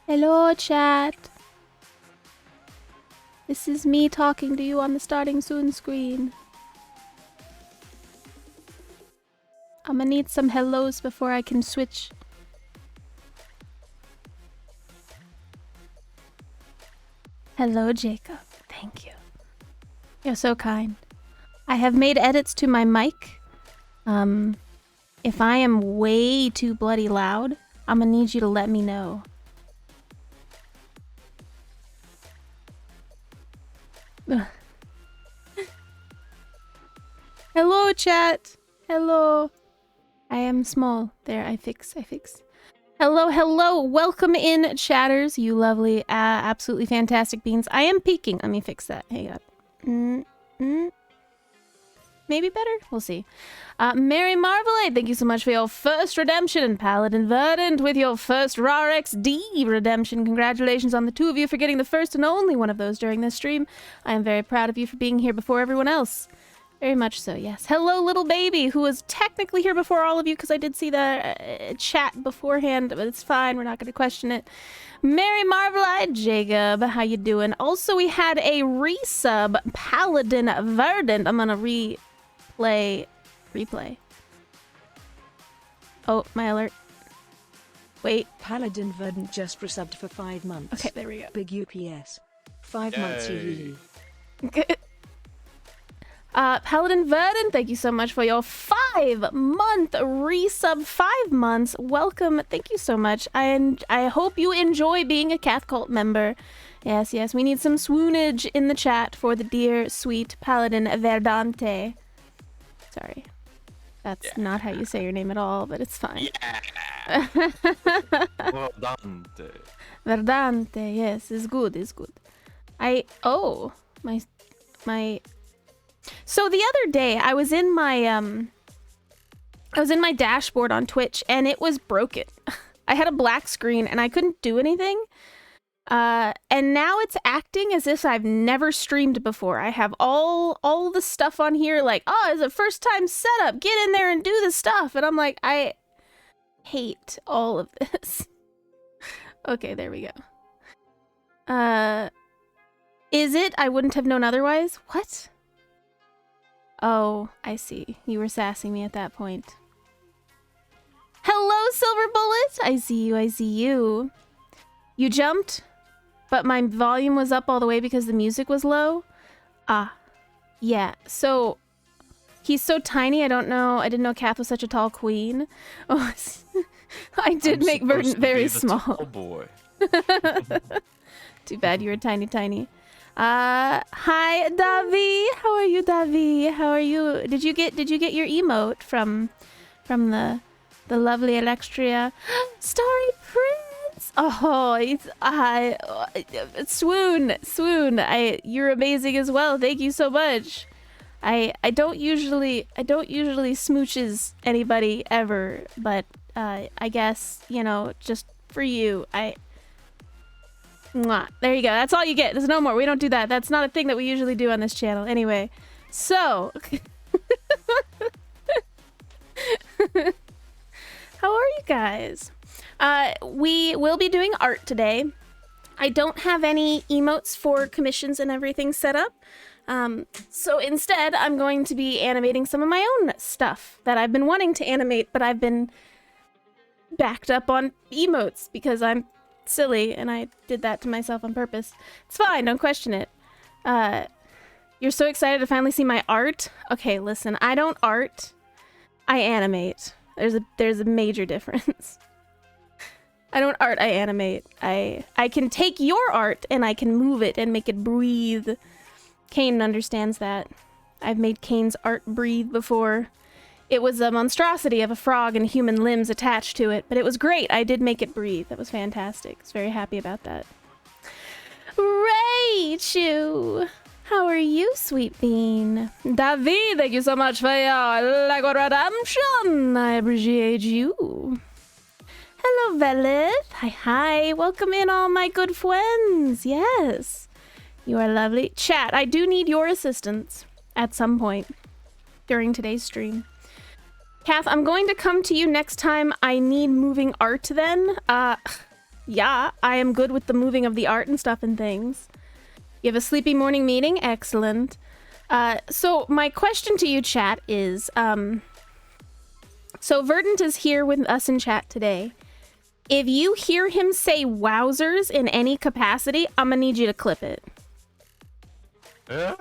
Hello, chat. This is me talking to you on the starting soon screen. I'm gonna need some hellos before I can switch. Hello, Jacob. Thank you. You're so kind. I have made edits to my mic. If I am way too bloody loud, I'm gonna need you to let me know. Hello, chat. Hello. I am small. There, I fix. Hello, hello. Welcome in, chatters. You lovely, absolutely fantastic beans. I am peeking. Let me fix that. Hang on. Maybe better? We'll see. Mary Marvelade, thank you so much for your first redemption, and Paladin Verdant with your first RARXD redemption. Congratulations on the two of you for getting the first and only one of those during this stream. I am very proud of you for being here before everyone else. Very much so, yes. Hello, little baby, who was technically here before all of you because I did see the chat beforehand, but it's fine. We're not going to question it. Mary Marvelade, Jacob, how you doing? Also, we had a resub, Paladin Verdant. I'm going to replay. Oh, my alert. Wait. Paladin Verdant just resubbed for 5 months. Okay, there we go. Big UPS. 5 months UU. Paladin Verdant, thank you so much for your 5-month resub. 5 months. Welcome. Thank you so much. I hope you enjoy being a Cath Cult member. Yes, yes. We need some swoonage in the chat for the dear, sweet Paladin Verdante. Sorry. That's not how you say your name at all, but it's fine. Yeah. Verdante. Verdante, yes, it's good, it's good. So the other day I was in my dashboard on Twitch and it was broken. I had a black screen and I couldn't do anything. And now it's acting as if I've never streamed before. I have all the stuff on here like, oh, it's a first time setup. Get in there and do the stuff. And I'm like, I hate all of this. Okay, there we go. Is it? I wouldn't have known otherwise. What? Oh, I see. You were sassing me at that point. Hello, Silver Bullet. I see you. I see you. You jumped? But my volume was up all the way because the music was low? Ah. Yeah. So, he's so tiny, I don't know. I didn't know Cath was such a tall queen. Oh, I did make Verdant very small. Oh boy. Too bad you were tiny. Hi, Davi. How are you, Davi? How are you? Did you get your emote from the lovely Alextria? Starry Prince. Oh, it's swoon. You're amazing as well. Thank you so much. I don't usually smooches anybody ever, but I guess, you know, just for you, Mwah. There you go. That's all you get. There's no more. We don't do that. That's not a thing that we usually do on this channel. Anyway, so how are you guys? We will be doing art today. I don't have any emotes for commissions and everything set up. So instead, I'm going to be animating some of my own stuff that I've been wanting to animate, but I've been backed up on emotes because I'm silly and I did that to myself on purpose. It's fine, don't question it. You're so excited to finally see my art? Okay, listen, I don't art, I animate. There's a major difference. I don't art, I animate. I can take your art and I can move it and make it breathe. Kane understands that. I've made Kane's art breathe before. It was a monstrosity of a frog and human limbs attached to it, but it was great. I did make it breathe. That was fantastic. I was very happy about that. Raichu! How are you, sweet bean? David, thank you so much for your Lego redemption. I appreciate you. Hello, Velith. Hi. Welcome in, all my good friends. Yes. You are lovely. Chat, I do need your assistance at some point during today's stream. Cath, I'm going to come to you next time I need moving art then. Yeah, I am good with the moving of the art and stuff and things. You have a sleepy morning meeting? Excellent. So my question to you, chat, is, so Verdant is here with us in chat today. If you hear him say wowzers in any capacity, I'm gonna need you to clip it. Yeah?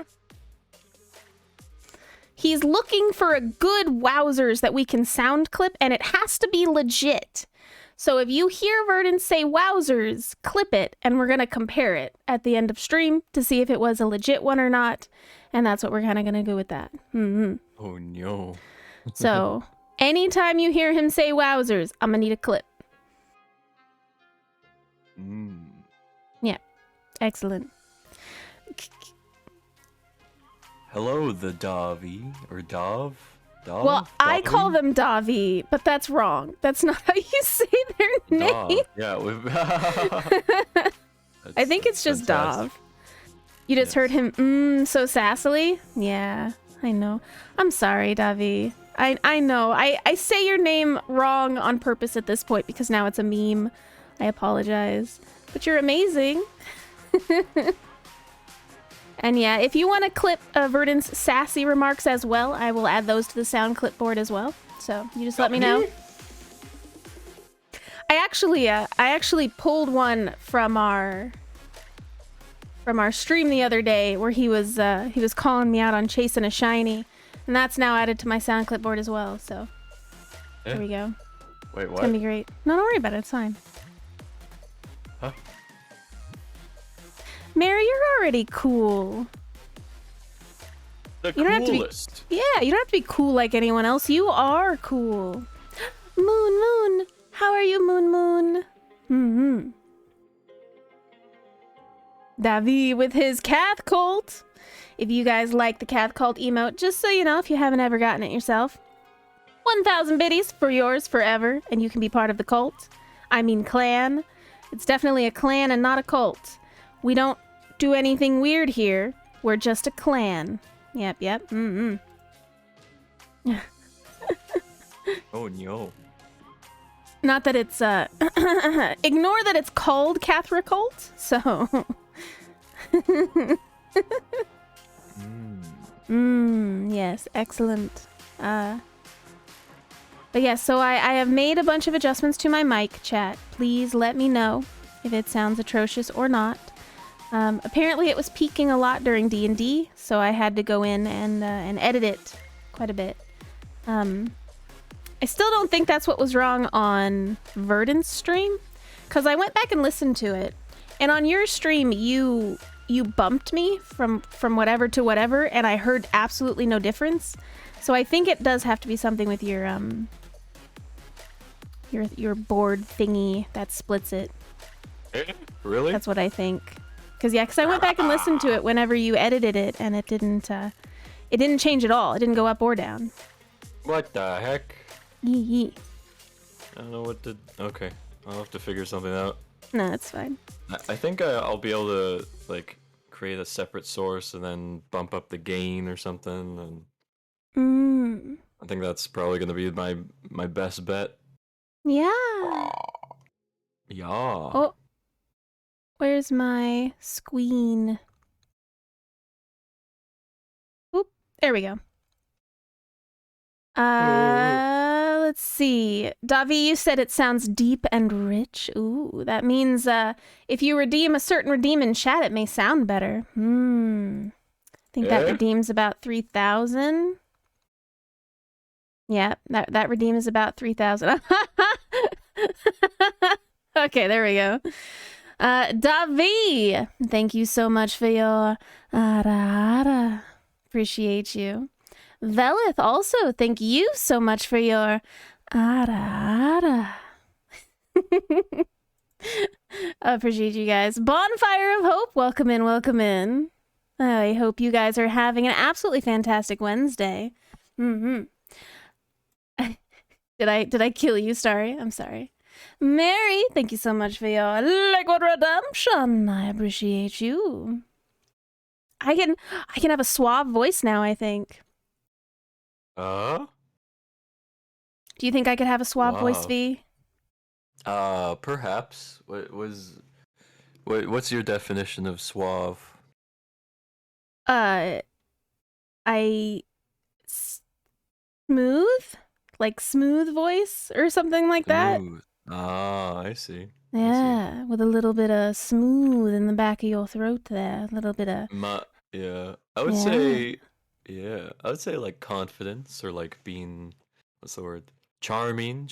He's looking for a good wowzers that we can sound clip, and it has to be legit. So if you hear Verdant say wowzers, clip it, and we're gonna compare it at the end of stream to see if it was a legit one or not. And that's what we're kind of gonna go with that. Oh no. So anytime you hear him say wowzers, I'm gonna need a clip. Yeah, excellent. Hello, the Davi or Dav. Dav? Well, I Davi? call them Davi, but that's wrong. That's not how you say their Dav. name. Yeah, I think it's just fantastic. Dav. You just Yes. heard him so sassily? Yeah, I know. I'm sorry, Davi. I know. I say your name wrong on purpose at this point because now it's a meme. I apologize. But you're amazing. And yeah, if you want to clip Verdant's sassy remarks as well, I will add those to the sound clipboard as well. So you just let me know. I actually pulled one from our stream the other day where he was calling me out on chasing a shiny, and that's now added to my sound clipboard as well. So there we go. Wait, It's what? gonna be great. No, don't worry about it. It's fine. Huh? Mary, you're already cool. The You don't have to be- coolest. Yeah, you don't have to be cool like anyone else. You are cool. Moon. How are you, Moon? Davi with his Cath Cult. If you guys like the Cath Cult emote, just so you know, if you haven't ever gotten it yourself, 1,000 biddies for yours forever, and you can be part of the cult. I mean clan. It's definitely a clan and not a cult. We don't do anything weird here. We're just a clan. Yep. Oh no. Not that it's, ignore that it's called Cathra Cult, so. Yes, excellent. But yeah, so I have made a bunch of adjustments to my mic, chat. Please let me know if it sounds atrocious or not. Apparently it was peaking a lot during D&D, so I had to go in and edit it quite a bit. I still don't think that's what was wrong on Verdant's stream, because I went back and listened to it, and on your stream you bumped me from whatever to whatever, and I heard absolutely no difference. So I think it does have to be something with your board thingy that splits it. Really? That's what I think. Because I went back and listened to it whenever you edited it, and it didn't change at all. It didn't go up or down. What the heck? Yee. I don't know what to... Okay, I'll have to figure something out. No, it's fine. I think I'll be able to, like, create a separate source and then bump up the gain or something, and I think that's probably going to be my best bet. Yeah. Yeah. Oh. Where's my squeen? Oop. There we go. Let's see. Davi, you said it sounds deep and rich. Ooh, that means if you redeem a certain redeem in chat, it may sound better. I think that redeems about 3,000. Yeah, that redeem is about 3,000. Okay, there we go. Davi, thank you so much for your ara. Appreciate you. Velith, also, thank you so much for your ara. Appreciate you guys. Bonfire of Hope, welcome in. I hope you guys are having an absolutely fantastic Wednesday. Did I kill you? Sorry, I'm sorry. Mary, thank you so much for your liquid redemption. I appreciate you. I can have a suave voice now, I think. Uh? Do you think I could have a suave voice, Wow. V? Perhaps. What's your definition of suave? Uh, I smooth, like smooth voice or something like that. Smooth. Ah, I see. I see. Yeah, with a little bit of smooth in the back of your throat there. A little bit of Yeah. I would yeah. say, yeah. I would say like confidence or like being, what's the word? Charming.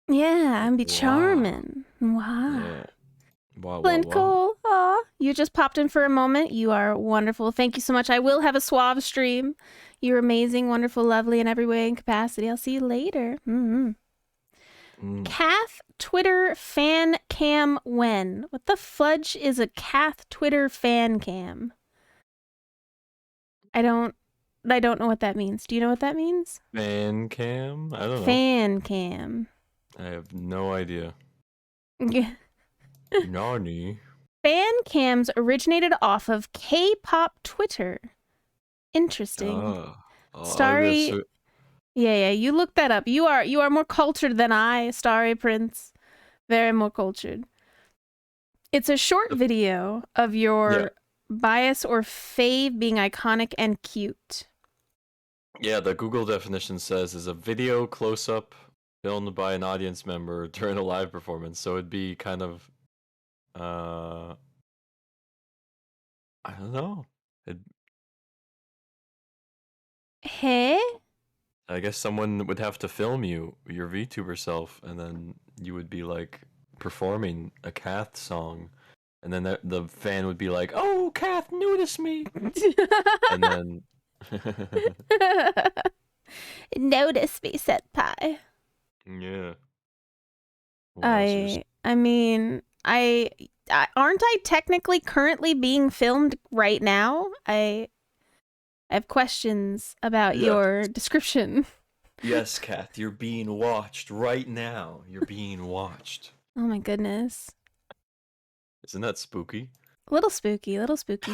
Yeah, Like, and be wow. charming. Wow. Yeah. Wow, wow, Flint wow. Cole, aw, you just popped in for a moment. You are wonderful. Thank you so much. I will have a suave stream. You're amazing, wonderful, lovely in every way and capacity. I'll see you later. Mm. Cath Twitter fan cam when? What the fudge is a Cath Twitter fan cam? I don't know what that means. Do you know what that means? Fan cam? I don't know. Fan cam. I have no idea. Yeah. Nani? Fan cams originated off of K-pop Twitter. Interesting. Starry, So, yeah, you look that up. You are more cultured than I, Starry Prince. Very more cultured. It's a short video of your bias or fave being iconic and cute. yeah, the Google definition says is a video close-up filmed by an audience member during a live performance. So it'd be kind of, I don't know. Hey? I guess someone would have to film you, your VTuber self, and then you would be like performing a Cath song, and then the fan would be like, "Oh, Cath, notice me," and then Notice me, senpai. yeah. Wowzers. I mean, aren't I technically currently being filmed right now? I have questions about Yeah. your description. Yes, Cath, you're being watched right now. You're being watched. Oh my goodness. Isn't that spooky? Little spooky, little spooky.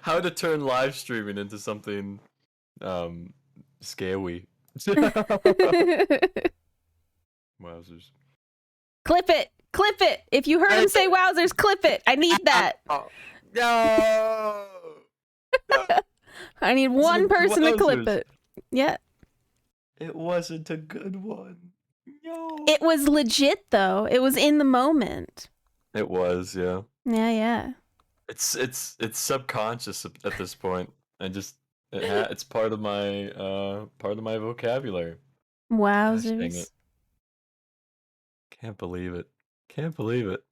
How to turn live streaming into something scary. Wowzers. Clip it! Clip it! If you heard him say wowzers, clip it! I need that! Oh, no! I need one person to clip Wowzers. it. Yeah. It wasn't a good one. No. It was legit, though. It was in the moment. It was, yeah. Yeah. It's subconscious at this point. It's part of my vocabulary. Gosh, dang Wowzers. it. Can't believe it. Can't believe it.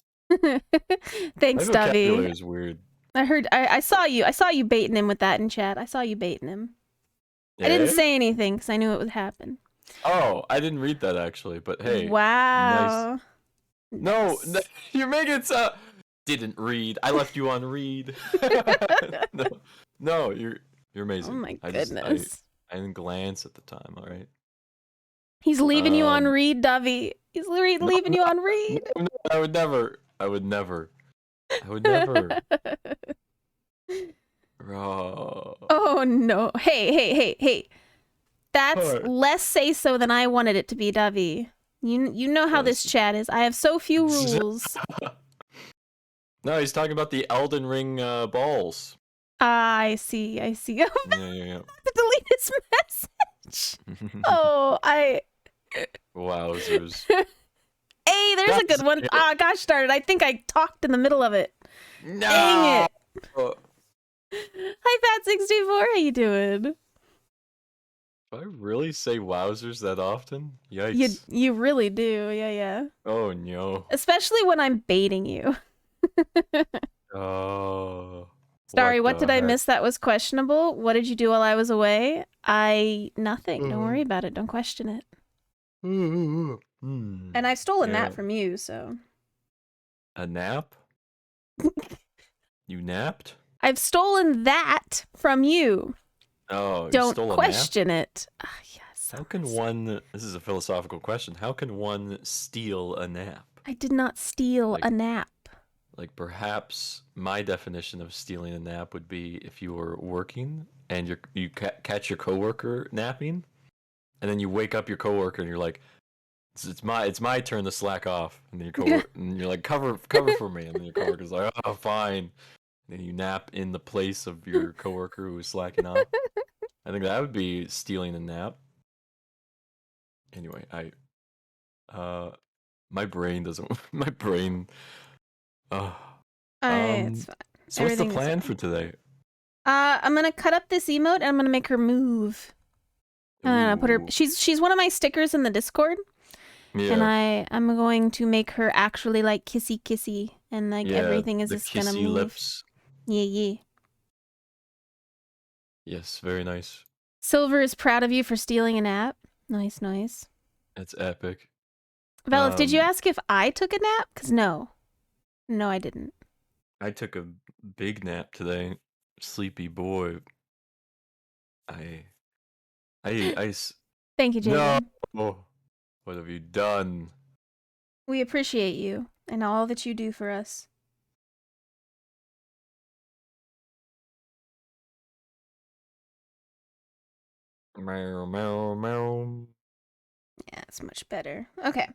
Thanks, My vocabulary Dovey. is weird. I saw you baiting him with that in chat. I saw you baiting him. I didn't Eh? say anything because I knew it would happen. Oh, I didn't read that actually, but hey. Wow. Nice. No, you're making it didn't read. I left you on read. no, you're amazing. Oh my goodness. I didn't glance at the time, all right? He's leaving you on read, Dovey. He's leaving you on read. No, I would never. Oh no. Hey. That's less say so than I wanted it to be, Dovey. You know how this chat is. I have so few rules. No, he's talking about the Elden Ring balls. I see. Yeah. To delete his message. Oh, Wowzers. Hey, there's a good one. Ah, gosh darn it. I think I talked in the middle of it. No! Dang it. Hi, Pat64. How you doing? Do I really say wowzers that often? Yikes. You really do. Yeah. Oh, no. Especially when I'm baiting you. Oh. Sorry, what did I miss that was questionable? What did you do while I was away? Nothing. Don't worry about it. Don't question it. And I've stolen that from you, so. A nap? You napped? I've stolen that from you. Oh, you Don't stole a question nap? it. Yes. How can one... This is a philosophical question. How can one steal a nap? I did not steal a nap. Like, perhaps my definition of stealing a nap would be if you were working and you catch your coworker napping, and then you wake up your coworker and you're like, it's my turn to slack off, and then your coworker and you're like, cover for me, and then your coworker's like, oh, fine. And then you nap in the place of your coworker who is slacking off. I think that would be stealing a nap. Anyway, my brain doesn't. My brain. Uh, It's fine. so what's the Everything is plan fine. for today? I'm gonna cut up this emote and I'm gonna make her move. Put her. Ooh. She's one of my stickers in the Discord, Yeah. and I'm going to make her actually like kissy and like Yeah, everything is the just gonna kissy move. lips. Yeah. Yes, very nice. Silver is proud of you for stealing a nap. Nice. That's epic. Velis, did you ask if I took a nap? Cause no, I didn't. I took a big nap today. Sleepy boy. I Thank you, Jacob. No. What have you done? We appreciate you and all that you do for us. Meow, meow, meow. Yeah, it's much better. Okay.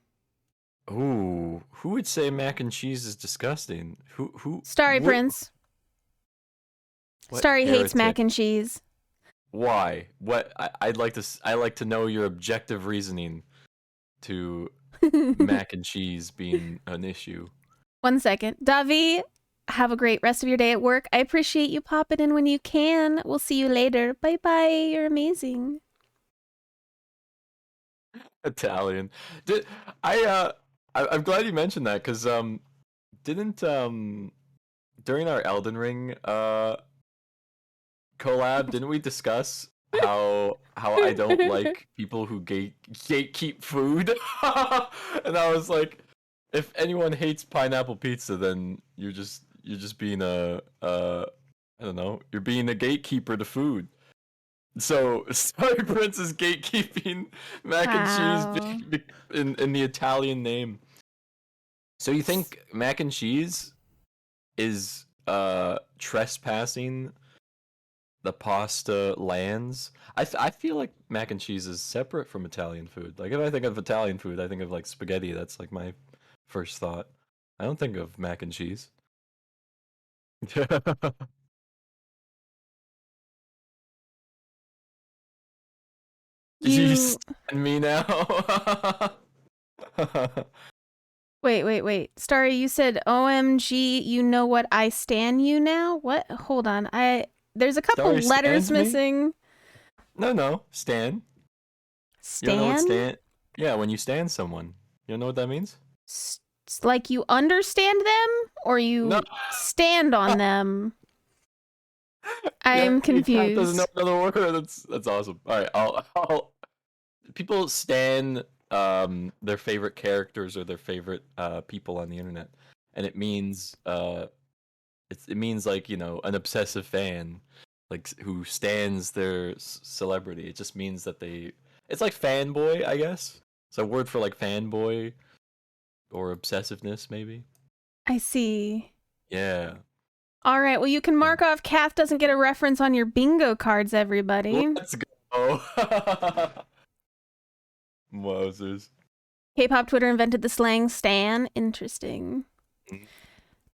Ooh, who would say mac and cheese is disgusting? Who? Starry Prince. What Starry hates heretic? mac and cheese. Why? What? I'd like to know your objective reasoning to mac and cheese being an issue. 1 second. Davi, have a great rest of your day at work. I appreciate you popping in when you can. We'll see you later. Bye. You're amazing. Italian. I'm glad you mentioned that because didn't during our Elden Ring collab, didn't we discuss how I don't like people who gatekeep food? And I was like, if anyone hates pineapple pizza, then you're just being a I don't know, you're being a gatekeeper to food. So Starry Prince is gatekeeping mac and cheese in the Italian name. So you think mac and cheese is trespassing the pasta lands? I feel like mac and cheese is separate from Italian food. Like if I think of Italian food, I think of like spaghetti. That's like my first thought. I don't think of mac and cheese. You stand me now. Wait. Starry, you said OMG, you know what I stan you now? What? Hold on. There's a couple Starry letters stands me? missing. No, stan. Stan? You don't know what stan? Yeah, when you stand someone. You don't know what that means? Like you understand them or you stand on them? I'm confused. Doesn't know another word. That's awesome. All right, I'll people stan their favorite characters or their favorite people on the internet, and it means it means like, you know, an obsessive fan, like who stands their celebrity. It just means that it's like fanboy, I guess. It's a word for like fanboy or obsessiveness, maybe. I see. Yeah. All right. Well, you can mark off Kath doesn't get a reference on your bingo cards, everybody. Let's go. Moses. K-pop Twitter invented the slang stan. Interesting.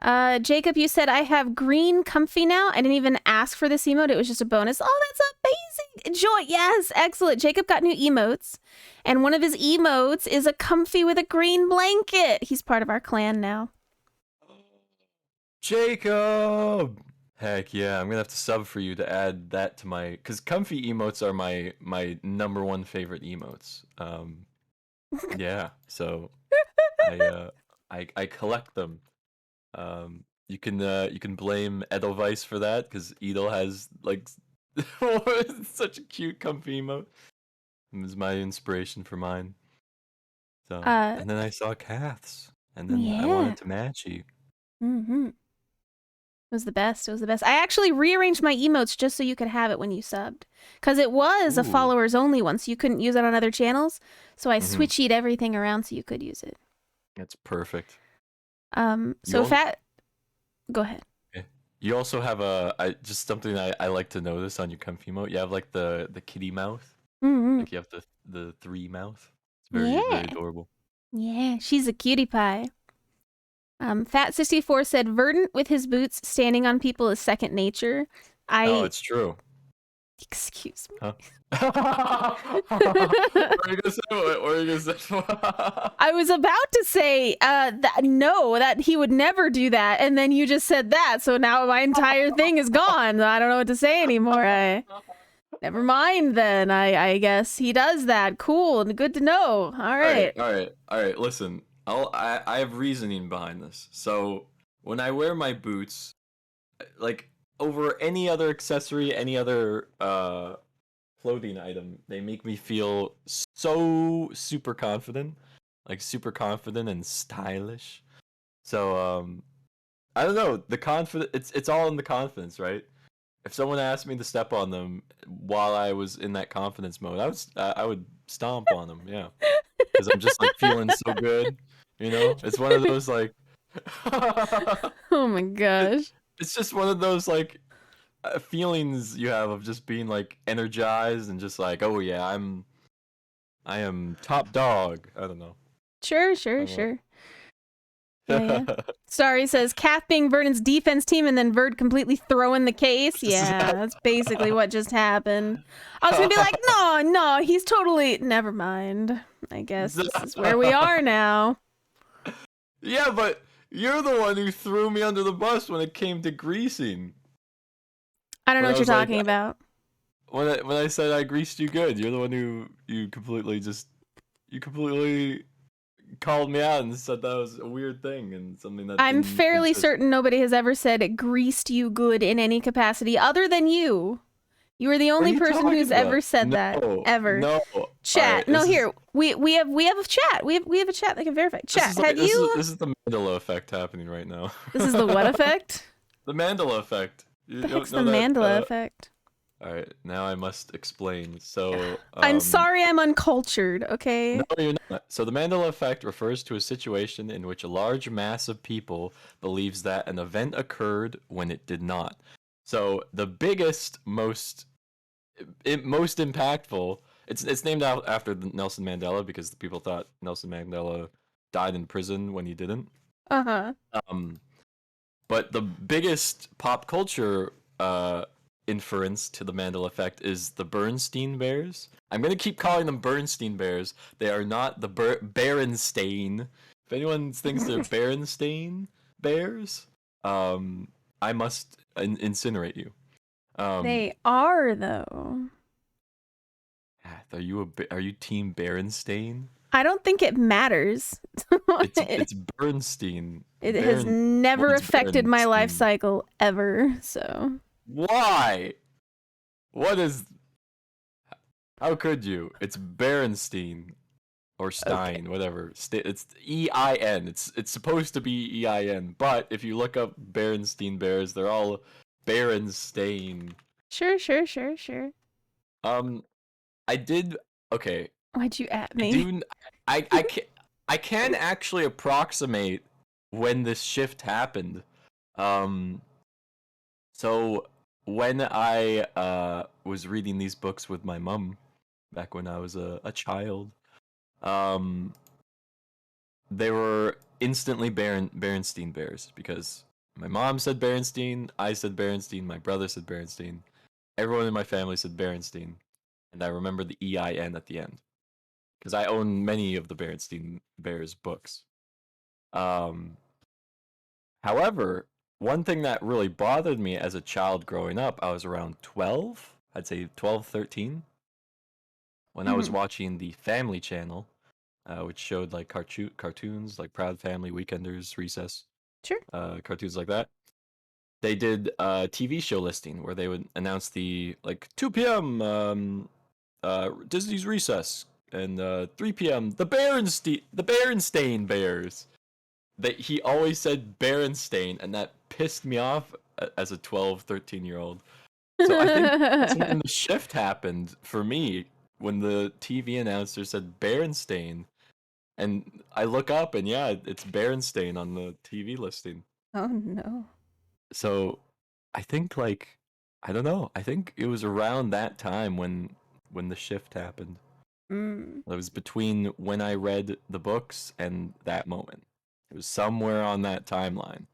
Jacob, you said I have green comfy now. I didn't even ask for this emote. It was just a bonus. Oh, that's amazing. Joy. Yes. Excellent. Jacob got new emotes. And one of his emotes is a comfy with a green blanket. He's part of our clan now. Jacob! Heck yeah, I'm gonna have to sub for you to add that to my, because comfy emotes are my #1 favorite emotes. Yeah, so I collect them. You can blame Edelweiss for that because Edel has like such a cute comfy emote. It was my inspiration for mine. So and then I saw Kath's, and then I wanted to match you. It was the best. I actually rearranged my emotes just so you could have it when you subbed. Because it was a followers only one, so you couldn't use it on other channels. So I switched everything around so you could use it. That's perfect. Go ahead. You also have just something I like to notice on your comfy emote. You have like the kitty mouth. Mm-hmm. Like you have the three mouth. It's very, very Yeah. adorable. Yeah, she's a cutie pie. Fat64 said Verdant with his boots standing on people is second nature. Oh, I it's true. excuse me. Huh? What are you gonna say? What are you gonna say? I was about to say that he would never do that, and then you just said that, so now my entire thing is gone. I don't know what to say anymore. Never mind then. I guess he does that. Cool and good to know. All right. All right. Listen, I have reasoning behind this. So when I wear my boots, like over any other accessory, any other clothing item, they make me feel so super confident and stylish. So I don't know, the confidence. It's all in the confidence, right? If someone asked me to step on them while I was in that confidence mode, I would stomp on them, yeah, because I'm just like feeling so good, you know. It's one of those like, Oh my it, gosh. it's just one of those like feelings you have of just being like energized and just like, oh yeah, I am top dog. I don't know. Sure, I sure, don't know. sure. Yeah. Sorry, says Kath being Vernon's defense team and then Verd completely throwing the case. Yeah, that's basically what just happened. I was gonna be like, no, he's totally. Never mind. I guess this is where we are now. Yeah, but you're the one who threw me under the bus when it came to greasing. I don't know When what I you're was like, talking about. when I said I greased you good, you're the one who you completely called me out and said that was a weird thing and something that I'm didn't fairly exist. certain nobody has ever said it greased you good in any capacity other than you. You are the What are only you person talking who's ever about? said that ever. No. All right, Chat. No, here we have a chat. We have a chat that can verify. this Chat. is like Have you? this is the Mandela effect happening right now. This is the what effect? The Mandela effect. You The don't heck's the know that? Mandela effect? All right, now I must explain. So, I'm sorry, I'm uncultured. no, Okay. you're not. So the Mandela effect refers to a situation in which a large mass of people believes that an event occurred when it did not. So the biggest, most impactful. It's named out after Nelson Mandela because the people thought Nelson Mandela died in prison when he didn't. Uh huh. Um, but the biggest pop culture inference to the Mandela effect is the Bernstein Bears. I'm gonna keep calling them Bernstein Bears. They are not the Berenstain. If anyone thinks they're Berenstain Bears, um, I must incinerate you. Um, They are though. are you Team Berenstain? I don't think it matters. It's Bernstein. It has never One's affected my life Bernstein. cycle ever. So Why? What is? How could you? It's Berenstein or okay. Stein, whatever. It's EIN. It's supposed to be EIN, but if you look up Berenstein Bears, they're all Berenstain. Sure, sure, sure, sure. Um, I did. Okay, Why'd you at I me? do. I can I can actually approximate when this shift happened. Um, so when I was reading these books with my mom back when I was a child, um, they were instantly Berenstein Bears because my mom said Berenstein, I said Berenstein, my brother said Berenstein, everyone in my family said Berenstein, and I remember the EIN at the end because I own many of the Berenstein Bears books. Um, However, one thing that really bothered me as a child growing up, I was around 12, I'd say 12, 13, when I was Mhm. watching the Family Channel, which showed like cartoons like Proud Family, Weekenders, Recess, Sure. cartoons like that. They did a TV show listing where they would announce the like 2 p.m. Disney's Recess and 3 p.m. the Berenstain Bears. That he always said Berenstain, and that pissed me off as a 12, 13-year-old. So I think that's when the shift happened for me when the TV announcer said Berenstain, and I look up and yeah, it's Berenstain on the TV listing. Oh no. So I think like I don't know. I think it was around that time when when the shift happened. Mm. It was between when I read the books and that moment. It was somewhere on that timeline.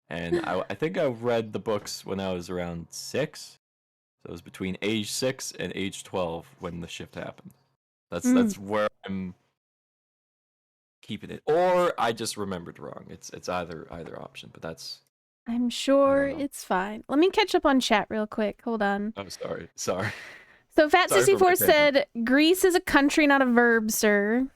And I think I read the books when I was around 6. So it was between age 6 and age 12 when the shift happened. That's where I'm keeping it. Or I just remembered wrong. It's either option, but that's I'm I sure don't know. it's fine. Let me catch up on chat real quick. Hold on. I'm sorry. So Sorry for my Fat64 tangent. said, Greece is a country, not a verb, sir.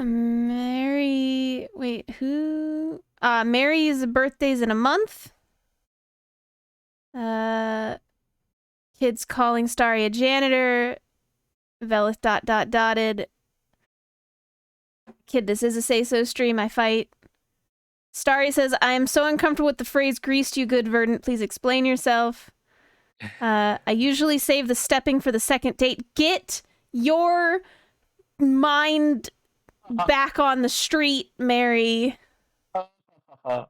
Mary, wait, who? Mary's birthday's in a month. Kids calling Starry a janitor. Velith ... dotted. Kid, this is a say-so stream. I fight. Starry says, I am so uncomfortable with the phrase greased you good, Verdant. Please explain yourself. I usually save the stepping for the second date. Get your mind back on the street, Mary. Uh-huh.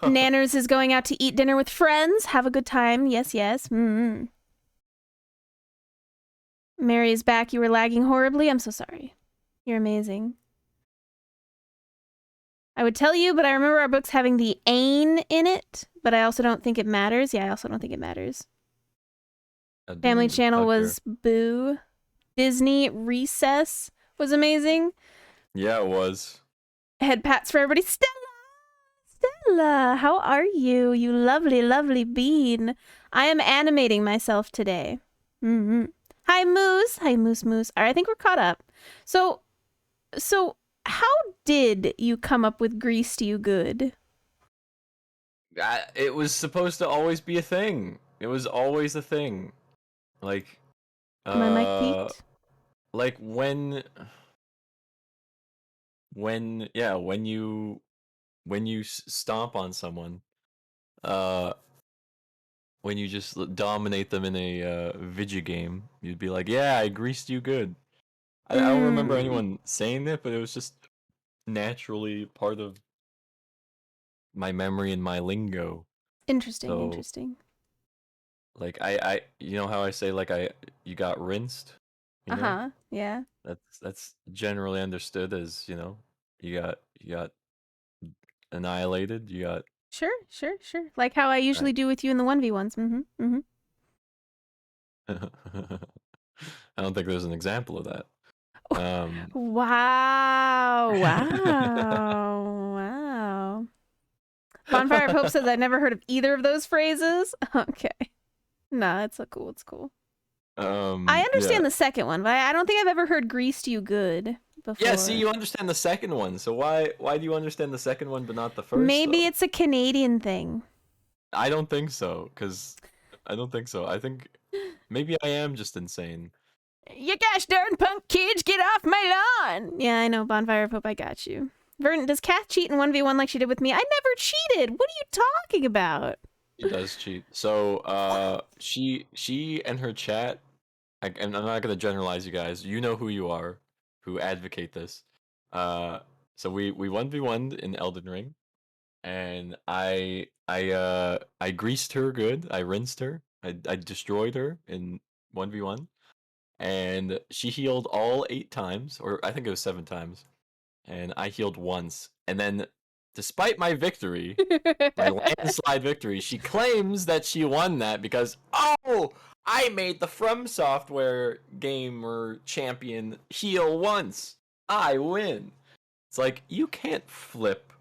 Nanners is going out to eat dinner with friends. Have a good time. Yes, yes. Mm-hmm. Mary is back. You were lagging horribly. I'm so sorry. You're amazing. I would tell you, but I remember our books having the ain in it, but I also don't think it matters. Yeah, I also don't think it matters. Family Channel was boo. Disney Recess was amazing. Yeah, it was. Head pats for everybody. Stella, how are you? You lovely, lovely bean. I am animating myself today. Mm-hmm. Hi, Moose. Hi, Moose. All right, I think we're caught up. So how did you come up with greased you good? It was supposed to always be a thing. It was always a thing. Like, My mic peaked. like when you stomp on someone, when you just dominate them in a video game, you'd be like, yeah, I greased you good. I don't remember anyone saying that, but it was just naturally part of my memory and my lingo. Interesting. Like you know how I say like you got rinsed, you know? Yeah. That's generally understood as, you got annihilated, you got Sure. Like how I usually do with you in the 1v1s. I don't think there's an example of that. Wow. Bonfire of Hope says I never heard of either of those phrases. Okay. Nah, it's cool. I understand the second one, but I don't think I've ever heard greased you good before. Yeah, see, you understand the second one, so why do you understand the second one but not the first? Maybe it's a Canadian thing. I don't think so, I think maybe I am just insane. You gosh darn punk kids, get off my lawn! Yeah, I know, Bonfire of Hope, I got you. Verdant, does Kath cheat in 1v1 like she did with me? I never cheated! What are you talking about? She does cheat. So, she and her chat, and I'm not gonna generalize you guys. You know who you are, who advocate this. So we 1v1'd in Elden Ring, and I greased her good. I rinsed her. I destroyed her in 1v1, and she healed all 8 times, or I think it was 7 times, and I healed once. And then, despite my victory, my landslide victory, she claims that she won that because, oh, I made the From Software gamer champion heal once. I win. It's like, you can't flip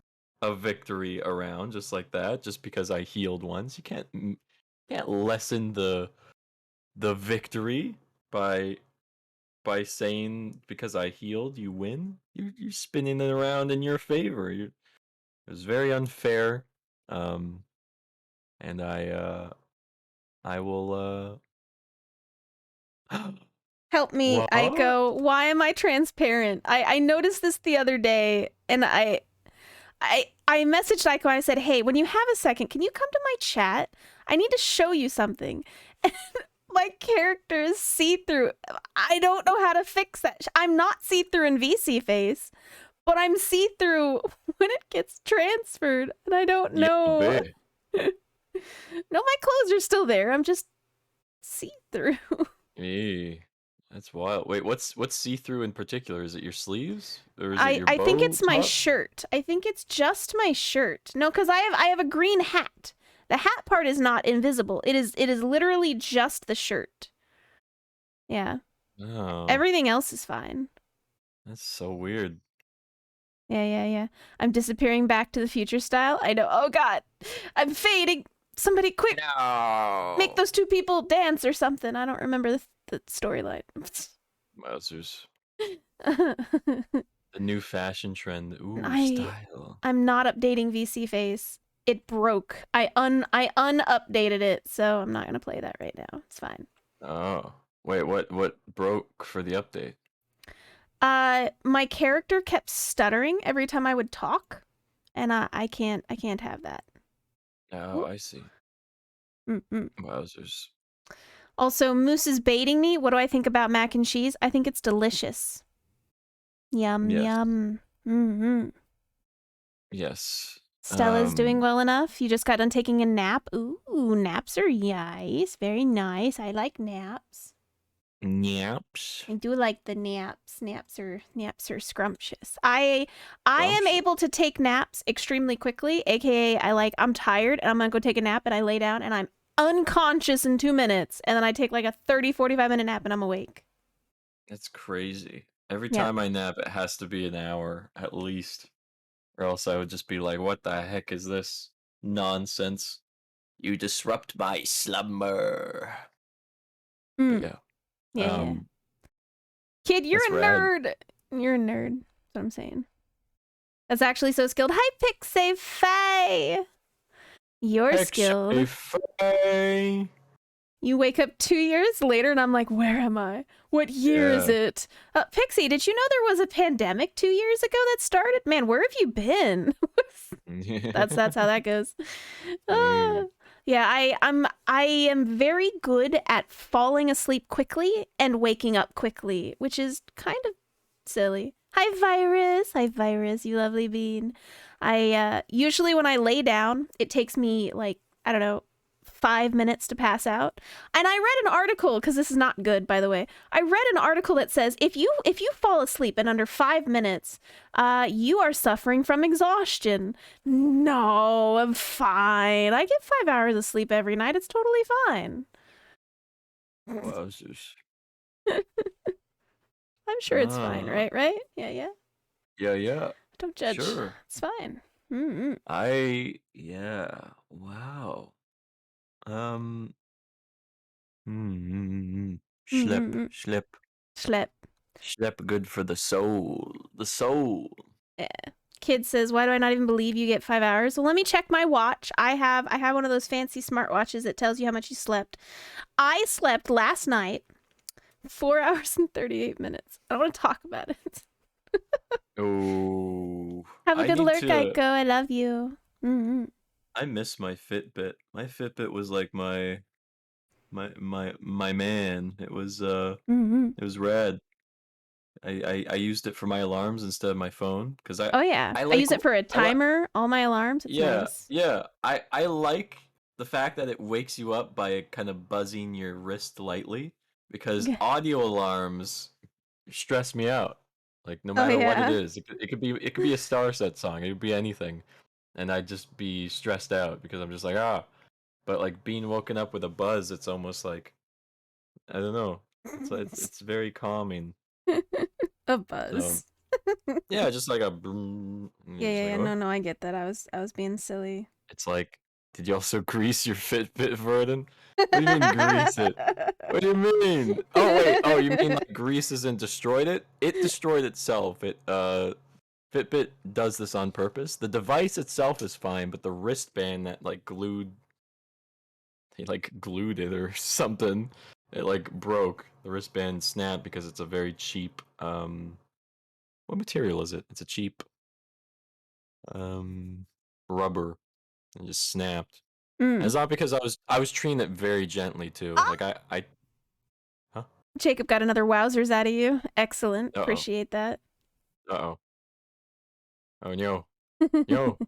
a victory around just like that, just because I healed once. You can't lessen the victory by saying because I healed you win. You're spinning it around in your favor. It was very unfair. And I will Help me, What? Aiko. Why am I transparent? I noticed this the other day, and I messaged Aiko and I said, hey, when you have a second, can you come to my chat? I need to show you something. My character is see-through. I don't know how to fix that. I'm not see-through in VC face, but I'm see-through when it gets transferred, and I don't Yeah, know. babe. No, my clothes are still there. I'm just see-through. Eee, that's wild. Wait, what's see-through in particular? Is it your sleeves or is it your I think bow it's my top? shirt. I think it's just my shirt. No, because I have a green hat. The hat part is not invisible. It is literally just the shirt. Yeah. Oh, Everything else is fine. that's so weird. Yeah. I'm disappearing back to the future style. I know. Oh god. I'm fading. Somebody quick, make No. those two people dance or something. I don't remember the storyline. Wowzers. The new fashion trend. Ooh, I style. I'm not updating VC Face. It broke. I unupdated it, so I'm not gonna play that right now. It's fine. Oh. Wait, what broke for the update? My character kept stuttering every time I would talk, and I can't have that. Oh, I see. Mm-mm. Wowzers. Also, Moose is baiting me. What do I think about mac and cheese? I think it's delicious. Yum Yes. yum. Mm-hmm. Yes. Stella's doing well enough. You just got done taking a nap. Ooh, naps are nice. Very nice. I like naps. Nyaps. I do like the naps. Naps are scrumptious. I am Scrumptious. able to take naps extremely quickly, aka I'm tired and I'm gonna go take a nap and I lay down and I'm unconscious in 2 minutes and then I take like a 30-45 minute nap and I'm awake. That's crazy. Every Yeah. time I nap, it has to be an hour at least. Or else I would just be like, what the heck is this nonsense? You disrupt my slumber. But yeah. Yeah. Kid, you're That's a rad. nerd. You're a nerd. That's what I'm saying. That's actually so skilled. Hi, Pixie Faye. You're skilled. Faye. You wake up 2 years later and I'm like, where am I? What year is Yeah. it? Pixie, did you know there was a pandemic 2 years ago that started? Man, where have you been? That's how that goes. Yeah, I am very good at falling asleep quickly and waking up quickly, which is kind of silly. Hi Virus, you lovely bean. I usually when I lay down, it takes me like, I don't know, 5 minutes to pass out. And I read an article, because this is not good, by the way. I read an article that says if you fall asleep in under 5 minutes, you are suffering from exhaustion. No, I'm fine. I get 5 hours of sleep every night. It's totally fine. Wowzers. I'm sure it's fine, right? Yeah. Yeah. Don't judge. Sure. It's fine. Yeah. Wow. Schlep. Schlep good for the soul. The soul. Yeah. Kid says, why do I not even believe you get 5 hours? Well, let me check my watch. I have one of those fancy smartwatches that tells you how much you slept. I slept last night 4 hours and 38 minutes. I don't want to talk about it. Oh. Have a good lurk, Aiko. I love you. I miss my Fitbit. My Fitbit was like my man. It was it was rad. I used it for my alarms instead of my phone because Oh yeah, I use it for a timer. All my alarms. It's nice. Yeah. I like the fact that it wakes you up by kind of buzzing your wrist lightly because audio alarms stress me out. Like no matter what it is, it could be a Star Set song. It could be anything, and I'd just be stressed out because I'm just like But like being woken up with a buzz, it's almost like I don't know. It's very calming. A buzz. So, yeah, just like a boom. Yeah. No, I get that. I was being silly. It's like, did you also grease your Fitbit, Verden? What do you mean grease it? What do you mean? Oh wait, you mean like grease isn't destroyed it? It destroyed itself. Fitbit does this on purpose. The device itself is fine, but the wristband that glued it or something, it like broke. The wristband snapped because it's a very cheap what material is it? It's a cheap rubber. And just snapped. It's not because I was treating it very gently too. Like I huh? Jacob got another wowzers out of you. Excellent. Appreciate that. Uh-oh. Oh no. Yo.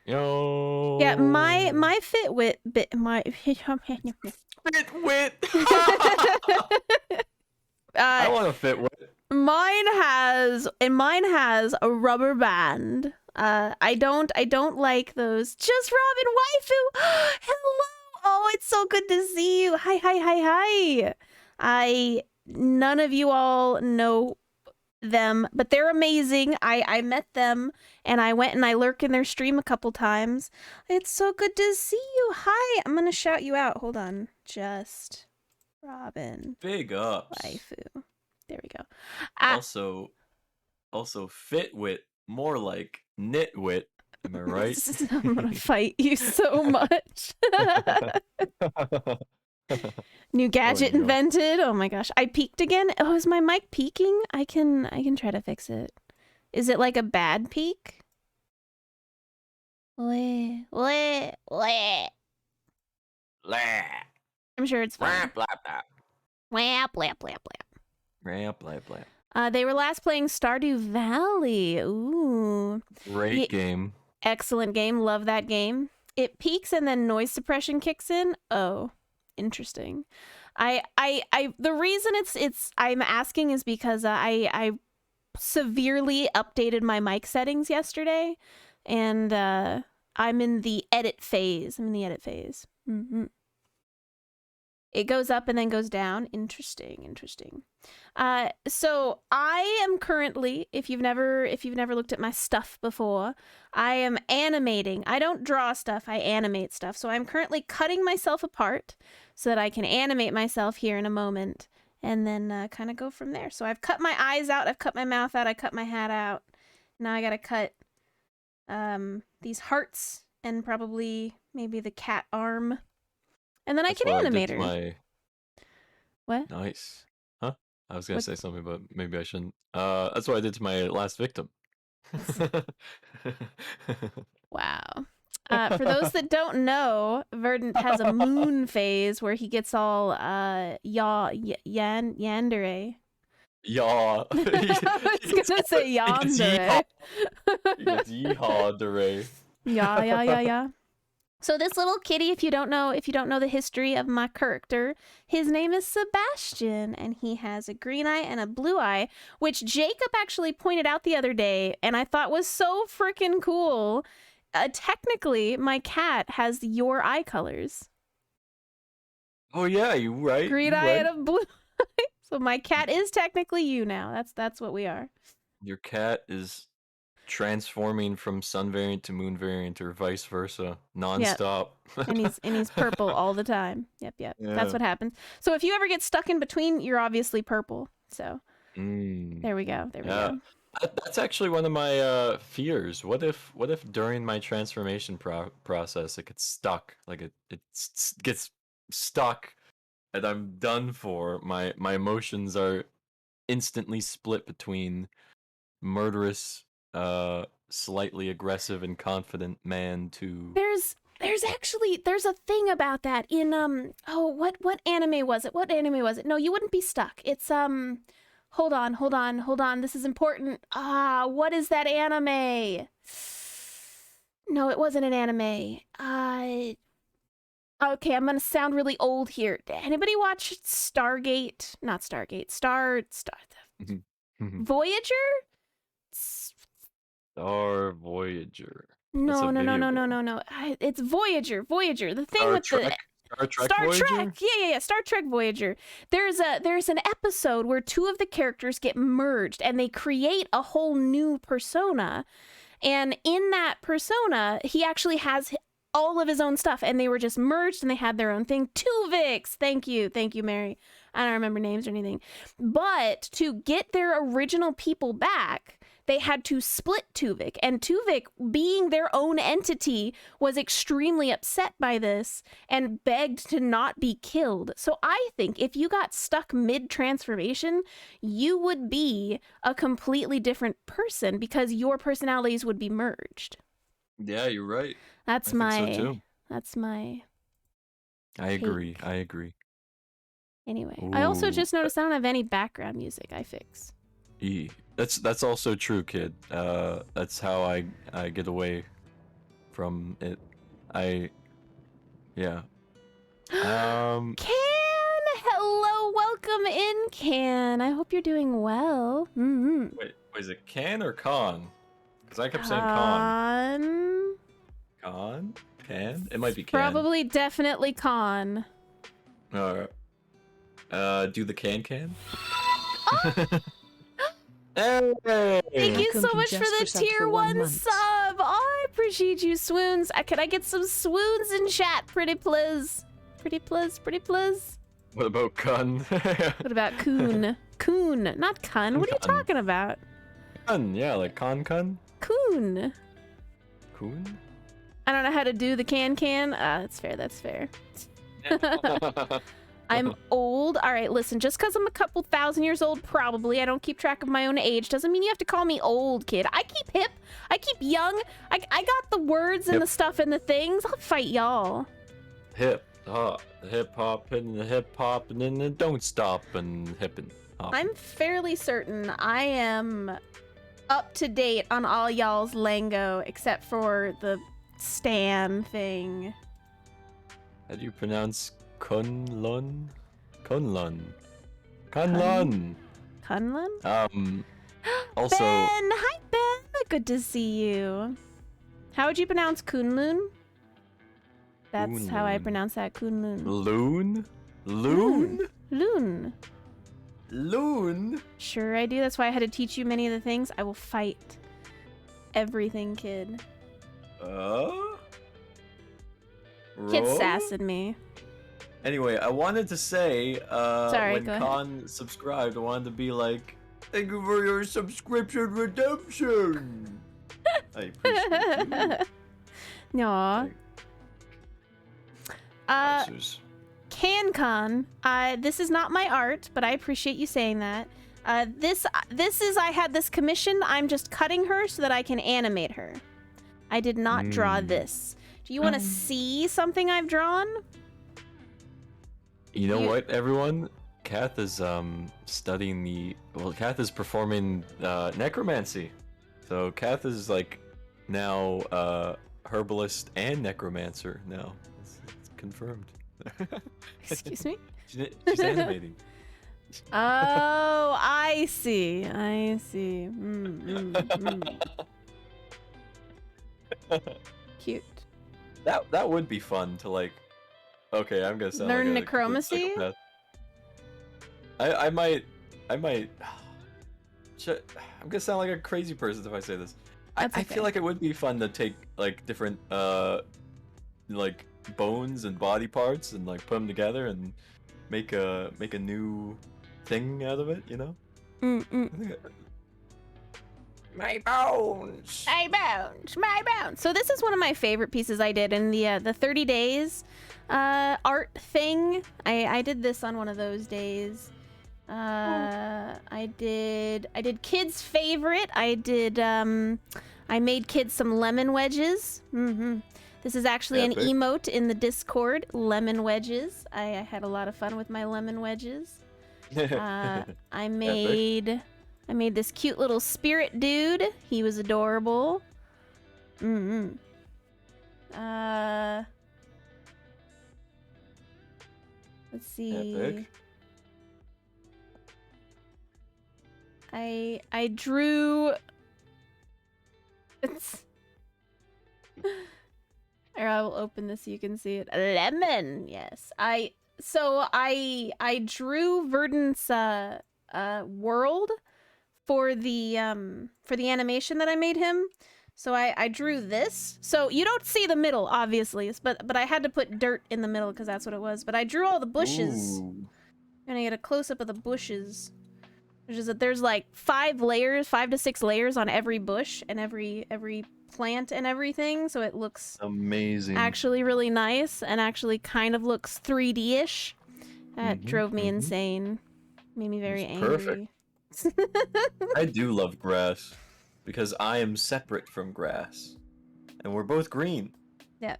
Yo. Yeah, my Fitwit bit my Fitwit. I uh want a Fitwit. mine has a rubber band. I don't like those. Just Robin waifu. Hello. Oh, it's so good to see you. Hi. None of you all know them, but they're amazing. I met them and I went and I lurk in their stream a couple times. It's so good to see you. Hi. I'm gonna shout you out. Hold on. Just Robin Big ups. waifu. There we go. Also Fitwit, more like Nitwit. Am I right? I'm gonna fight you so much. New gadget no. invented. Oh my gosh. I peaked again. Oh, is my mic peaking? I can try to fix it. Is it like a bad peak? I'm sure it's fine. They were last playing Stardew Valley. Ooh. Great game. Excellent game. Love that game. It peaks and then noise suppression kicks in. Oh, interesting. The reason I'm asking is because I severely updated my mic settings yesterday, and I'm in the edit phase. Mm-hmm. It goes up and then goes down. Interesting. So I am currently, if you've never looked at my stuff before, I am animating. I don't draw stuff, I animate stuff. So I'm currently cutting myself apart so that I can animate myself here in a moment and then kind of go from there. So I've cut my eyes out, I've cut my mouth out, I cut my hat out. Now I gotta cut these hearts and probably maybe the cat arm. And then I can animate her. What? Nice. Huh? I was gonna say something, but maybe I shouldn't. That's what I did to my last victim. Wow. For those that don't know, Verdant has a moon phase where he gets all yandere. Yaw. I was gonna say yandere. He gets yeehaw-dere. Yeah. So this little kitty, if you don't know the history of my character, his name is Sebastian, and he has a green eye and a blue eye, which Jacob actually pointed out the other day, and I thought was so freaking cool. Technically, my cat has your eye colors. Oh yeah, you right. Green you eye right. and a blue eye. So my cat is technically you now. That's what we are. Your cat is transforming from sun variant to moon variant or vice versa nonstop. Yep. and he's purple all the time. Yep. Yeah. That's what happens. So if you ever get stuck in between, you're obviously purple. So there we go. We go. That's actually one of my fears. What if during my transformation process it gets stuck? Like it gets stuck and I'm done for. My emotions are instantly split between murderous, slightly aggressive and confident man to There's a thing about that in what anime was it? No, you wouldn't be stuck. It's hold on, this is important. What is that anime? No, it wasn't an anime. Okay, I'm gonna sound really old here. Anybody watch Stargate? Not Stargate. Star Voyager? Star Voyager. No. It's Voyager. The thing with Star Trek. Yeah. Star Trek Voyager. There's an episode where two of the characters get merged and they create a whole new persona. And in that persona, he actually has all of his own stuff, and they were just merged and they had their own thing. Tuvix. Thank you, Mary. I don't remember names or anything. But to get their original people back, they had to split Tuvik, and Tuvik, being their own entity, was extremely upset by this and begged to not be killed. So I think if you got stuck mid-transformation, you would be a completely different person because your personalities would be merged. Yeah, you're right. That's I think so too. That's my I agree. Anyway, Ooh. I also just noticed I don't have any background music. I fix. That's also true, kid. That's how I get away from it. Yeah. Can, hello, welcome in, Can. I hope you're doing well. Mm-hmm. Wait, is it can or con? Because I kept saying con. Con? Can? It might be can. Probably, definitely con. Alright. Do the can? Hey! Thank you so Welcome to much for Just the for Sub tier for 1 1 month. sub. Oh, I appreciate you, swoons. Can I get some swoons in chat, pretty please? Pretty please, pretty please. What about con? What about coon? Coon, not kun. What are you Kun. talking about? Con, yeah, like con? Coon. Coon? I don't know how to do the can. That's fair, that's fair. I'm old. All right, listen, just because I'm a couple thousand years old, probably, I don't keep track of my own age, doesn't mean you have to call me old, kid. I keep hip. I keep young. I got the words and Yep. the stuff and the things. I'll fight y'all. Hip hop, the hip hop and the hip hop, and then the don't stop and hip and hop. I'm fairly certain I am up to date on all y'all's lingo, except for the Stan thing. How do you pronounce Kunlun? Kunlun. Kunlun. Kunlun? Also. Ben! Hi, Ben! Good to see you. How would you pronounce Kunlun? That's how I Kunlun. pronounce that, Kunlun. Loon? Loon? Loon. Loon? Sure I do. That's why I had to teach you many of the things. I will fight everything, kid. Kid Roll? sassing me. Anyway, I wanted to say, Sorry, when go ahead. Khan subscribed, I wanted to be like, thank you for your subscription redemption! I appreciate you. No. Answers. CanCon, this is not my art, but I appreciate you saying that. This is, I had this commission. I'm just cutting her so that I can animate her. I did not draw this. Do you want to see something I've drawn? You know what, everyone? Kath is studying Kath is performing necromancy. So Kath is like now herbalist and necromancer now. It's confirmed. Excuse me? She's animating. Oh, I see. Cute. That would be fun to like. Okay, I'm gonna sound Learn like a complete necromancy? psychopath. I might. I'm gonna sound like a crazy person if I say this. That's I okay. feel like it would be fun to take like different like bones and body parts and like put them together and make a new thing out of it. You know? My bones. My bones. So this is one of my favorite pieces I did in the 30 days art thing. I did this on one of those days. I did kids' favorite. I made kids some lemon wedges. This is actually an Epic. emote in the Discord. Lemon wedges. I had a lot of fun with my lemon wedges. I made this cute little spirit dude. He was adorable. Let's see. Epic. I drew. Or I will open this so you can see it. Lemon, yes. I drew Verdant's world for the animation that I made him. So I drew this. So you don't see the middle, obviously, but I had to put dirt in the middle because that's what it was. But I drew all the bushes. Ooh. I'm gonna get a close up of the bushes. Which is that there's like 5 to 6 layers on every bush and every plant and everything, so it looks Amazing. actually really nice and actually kind of looks 3D-ish. That drove me insane. Made me very It's angry. perfect. I do love grass because I am separate from grass, and we're both green. Yeah.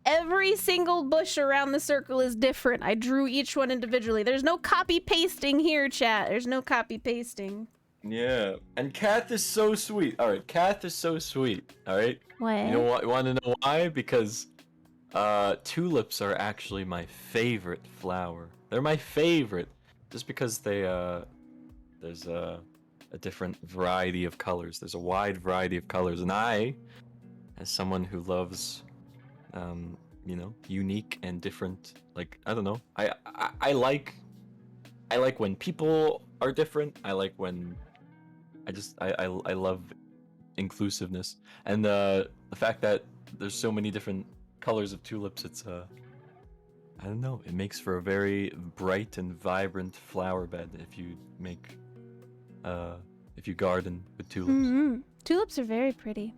Every single bush around the circle is different. I drew each one individually. There's no copy pasting here, chat. There's no copy pasting. Yeah, and Kath is so sweet. All right, Kath is so sweet. All right. What? You know what? You want to know why? Because tulips are actually my favorite flower. They're my favorite, just because there's a different variety of colors. There's a wide variety of colors, and I, as someone who loves, unique and different, like I don't know, I like when people are different. I like when I love inclusiveness, and the fact that there's so many different colors of tulips. It's I don't know. It makes for a very bright and vibrant flower bed if you garden with tulips. Mm-hmm. Tulips are very pretty.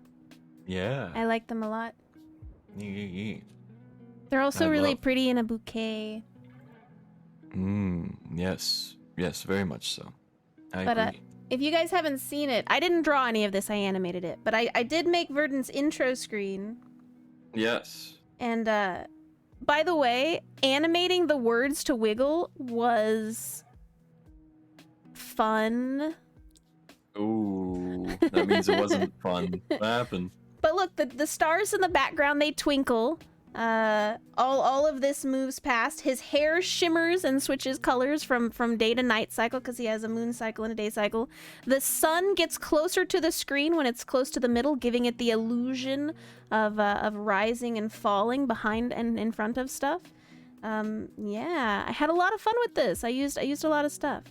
Yeah. I like them a lot. Yeah. They're also I really love- pretty in a bouquet. Yes. Yes, very much so. I But agree. if you guys haven't seen it, I didn't draw any of this. I animated it, but I did make Verdant's intro screen. Yes. And by the way, animating the words to Wiggle was fun. Ooh, that means it wasn't fun. What happened? But look, the stars in the background, they twinkle. All of this moves past. His hair shimmers and switches colors from day to night cycle because he has a moon cycle and a day cycle. The sun gets closer to the screen when it's close to the middle, giving it the illusion of rising and falling behind and in front of stuff. Yeah, I had a lot of fun with this. I used a lot of stuff.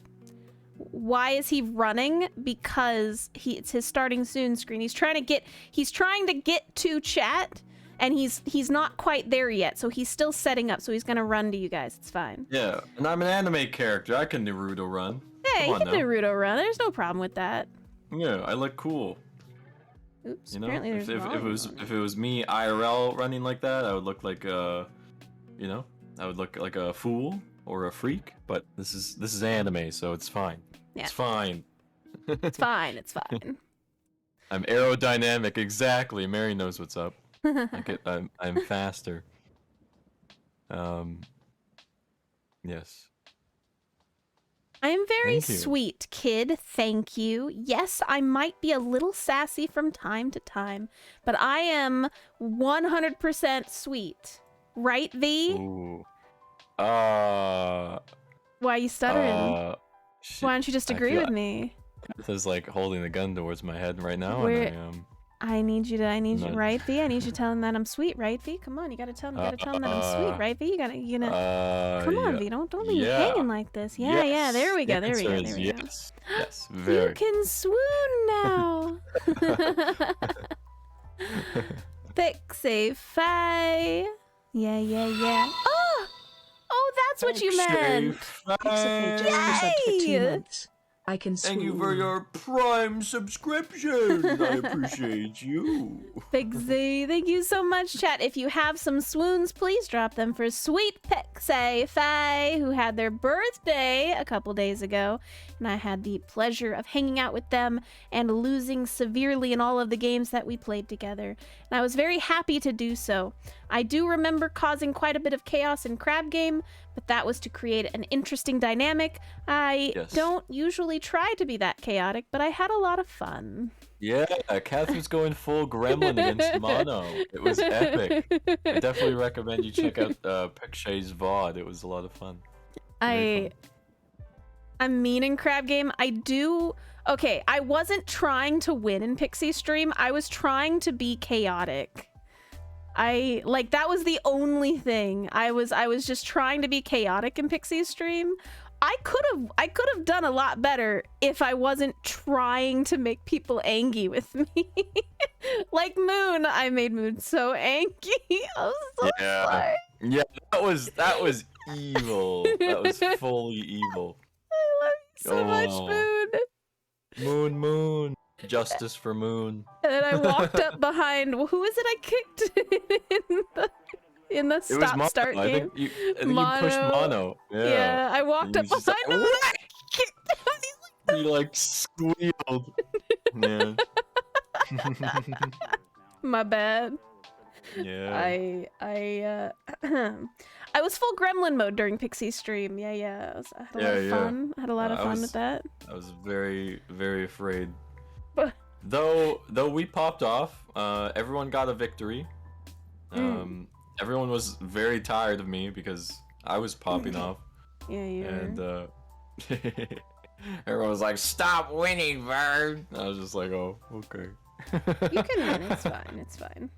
Why is he running? Because it's his starting soon screen. He's trying to get to chat, and he's not quite there yet, so he's still setting up. So he's gonna run to you guys. It's fine. Yeah, and I'm an anime character. I can Naruto run. Hey, Come you on can now. Naruto run. There's no problem with that. Yeah, I look cool. Oops. You know, Apparently if there's volume on it was me IRL running like that, I would look like I would look like a fool or a freak. But this is anime, so it's fine. Yeah. It's fine. It's fine. It's fine. I'm aerodynamic, exactly. Mary knows what's up. I'm faster. Yes. I am very Thank you. sweet, kid. Thank you. Yes, I might be a little sassy from time to time, but I am 100% sweet. Right, V? Ooh. Why are you stuttering? Why don't you just I agree feel- with me? Kath is like holding the gun towards my head right now, Where- and I need you, No. right, V? I need you to tell him that I'm sweet, right, V? Come on, you gotta tell him that I'm sweet, right, V? You gonna, come on, yeah. V, don't leave me Yeah. hanging like this. Yeah, there we go, The there we go, answer there is we go. yes. Yes, You very. can swoon now. Pixie Faye. Yeah. Oh, that's what you meant. Pixafe just resubbed for 2 Yay! months. I can swoon. Thank you for your Prime subscription. I appreciate you. Pixie, thank you so much, chat. If you have some swoons, please drop them for sweet Pixie Faye, who had their birthday a couple days ago. And I had the pleasure of hanging out with them and losing severely in all of the games that we played together. And I was very happy to do so. I do remember causing quite a bit of chaos in CathrenaGame, but that was to create an interesting dynamic. I Yes. don't usually try to be that chaotic, but I had a lot of fun. Yeah, Kath was going full gremlin against Mono. It was epic. I definitely recommend you check out Pekshay's VOD. It was a lot of fun. Very fun. I'm mean in CathrenaGame. Okay, I wasn't trying to win in Pixie Stream. I was trying to be chaotic. That was the only thing. I was just trying to be chaotic in Pixie Stream. I could have done a lot better if I wasn't trying to make people angry with me. Like Moon, I made Moon so angry. I'm so sorry. Yeah, that was evil. That was fully evil. I love you so much, Moon. Moon. Justice for Moon. And then I walked up behind. Who is it I kicked in the It was Mono. start I game? think you pushed Mono. Mono. Yeah, I walked You up just behind him. And I kicked him. He like squealed. Yeah. My bad. Yeah. I was full gremlin mode during Pixie's stream. Yeah. I had a lot of fun. I had a lot of fun with that. I was very, very afraid. Though we popped off, everyone got a victory. Everyone was very tired of me because I was popping off. Yeah, And everyone was like, "Stop winning, Vern!" I was just like, "Oh, okay." You can win. It's fine. It's fine.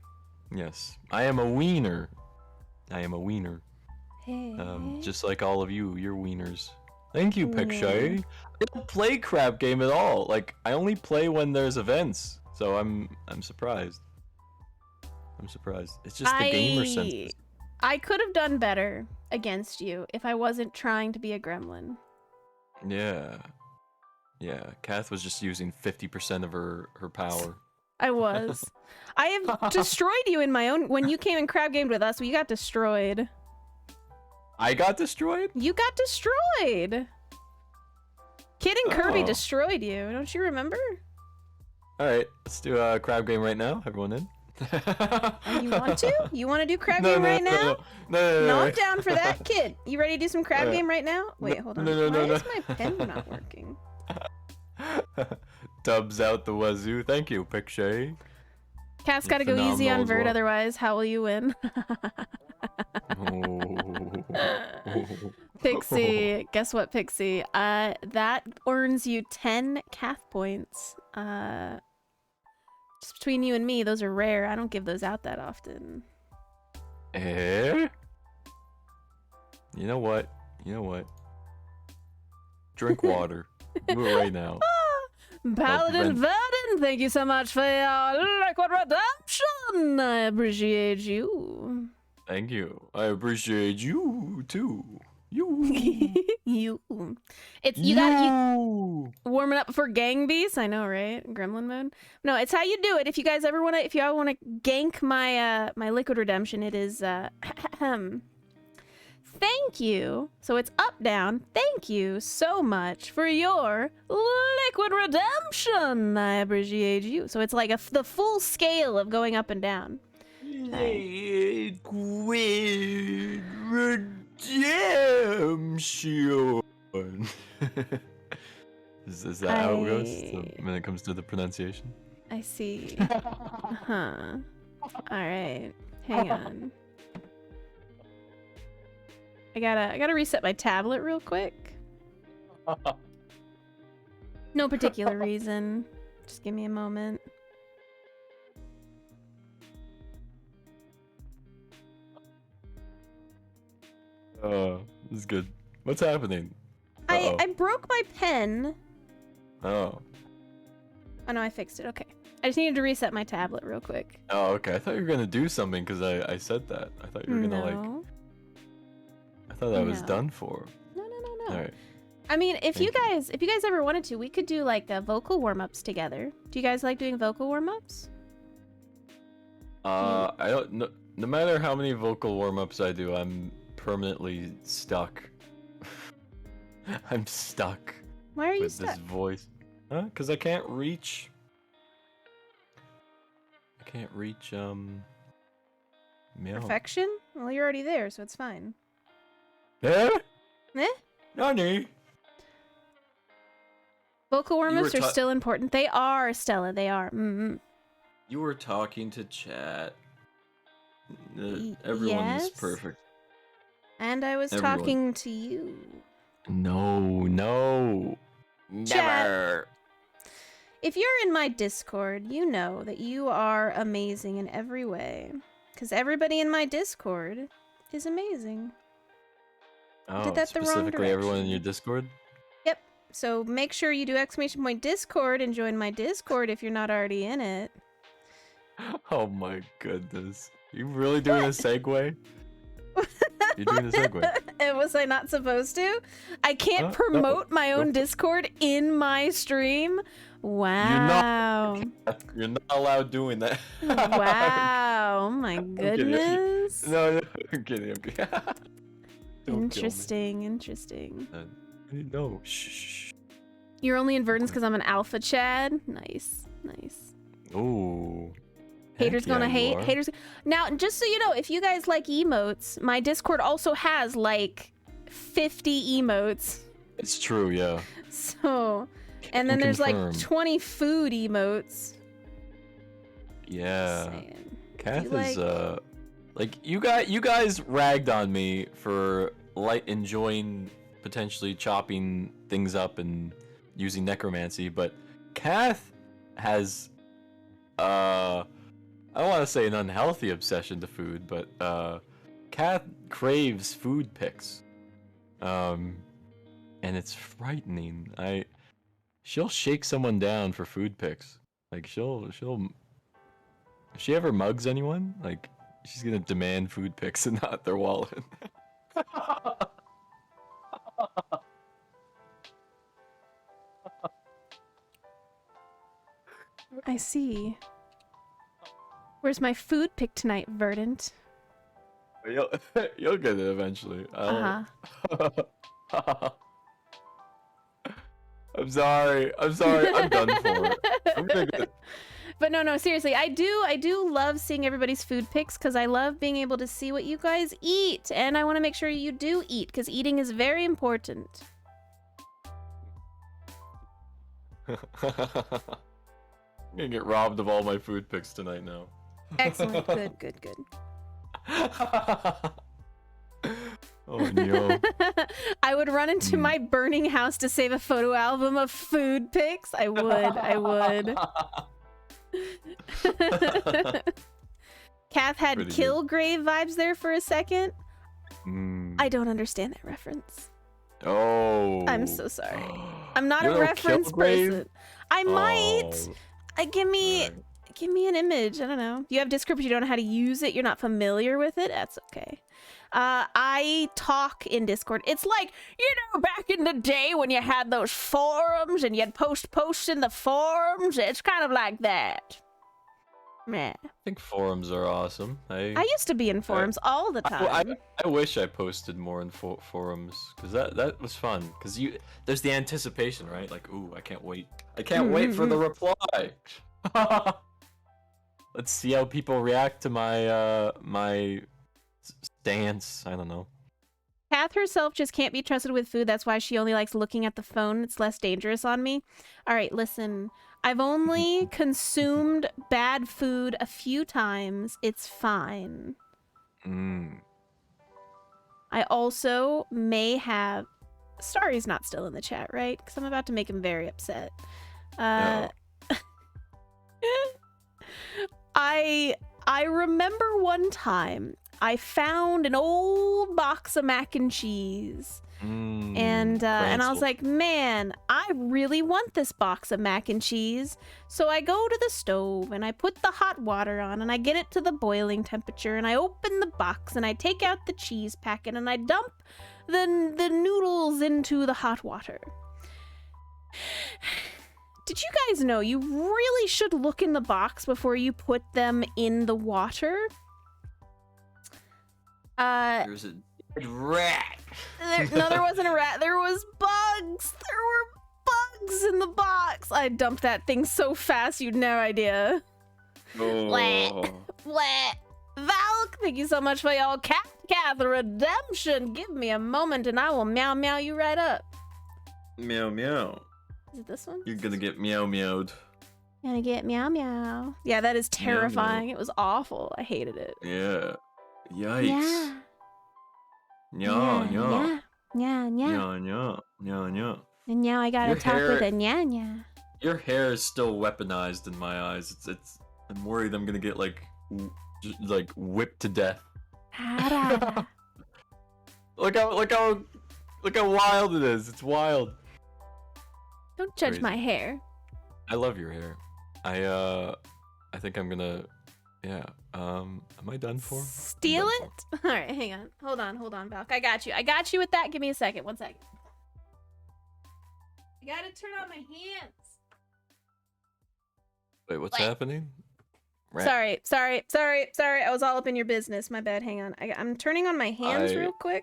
Yes, I am a wiener. I am a wiener. Hey. Just like all of you, you're wieners. Thank you, Picture. Yeah. I don't play crab game at all. Like, I only play when there's events. So I'm surprised. I'm surprised. It's just the gamer sense. I could have done better against you if I wasn't trying to be a gremlin. Yeah. Kath was just using 50% of her power. I was. I have destroyed you in my own. When you came and crab gamed with us, we got destroyed. I got destroyed? You got destroyed. Kid and Kirby destroyed you. Don't you remember? Alright, let's do a crab game right now. Everyone in? You want to? You want to do crab game right now? No, I'm down for that. Kid, you ready to do some crab game right now? Wait, hold on. Why is my pen not working? Dubs out the wazoo. Thank you, Picture. Cat's got to go easy on Vert, otherwise how will you win? Pixie, guess what, Pixie? That earns you 10 Cath points. Just between you and me, those are rare. I don't give those out that often. You know what? Drink water. Do it right now. Paladin Verdon, thank you so much for your liquid redemption. I appreciate you. Thank you. I appreciate you too. You. You. It's you warming up for gang beasts. I know, right? Gremlin mode. No, it's how you do it. If you guys ever wanna, if y'all wanna gank my my liquid redemption, it is thank you. So it's up down. Thank you so much for your liquid redemption. I appreciate you. So it's like the full scale of going up and down. Liquid redemption. Is that how it goes when it comes to the pronunciation? I see. Huh. All right. Hang on. I gotta reset my tablet real quick. No particular reason. Just give me a moment. This is good. What's happening? I broke my pen. Oh no, I fixed it. Okay. I just needed to reset my tablet real quick. Oh, okay. I thought you were gonna do something because I said that. I thought you were gonna like. I thought that was done for. No. All right. I mean, if you guys ever wanted to, we could do like vocal warm-ups together. Do you guys like doing vocal warm-ups? I don't know. No matter how many vocal warm-ups I do, I'm permanently stuck. I'm stuck. Why are you with stuck? This voice? Huh? Because I can't reach. Meow. Perfection? Well, you're already there, so it's fine. Eh? Eh? Nani? Vocal warm-ups are still important. They are, Stella. They are. You were talking to chat. Everyone is perfect. And I was talking to you. No. Never. If you're in my Discord, you know that you are amazing in every way. Because everybody in my Discord is amazing. Oh, did that the wrong specifically everyone in direction. your Discord? Yep. So make sure you do ! Discord and join my Discord if you're not already in it. Oh my goodness. You really doing a segue? You're doing a segue. Was I not supposed to? I can't promote my own Discord in my stream? Wow. You're not allowed doing that. Wow. Oh my goodness. No, I'm kidding. Interesting. No, shh. You're only in Verdance because I'm an alpha Chad? Nice. Ooh. Haters yeah, gonna you hate. are. Haters. Now, just so you know, if you guys like emotes, my Discord also has like 50 emotes. It's true, yeah. So, and then Can there's like confirm. 20 food emotes. Yeah. Saying. If Kath you is like, like you guys ragged on me for enjoying potentially chopping things up and using necromancy, but Kath has I don't want to say an unhealthy obsession to food, but Kath craves food pics. And it's frightening. She'll shake someone down for food pics. Like she'll if she ever mugs anyone, like she's gonna demand food pics and not their wallet. I see. Where's my food pick tonight, Verdant? you'll you'll get it eventually. Uh huh. I'm sorry. I'm sorry. I'm done for. I'm gonna get. But no, seriously, I do love seeing everybody's food pics because I love being able to see what you guys eat, and I want to make sure you do eat because eating is very important. I'm gonna get robbed of all my food pics tonight now. Excellent. Good. Oh no. I would run into my burning house to save a photo album of food pics. I would. Kath had Pretty Kilgrave vibes there for a second. Mm. I don't understand that reference. Oh. I'm so sorry. I'm not You a know reference Kilgrave? person. I might. Oh, Give me an image. I don't know. You have Discord, but you don't know how to use it. You're not familiar with it. That's okay. I talk in Discord. It's like, back in the day when you had those forums and you'd posts in the forums. It's kind of like that. Meh. I think forums are awesome. I used to be in forums all the time. I wish I posted more in forums because that was fun. Because there's the anticipation, right? Like, ooh, I can't wait. I can't wait for the reply. Let's see how people react to my stance. I don't know. Kath herself just can't be trusted with food. That's why she only likes looking at the phone. It's less dangerous on me. All right, listen. I've only consumed bad food a few times. It's fine. I also may have... Starry's not still in the chat, right? Because I'm about to make him very upset. No. I remember one time I found an old box of mac and cheese. And I was like, man, I really want this box of mac and cheese. So I go to the stove and I put the hot water on and I get it to the boiling temperature and I open the box and I take out the cheese packet and I dump the noodles into the hot water. Did you guys know you really should look in the box before you put them in the water? There's a rat. No, there wasn't a rat. There was bugs. There were bugs in the box. I dumped that thing so fast, you'd no idea. Oh. Bleh. Valk, thank you so much for your Cath redemption. Give me a moment and I will meow meow you right up. Meow meow. Is it this one? You're gonna get meow meowed. Gonna get meow meow. Yeah, that is terrifying. Meow. It was awful. I hated it. Yeah. Yikes. Yeah. Nya, nya. Yeah. Nya, nya. Nya, nya. And now I gotta Your talk hair- with a nya. Your hair is still weaponized in my eyes. It's I'm worried I'm gonna get like whipped to death. Look how wild it is. It's wild. Don't judge Crazy. my hair. I love your hair. I think I'm gonna am I done for? Steal I'm done it? Alright, hang on. Hold on, Valk. I got you with that. Give me a second. 1 second. I gotta turn on my hands. Wait, what's Wait. happening? Rat. Sorry. I was all up in your business. My bad. Hang on. I'm turning on my hands real quick.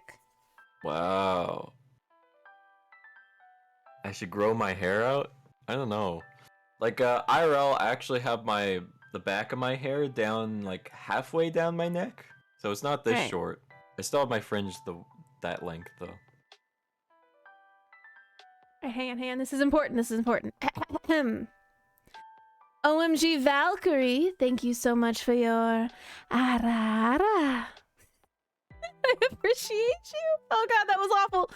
Wow. I should grow my hair out? I don't know. Like IRL, I actually have my the back of my hair down like halfway down my neck, so it's not this Alright. short. I still have my fringe that length though. Alright, hang on. This is important. OMG Valkyrie, thank you so much for your ara. I appreciate you. Oh god, that was awful.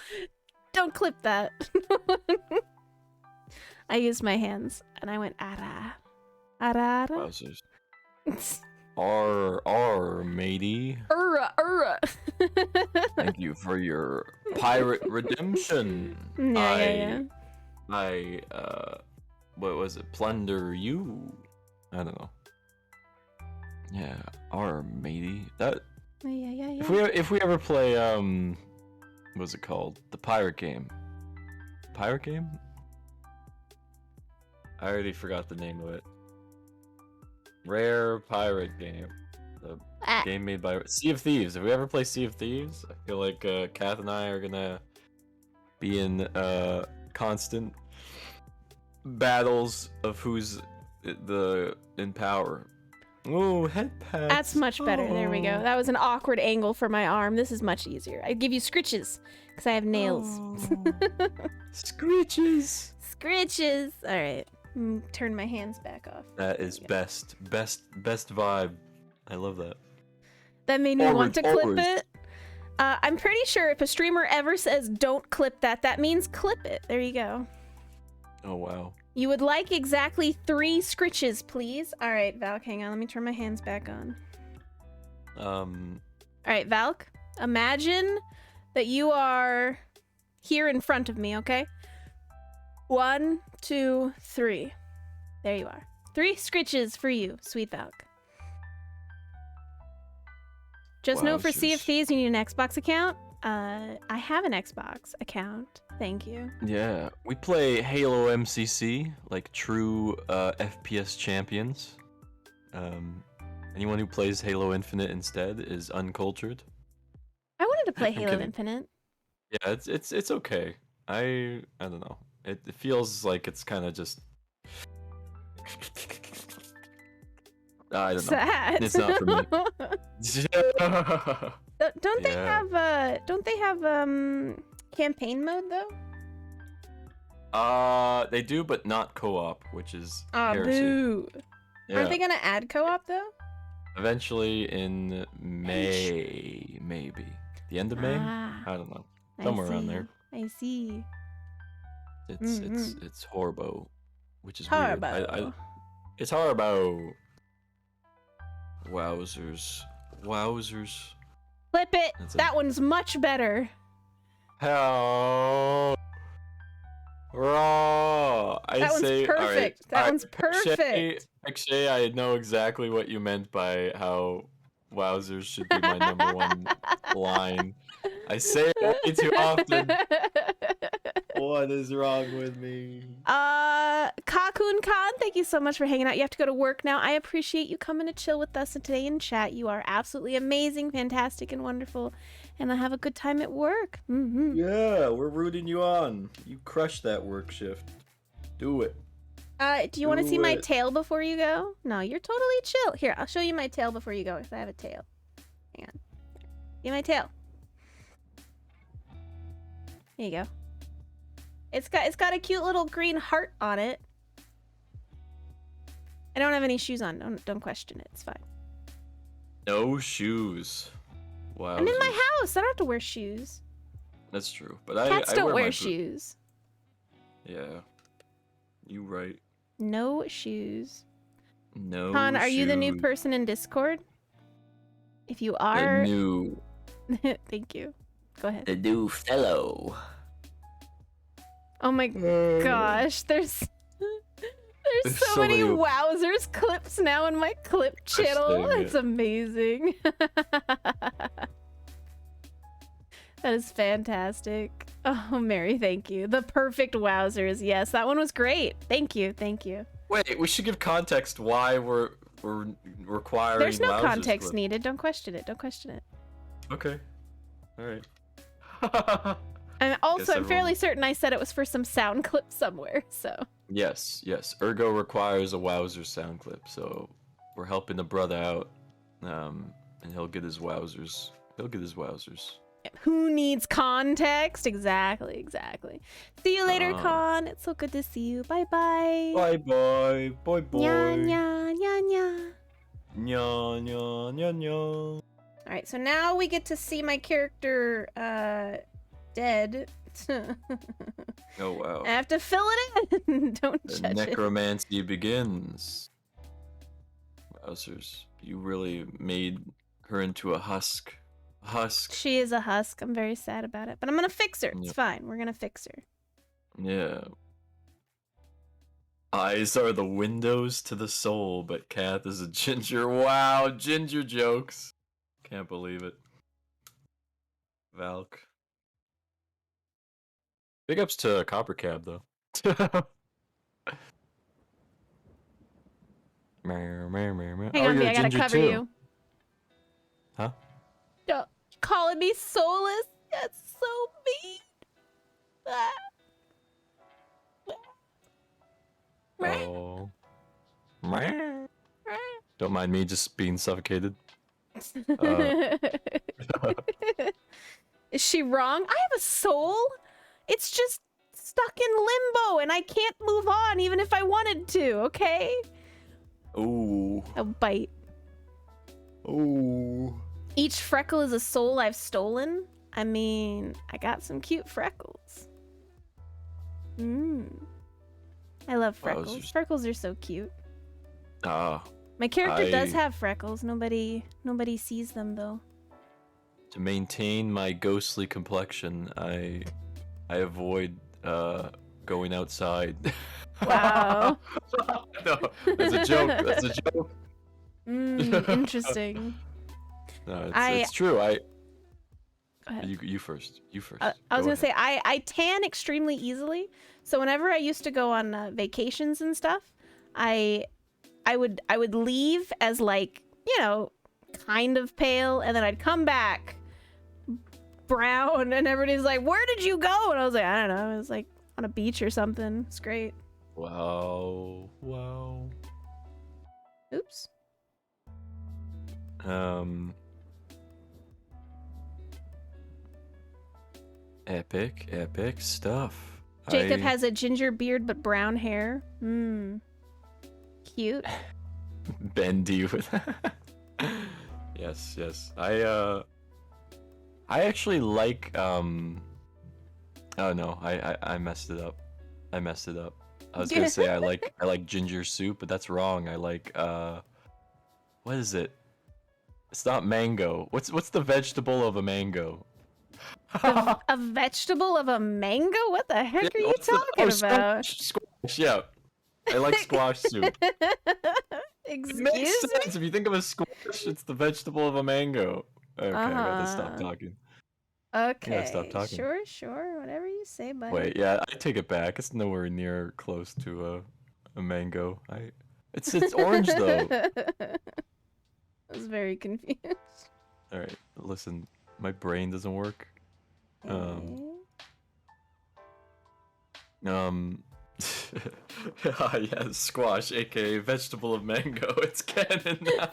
Don't clip that. I used my hands and I went ara. Ara. Wowzers. R matey. Ura. Thank you for your pirate redemption. Yeah. I what was it? Plunder you. I don't know. Yeah, R matey. That Yeah. if we ever play what's it called? The pirate game. Pirate game? I already forgot the name of it. Rare pirate game. The game made by Sea of Thieves. If we ever play Sea of Thieves, I feel like Kath and I are gonna be in constant battles of who's in power. Oh, head pats. That's much better. There we go. That was an awkward angle for my arm. This is much easier. I give you scritches because I have nails. Scritches. Scritches. All right. Turn my hands back off. That is best vibe. I love that. That made me want to clip Forward. it. I'm pretty sure if a streamer ever says don't clip that, that means clip it. There you go. Oh wow. You would like exactly 3 scritches, please. All right, Valk, hang on. Let me turn my hands back on. All right, Valk, imagine that you are here in front of me, okay? 1, 2, 3. There you are. 3 scritches for you, sweet Valk. Just know for Sea of Wowzers. Thieves, you need an Xbox account. I have an Xbox account. Thank you. Yeah, we play Halo MCC like true FPS champions. Anyone who plays Halo Infinite instead is uncultured. I wanted to play I'm Halo kidding. Infinite. Yeah, it's okay. I don't know. It feels like it's kind of just. I don't know. Sad. It's not for me. Don't they Yeah. have campaign mode though? They do, but not co-op, which is Ah, heresy. boo. Yeah. Aren't they gonna add co-op though? Eventually in May, maybe. The end of May? Ah, I don't know. I Somewhere around see. there. I see. It's horrible, which is weird. Horrible. It's horrible. Wowzers. Flip it. That's That one's much better. Hell. Raw. That one's perfect. That one's perfect. Actually, I know exactly what you meant by how wowzers should be my number one line. I say it way too often. What is wrong with me? Kakun Khan, thank you so much for hanging out. You have to go to work now. I appreciate you coming to chill with us today in chat. You are absolutely amazing, fantastic, and wonderful. And I have a good time at work. Yeah, we're rooting you on. You crushed that work shift. Do it. Do you want to Do see my it. tail before you go? No, you're totally chill. Here, I'll show you my tail before you go, because I have a tail. Hang on. See my tail. Here you go. It's got a cute little green heart on it. I don't have any shoes on. Don't question it. It's fine. No shoes. Wow. I'm in my house. I don't have to wear shoes. That's true, but Cats I don't wear wear my shoes. Yeah. You right. No shoes. No. Han, are you the new shoes. person in Discord? If you The are, new. thank you. Go ahead. The new fellow. Oh my gosh, there's There's so so many many- wowzers clips now in my clip channel. dang It's amazing. That is fantastic. Oh, Mary, thank you. The perfect wowzers. Yes, that one was great. Thank you. Thank you. Wait, we should give context why we're requiring. There's no wowzers context clip. needed. Don't question it. Don't question it. Okay. All right. And also, Guess I'm fairly everyone- certain I said it was for some sound clip somewhere. So Yes. Ergo requires a wowzer sound clip, so we're helping a brother out, and he'll get his wowzers. He'll get his wowzers. Who needs context? Exactly. See you later, Ah. Con. It's so good to see you. Bye-bye. Bye bye, boy boy. Nya, nya, nya, nya. Nya nya nya nya. All right, so now we get to see my character dead. Oh wow. I have to fill it in. Don't The judge it. necromancy begins. Wowzers, you really made her into a husk. Husk. She is a husk. I'm very sad about it, but I'm gonna fix her. It's Yep. fine. We're gonna fix her. Yeah. Eyes are the windows to the soul, but Kath is a ginger. Wow, ginger jokes. Can't believe it. Valk. Big ups to Copper Cab though. Hang on, you're V, a I gotta ginger cover too. you. Huh? Don't calling me soulless. That's so mean. Ah. Oh. Don't mind me just being suffocated. Is she wrong? I have a soul. It's just stuck in limbo and I can't move on even if I wanted to, okay? Ooh. A bite. Ooh. Each freckle is a soul I've stolen. I mean, I got some cute freckles. I love freckles. Wowzers. Freckles are so cute. Ah. My character does I- have freckles. Nobody sees them though. To maintain my ghostly complexion, I avoid going outside. Wow. No, that's a joke. That's a joke. Interesting. No, I- it's true. Go ahead. You first. You first. I was Go gonna say ahead. I tan extremely easily. So whenever I used to go on vacations and stuff, I would leave as like, you know, kind of pale, and then I'd come back brown, and everybody's like, "Where did you go?" And I was like, "I don't know. It was like on a beach or something. It's great." Wow. Wow. Oops. Epic stuff. Jacob has a ginger beard but brown hair. Cute. bendy with. Yes. I actually like oh no, I messed it up. I was gonna say I like ginger soup, but that's wrong. I like what is it? It's not mango. What's the vegetable of a mango? A vegetable of a mango? What the heck are you talking about? Squash, yeah. I like squash soup. It Excuse makes me? sense. If you think of a squash, it's the vegetable of a mango. Okay, I gotta stop talking. Okay. stop talking. Sure. Whatever you say, buddy. Wait, yeah, I take it back. It's nowhere near close to a mango. It's orange though. I was very confused. All right, listen, my brain doesn't work. Yeah, squash, aka vegetable of mango. It's canon now.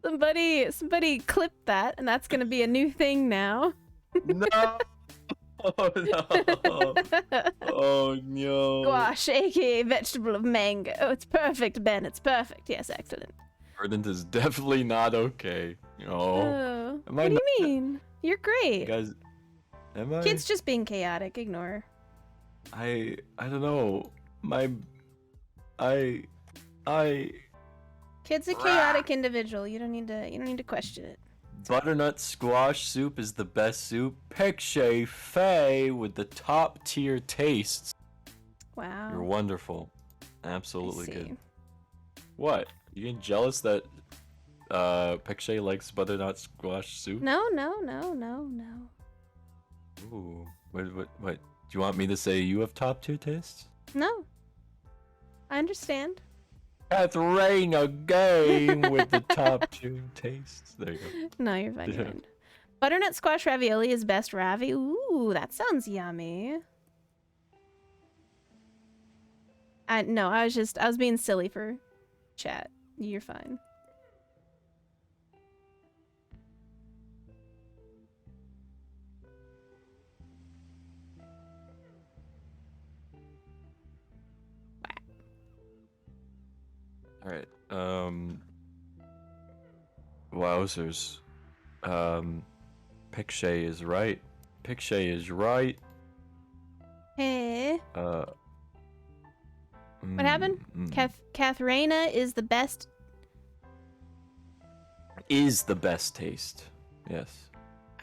Somebody clip that, and that's gonna be a new thing now. No. Oh no. Oh no. Squash, aka vegetable of mango. Oh, it's perfect, Ben. It's perfect. Yes, excellent. Verdant is definitely not okay. Oh, Am what I do not- you mean? You're great. Guys, am I? Kid's just being chaotic. Ignore. I don't know. Kid's a chaotic individual. You don't need to question it. Butternut squash soup is the best soup. Picche Fay with the top tier tastes. Wow. You're wonderful. Absolutely I see. good. What? You getting jealous that Picche likes butternut squash soup? No. Ooh. What? Do you want me to say you have top tier tastes? No. I understand. CathrenaGame with the top tier tastes. There you go. No, you're fine. You're fine. Butternut squash ravioli is best ravi. Ooh, that sounds yummy. No, I was being silly for chat. You're fine. All right. Wowzers. Pickshay is right. Pickshay is right. Hey. What What happened? Cathrena is the best. Is the best taste. Yes.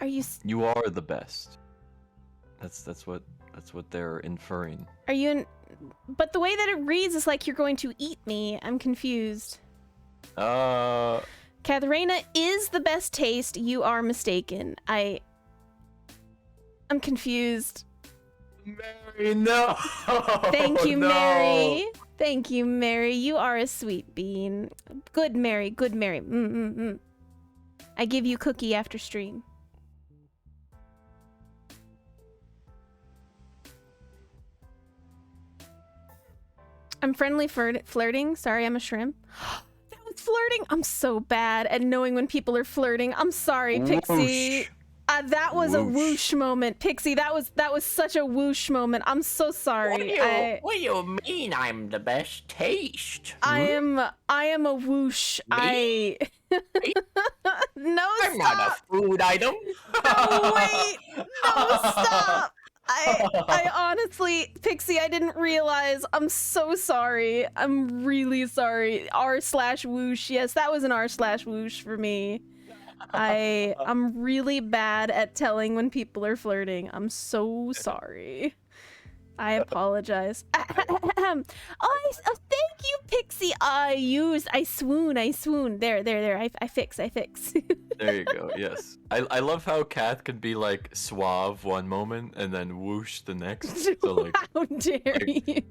Are you? You are the best. That's what they're inferring. Are you in? But the way that it reads is like you're going to eat me. I'm confused. Cathrena is the best taste. You are mistaken. I'm confused. Mary, no. Thank you, no. Mary. Thank you, Mary. You are a sweet bean. Good, Mary. Good, Mary. I give you cookie after stream. I'm friendly flirting. Sorry, I'm a shrimp. That was flirting. I'm so bad at knowing when people are flirting. I'm sorry, Pixie. Whoosh. That was a Whoosh. whoosh moment, Pixie. That was such a whoosh moment. I'm so sorry. What do you mean I'm the best taste? I am a whoosh. Me? No, I'm stop. not a food item. No, wait. No, stop. I honestly, Pixie, I didn't realize. I'm so sorry. I'm really sorry. R/whoosh. Yes, that was an R/whoosh for me. I'm really bad at telling when people are flirting. I'm so sorry. I apologize. Thank you, Pixie. I swoon. There. I fix. There you go. Yes. I love how Kath could be like suave one moment and then whoosh the next. So like, how dare you?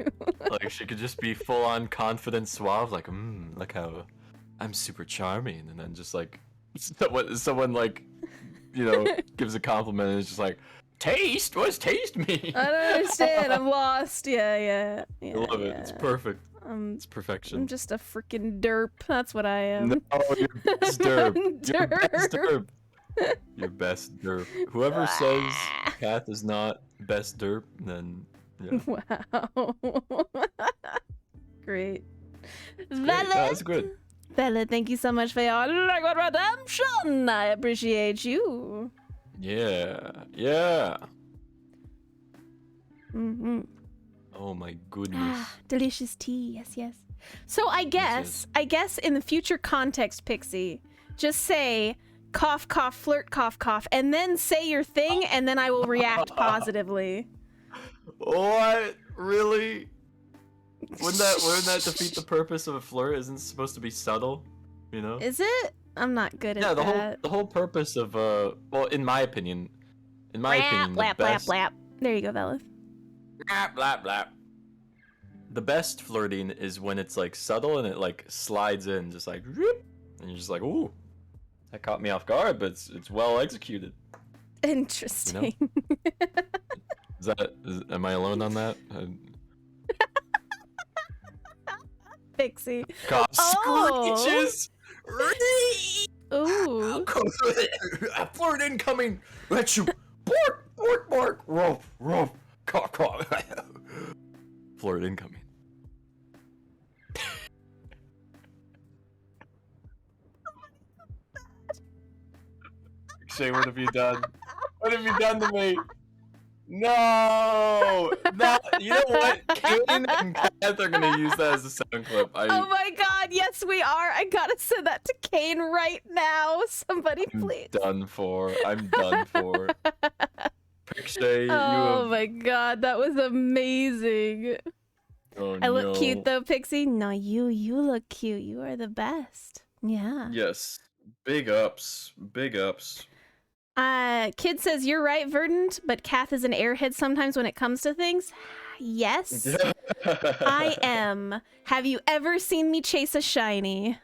like she could just be full on confident suave, like look how I'm super charming, and then just like someone like, you know, gives a compliment and it's just like, taste? What does taste mean? I don't understand. I'm lost. Yeah. I love it. It's perfect. It's I'm perfection. just a freaking derp. That's what I am. No, you're best derp. You're best Derp. derp. You're best derp. Whoever says Kath is not best derp, then yeah. Wow. Great. No, that's good. Bella, thank you so much for your Lego redemption. I appreciate you. Yeah. Oh my goodness. Delicious tea. Yes. So I guess in the future context, Pixie, just say cough, cough, flirt, cough, and then say your thing, and then I will react positively. What? Really? Wouldn't that defeat the purpose of a flirt? Isn't it supposed to be subtle? You know? Is it? I'm not good at Yeah, that. the whole purpose of well, in my opinion, the best, Blap. There you go, Velith. Blah, blah, blah. the best flirting is when it's like subtle and it like slides in, just like whoop, and you're just like, ooh, that caught me off guard, but it's well executed. Interesting. Am I alone on that? Pixie. God, Oh. screeches! Ooh. Flirt incoming! Let you bark, ruff, caw. Flirt incoming. Shay, what have you done? What have you done to me? No! You know what? Kane and Kath are gonna use that as a sound clip. Oh my god, yes we are. I gotta send that to Kane right now. Somebody please. I'm done for. Shay, Oh my god, that was amazing. Oh, I look no. cute though, Pixie. No, you look cute. You are the best. Yeah. Yes. Big ups. Kid says you're right, Verdant, but Kath is an airhead sometimes when it comes to things. Yes, I am. Have you ever seen me chase a shiny?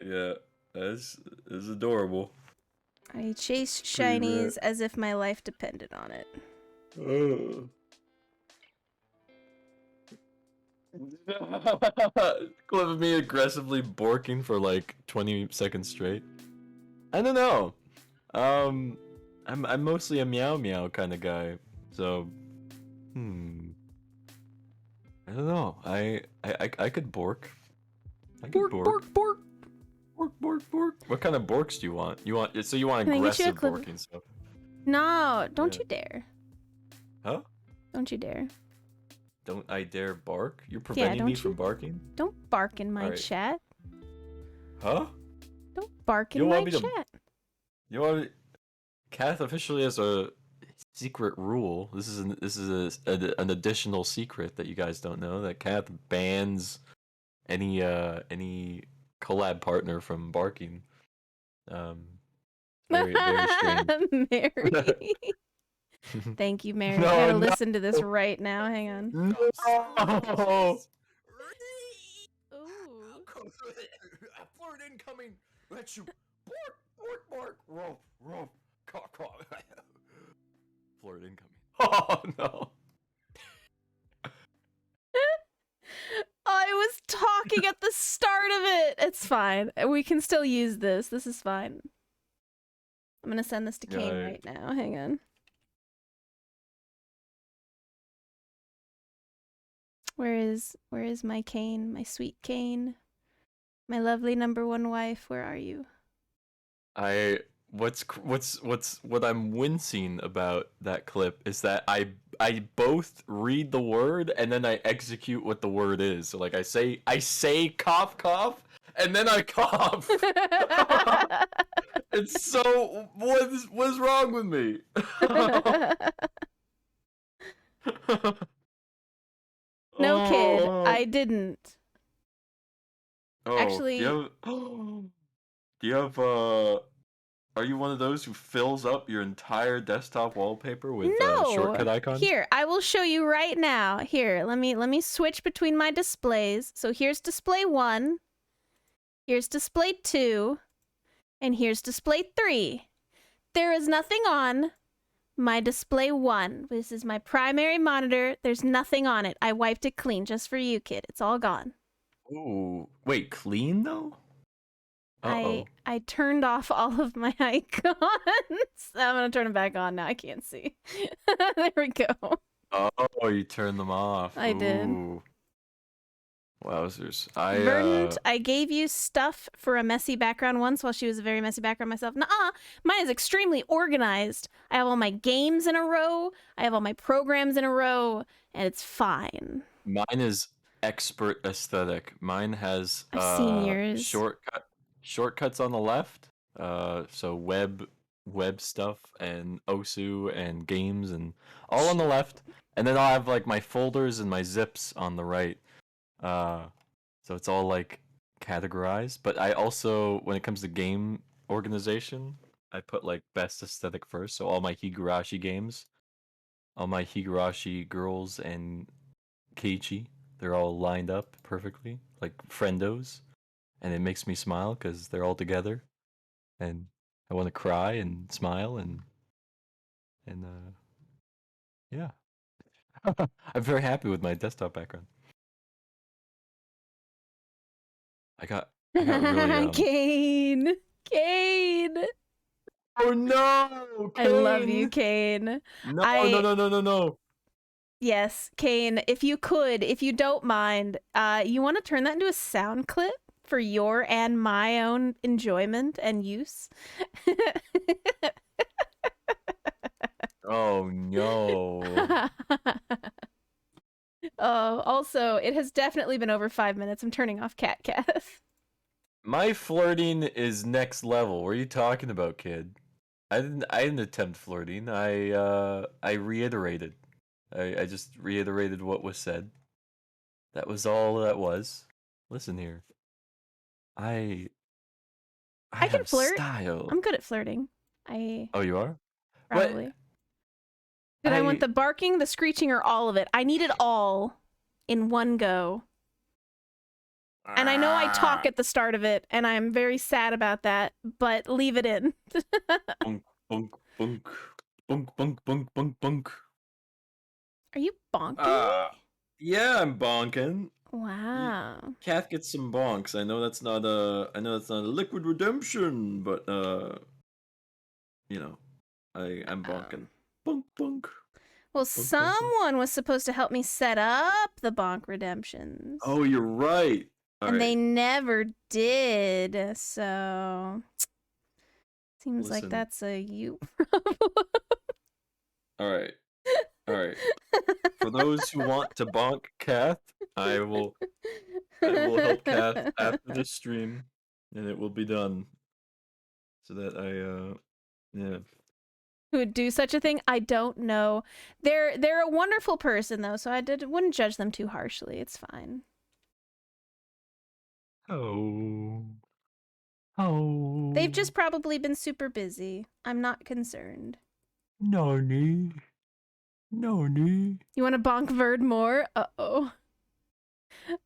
Yeah, that's adorable. I chase shinies as if my life depended on it. Clip of me aggressively borking for like 20 seconds straight. I don't know. I'm mostly a meow meow kind of guy. So, I don't know. I could bork. I could bork. bork. Bork, bork, bork. What kind of borks do you want? You want Can I get you a aggressive clip? borking stuff? No, don't Yeah. you dare. Huh? Don't you dare. Don't I dare bark? You're preventing me from barking? Don't bark in my Alright. chat. Huh? Don't bark You in don't my want me to- chat. You know what? Kath officially has a secret rule. This is an additional secret that you guys don't know. That Kath bans any collab partner from barking. Very strange. Mary. Thank you, Mary. No, I gotta no. listen to this right now. Hang on. No. Ooh. Flirt incoming. Let you bark, bark, bark. Ruff, ruff, caw, caw. Flirt incoming. Oh no. I was talking at the start of it. It's fine. We can still use this. This is fine. I'm gonna send this to Kane Yeah, right now. Hang on. Where is my Kane? My sweet Kane? My lovely #1 wife, where are you? What I'm wincing about that clip is that I both read the word and then I execute what the word is. So like I say cough cough and then I cough. It's so what's wrong with me? No, kid, Oh. I didn't. Oh, Actually- do you have are you one of those who fills up your entire desktop wallpaper with No. shortcut icons? Here, I will show you right now. Here, let me switch between my displays. So here's display 1, here's display 2, and here's display 3. There is nothing on my display 1. This is my primary monitor. There's nothing on it. I wiped it clean just for you, kid. It's all gone. Ooh, wait, clean though? Uh-oh. I turned off all of my icons. I'm gonna turn them back on now. I can't see. There we go. Oh, you turned them off. I did. Ooh. Wowzers. Verdant, I gave you stuff for a messy background once while she was a very messy background myself. Nuh-uh. Mine is extremely organized. I have all my games in a row. I have all my programs in a row, and it's fine. Mine is expert aesthetic. Mine has I've seen yours. shortcuts on the left. So web stuff and OSU and games and all on the left. And then I'll have like my folders and my zips on the right. So it's all like categorized. But I also, when it comes to game organization, I put like best aesthetic first. So all my Higurashi games, all my Higurashi girls and Keiichi, they're all lined up perfectly, like friendos. And it makes me smile because they're all together. And I want to cry and smile and yeah. I'm very happy with my desktop background. I got really Kane! Kane! Oh no! I love you, Kane! Kane. No. Yes, Kane, if you don't mind, you want to turn that into a sound clip for your and my own enjoyment and use? Oh no. Oh, also, it has definitely been over 5 minutes. I'm turning off Cat. My flirting is next level. What are you talking about, kid? I didn't attempt flirting. I reiterated. I just reiterated what was said. That was all that was. Listen here. I I can have flirt. style. I'm good at flirting. Oh, you are? Probably. What? Did I want the barking, the screeching, or all of it? I need it all in one go. And I know I talk at the start of it, and I'm very sad about that, but leave it in. Bunk, bunk, bunk. Bunk, bunk, bunk, bunk, bunk. Are you bonking? Yeah, I'm bonking. Wow. Kath gets some bonks. I know that's not a liquid redemption, but you know, I'm bonking. Bunk bunk. Well, Bunk, bunk, bunk. someone was supposed to help me set up the bonk redemptions. Oh, you're right. All and right. they never did, so seems like Listen. that's a you problem. All right. All right. For those who want to bonk Kath, I will help Kath after this stream, and it will be done. So that yeah. Who would do such a thing? I don't know. They're a wonderful person though, so wouldn't judge them too harshly. It's fine. Oh. Oh. They've just probably been super busy. I'm not concerned. Nani. Nani. You want to bonk Verd more? Uh-oh.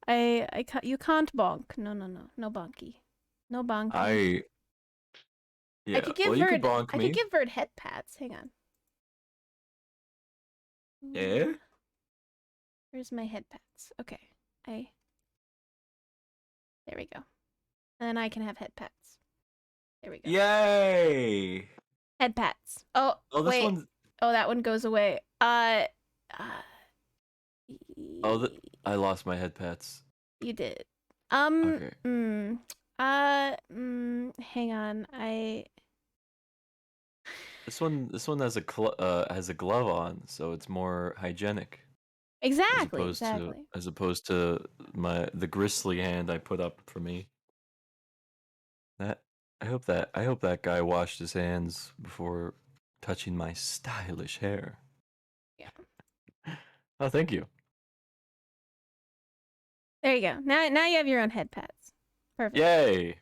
You can't bonk. No bonky. No bonking. Yeah. I could give you Verd, could bonk I me. could give Verd head pats. Hang on. Yeah. Where's my head pats? Okay. There we go. And I can have head pats. There we go. Yay! Head pats. Oh, Oh, this wait. one's. Oh, that one goes away. I lost my head pats. You did. Okay. Hang on. This one has a glove on, so it's more hygienic. Exactly. As opposed to the gristly hand I put up for me. I hope that guy washed his hands before touching my stylish hair. Yeah. Oh, thank you. There you go. Now you have your own head pats. Perfect. Yay!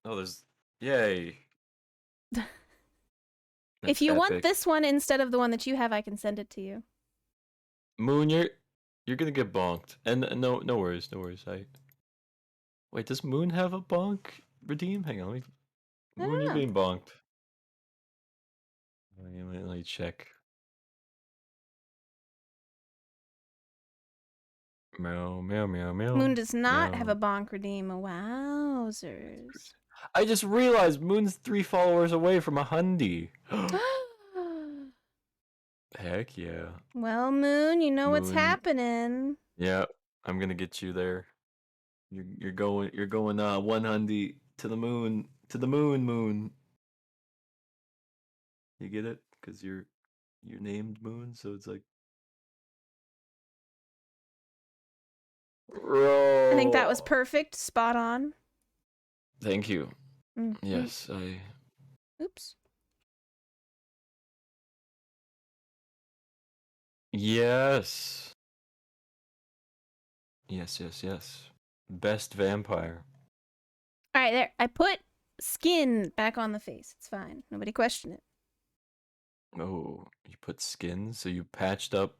Oh, yay! If you want this one instead of the one that you have, I can send it to you. Moon, you're gonna get bonked, and no worries. Wait, does Moon have a bonk redeem? Hang on, Moon, you're getting bonked. Let me check. Meow, meow, meow, meow. Moon does not have a bonk redeem. Wowzers. I just realized Moon's 3 followers away from 100. Heck yeah. Well, Moon, you know what's happening. Yeah, I'm gonna get you there. You're going 100 to the moon, Moon. You get it? Because you're named Moon, so it's like. Roll. I think that was perfect. Spot on. Thank you. Mm-hmm. Yes, Oops. Yes. Yes. Best vampire. All right, there. I put skin back on the face. It's fine. Nobody question it. Oh, you put skin, so you patched up.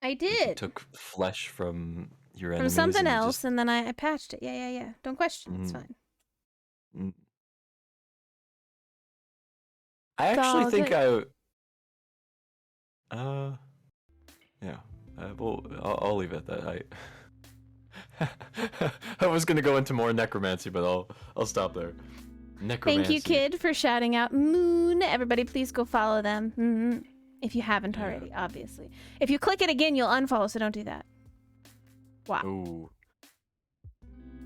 I did. You took flesh from your from enemies. Something else, and then I patched it. Yeah. Don't question. It's fine. I actually think yeah. Well, I'll leave it at that. I was gonna go into more necromancy, but I'll stop there. Necromancy. Thank you, kid, for shouting out Moon. Everybody, please go follow them. If you haven't already, obviously. If you click it again, you'll unfollow, so don't do that. Wow. Ooh.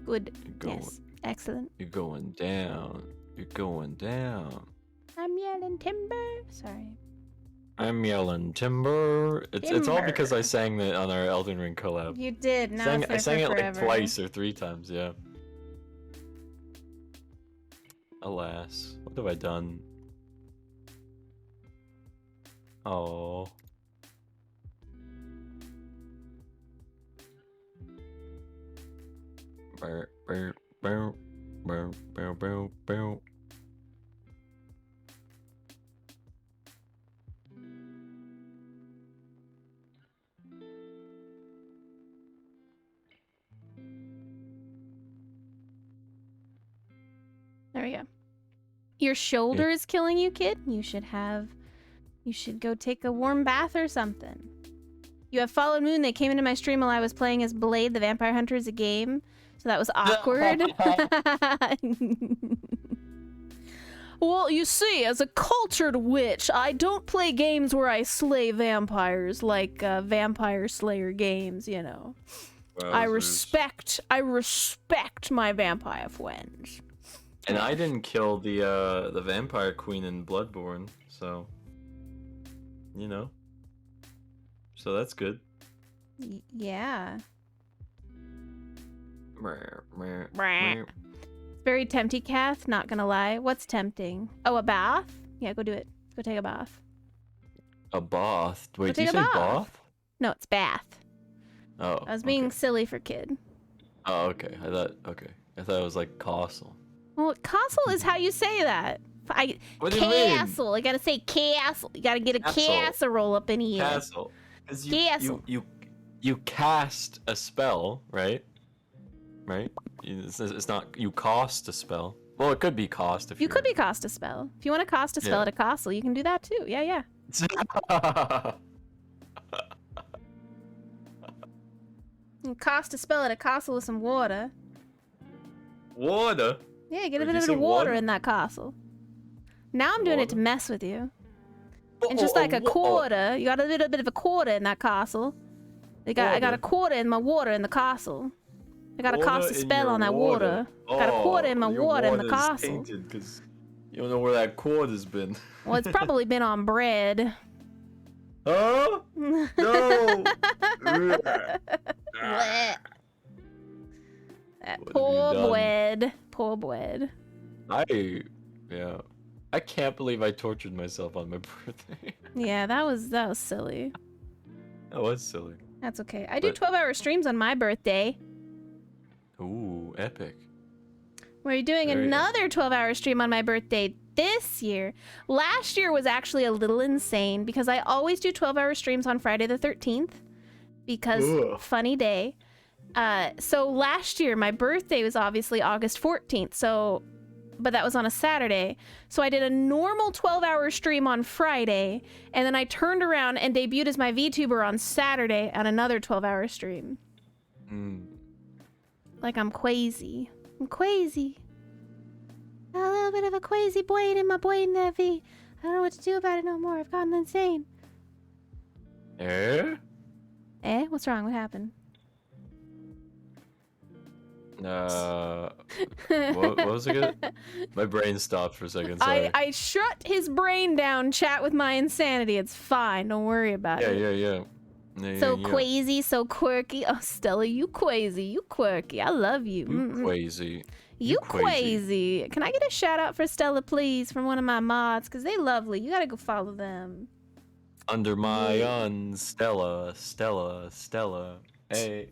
Good. Yes. Excellent. You're going down. I'm yelling timber. Sorry. I'm yelling timber. It's all because I sang that on our Elden Ring collab. You did. Now I sang it like twice or 3 times, yeah. Alas, what have I done? Oh. Burr, burr, burr, burr, burr, burr, burr. There we go. Your shoulder is killing you, kid? You should go take a warm bath or something. You have followed Moon. They came into my stream while I was playing as Blade the Vampire Hunter as a game. So that was awkward. Well, you see, as a cultured witch, I don't play games where I slay vampires like Vampire Slayer games, you know. I respect my vampire friends. And I didn't kill the vampire queen in Bloodborne, so you know. So that's good. Yeah. Meh. Very tempting, Kath, not gonna lie. What's tempting? Oh, a bath? Yeah, go do it. Go take a bath. A bath? Wait, did you take say a bath. bath? No, it's bath. Oh. I was being okay. silly for kid. Oh, okay. I thought it was like castle. Well, castle is how you say that. What do you mean? Castle. I gotta say castle. You gotta get a Castle. casserole up in here. Castle. 'Cause Castle. you cast a spell, right? Right? It's not you cost a spell. Well, it could be cost if You could be cost a spell. If you want to cost a spell Yeah. at a castle, you can do that too. Yeah, yeah. You can cost a spell at a castle with some water. Water. Yeah, get a Did bit you of say water water? in that castle. Now I'm doing it to Water? mess with you. And just like a quarter, you got a little bit of a quarter in that castle. I got a quarter in my water in the castle. I got to cast a spell on that water. Got a quarter in my your water in the water's castle. tainted 'cause you don't know where that quarter's been. Well, it's probably been on bread. Huh? No. Bleh. That What have you poor done? bread. Poor bread. I can't believe I tortured myself on my birthday. Yeah, that was silly. That was silly. That's okay. I do But- 12-hour streams on my birthday. Ooh, epic. We're doing Very another 12-hour stream on my birthday this year. Last year was actually a little insane because I always do 12-hour streams on Friday the 13th because Ugh. funny day. So last year my birthday was obviously August 14th. But that was on a Saturday. So I did a normal 12-hour stream on Friday, and then I turned around and debuted as my VTuber on Saturday on another 12-hour stream. Like I'm crazy. I'm crazy. Got a little bit of a crazy brain in my brain there, V. I don't know what to do about it no more. I've gotten insane. Eh? What's wrong? What happened? What was it again? My brain stopped for a second. Sorry. I shut his brain down, chat with my insanity. It's fine. Don't worry about it. Yeah. So crazy, so quirky. Oh, Stella, you crazy. You quirky. I love you. You crazy. You crazy. crazy. Can I get a shout out for Stella, please, from one of my mods? Because they lovely. You got to go follow them. Under my on Stella. Hey.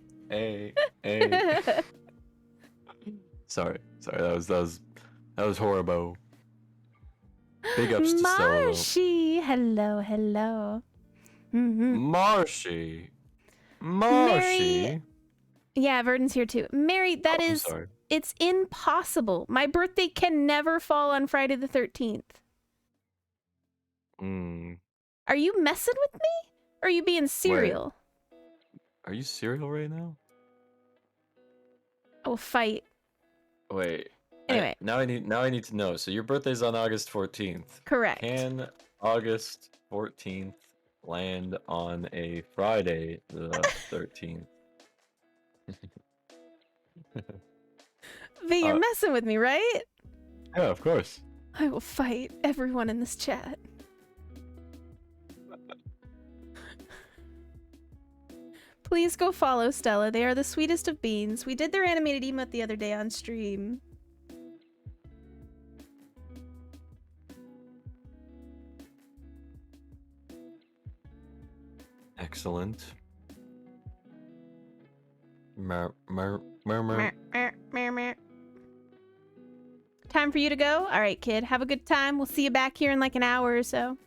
Sorry. That was horrible. Big ups to Stella. Marshy. Hello. Marshy. Mary- Yeah, Verdon's here too. Mary, that I'm is, sorry. it's impossible. My birthday can never fall on Friday the 13th. Are you messing with me? Or are you being serial? Are you serial right now? I will fight. Wait. Anyway. Now I need to know. So your birthday's on August 14th. Correct. Can August 14th land on a Friday the 13th? V, you're messing with me, right? Yeah, of course. I will fight everyone in this chat. Please go follow Stella. They are the sweetest of beans. We did their animated emote the other day on stream. Excellent. Time for you to go? All right, kid. Have a good time. We'll see you back here in like an hour or so.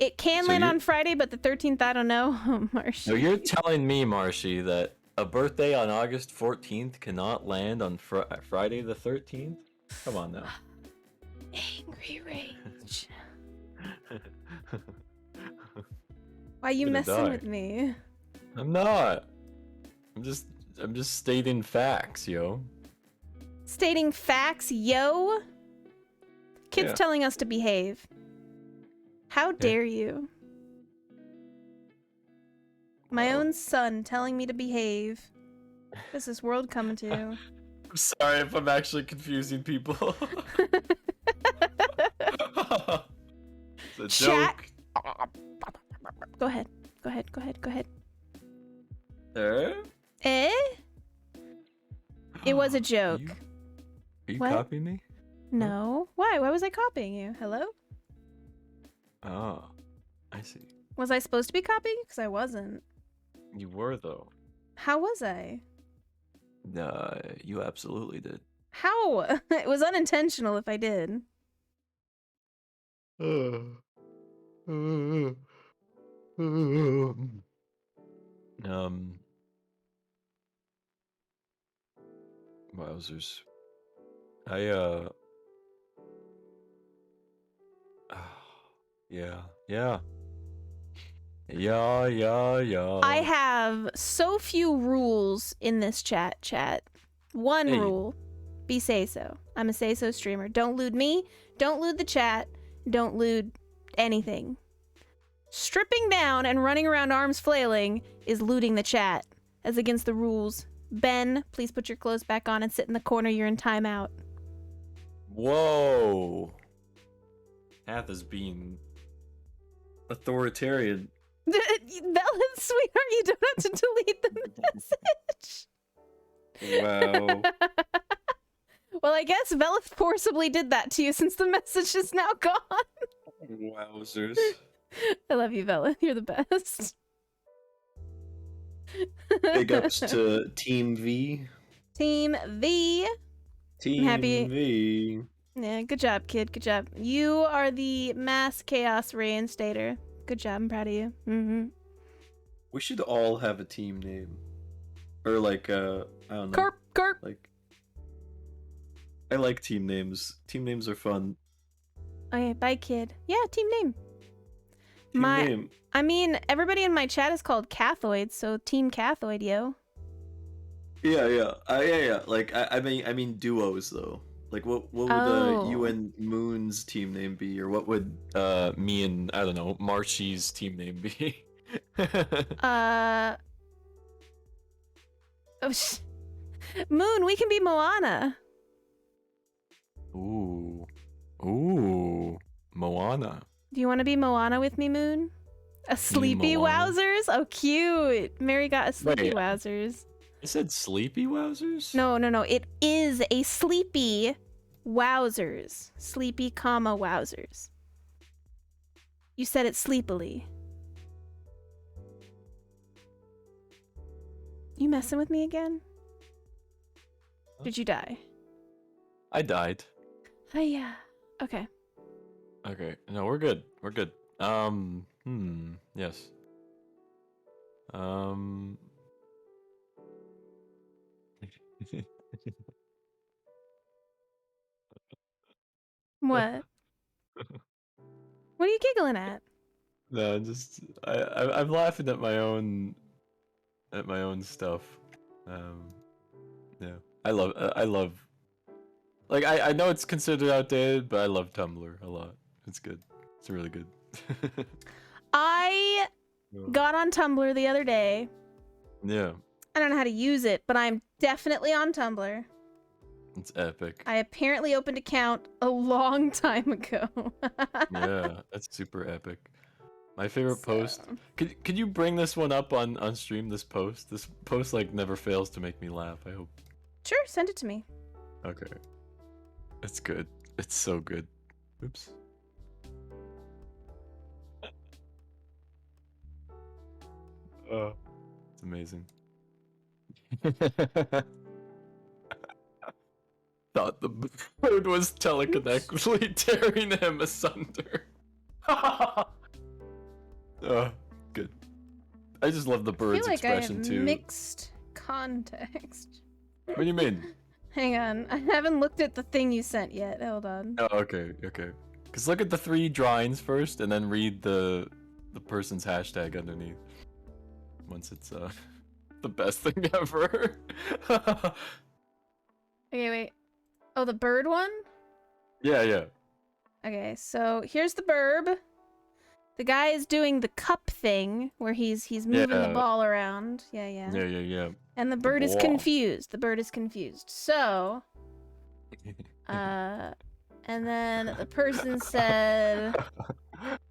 It can So land you- on Friday, but the 13th, I don't know. Oh, Marshy. So you're telling me, Marshy, that a birthday on August 14th cannot land on Friday the 13th? Come on now. Angry rage. Why you Gonna messing die. with me? I'm not. I'm just stating facts, yo. Stating facts, yo. Kid's Yeah. telling us to behave. How dare you? My Well, own son telling me to behave. What's this world coming to? I'm sorry if I'm actually confusing people. It's a Chat. joke. Go ahead. Go ahead. Go ahead. Go ahead. Eh? It was a joke. Are you What? copying me? No. Why? Why was I copying you? Hello? Oh, I see. Was I supposed to be copying? Because I wasn't. You were though. How was I? You absolutely did. How? It was unintentional if I did. Wowzers. I yeah. I have so few rules in this chat. One Hey. rule. Be say-so. I'm a say-so streamer. Don't lewd me. Don't lewd the chat. Don't lewd anything. Stripping down and running around arms flailing is looting the chat. As against the rules. Ben, please put your clothes back on and sit in the corner. You're in timeout. Whoa. Kath is being authoritarian. Bella, sweetheart, you don't have to delete the message. Wow. Well, I guess Bella forcibly did that to you since the message is now gone. Wowzers. I love you, Bella. You're the best. Big ups to Team V. Team V. Team happy- V. Yeah, good job, kid. Good job. You are the mass chaos reinstator. Good job. I'm proud of you. Mm-hmm. We should all have a team name. Or like, I don't know. Kerp. Like, I like team names. Team names are fun. Okay, bye, kid. Yeah, team name. Team name. I mean, everybody in my chat is called Cathoid, so Team Cathoid, yo. Yeah. Like, I mean duos though. Like, what would you and Moon's team name be, or what would me and I don't know Marshy's team name be? Moon, we can be Moana. Ooh, Moana. Do you want to be Moana with me, Moon? A sleepy Moana. wowzers? Oh, cute. Mary got a sleepy Wait. wowzers. I said sleepy wowzers. No. It is a sleepy wowzers. Sleepy, comma, wowzers. You said it sleepily. You messing with me again? Did you die? I died. Hiya. Okay. Okay. No, we're good. We're good. Yes. What? What are you giggling at? No, just I'm laughing at my own stuff. Yeah. I love like I know it's considered outdated, but I love Tumblr a lot. It's good. It's really good. I got on Tumblr the other day. Yeah. I don't know how to use it, but I'm definitely on Tumblr. It's epic. I apparently opened an account a long time ago. Yeah, that's super epic. My favorite post. Could you bring this one up on stream? This post like never fails to make me laugh. I hope. Sure, send it to me. Okay. It's good. It's so good. Oops. It's amazing. Thought the bird was telekinetically tearing him asunder. Good. I just love the I bird's feel like I have expression too. mixed context. What do you mean? Hang on, I haven't looked at the thing you sent yet. Hold on. Oh, okay. Cause look at the 3 drawings first, and then read the person's hashtag underneath. once it's the best thing ever. Okay, wait. Oh, the bird one? Yeah. Okay, so here's the burb. The guy is doing the cup thing where he's moving the Yeah. ball around. Yeah. Yeah. And the bird is ball. confused. The bird is confused. So, and then the person said,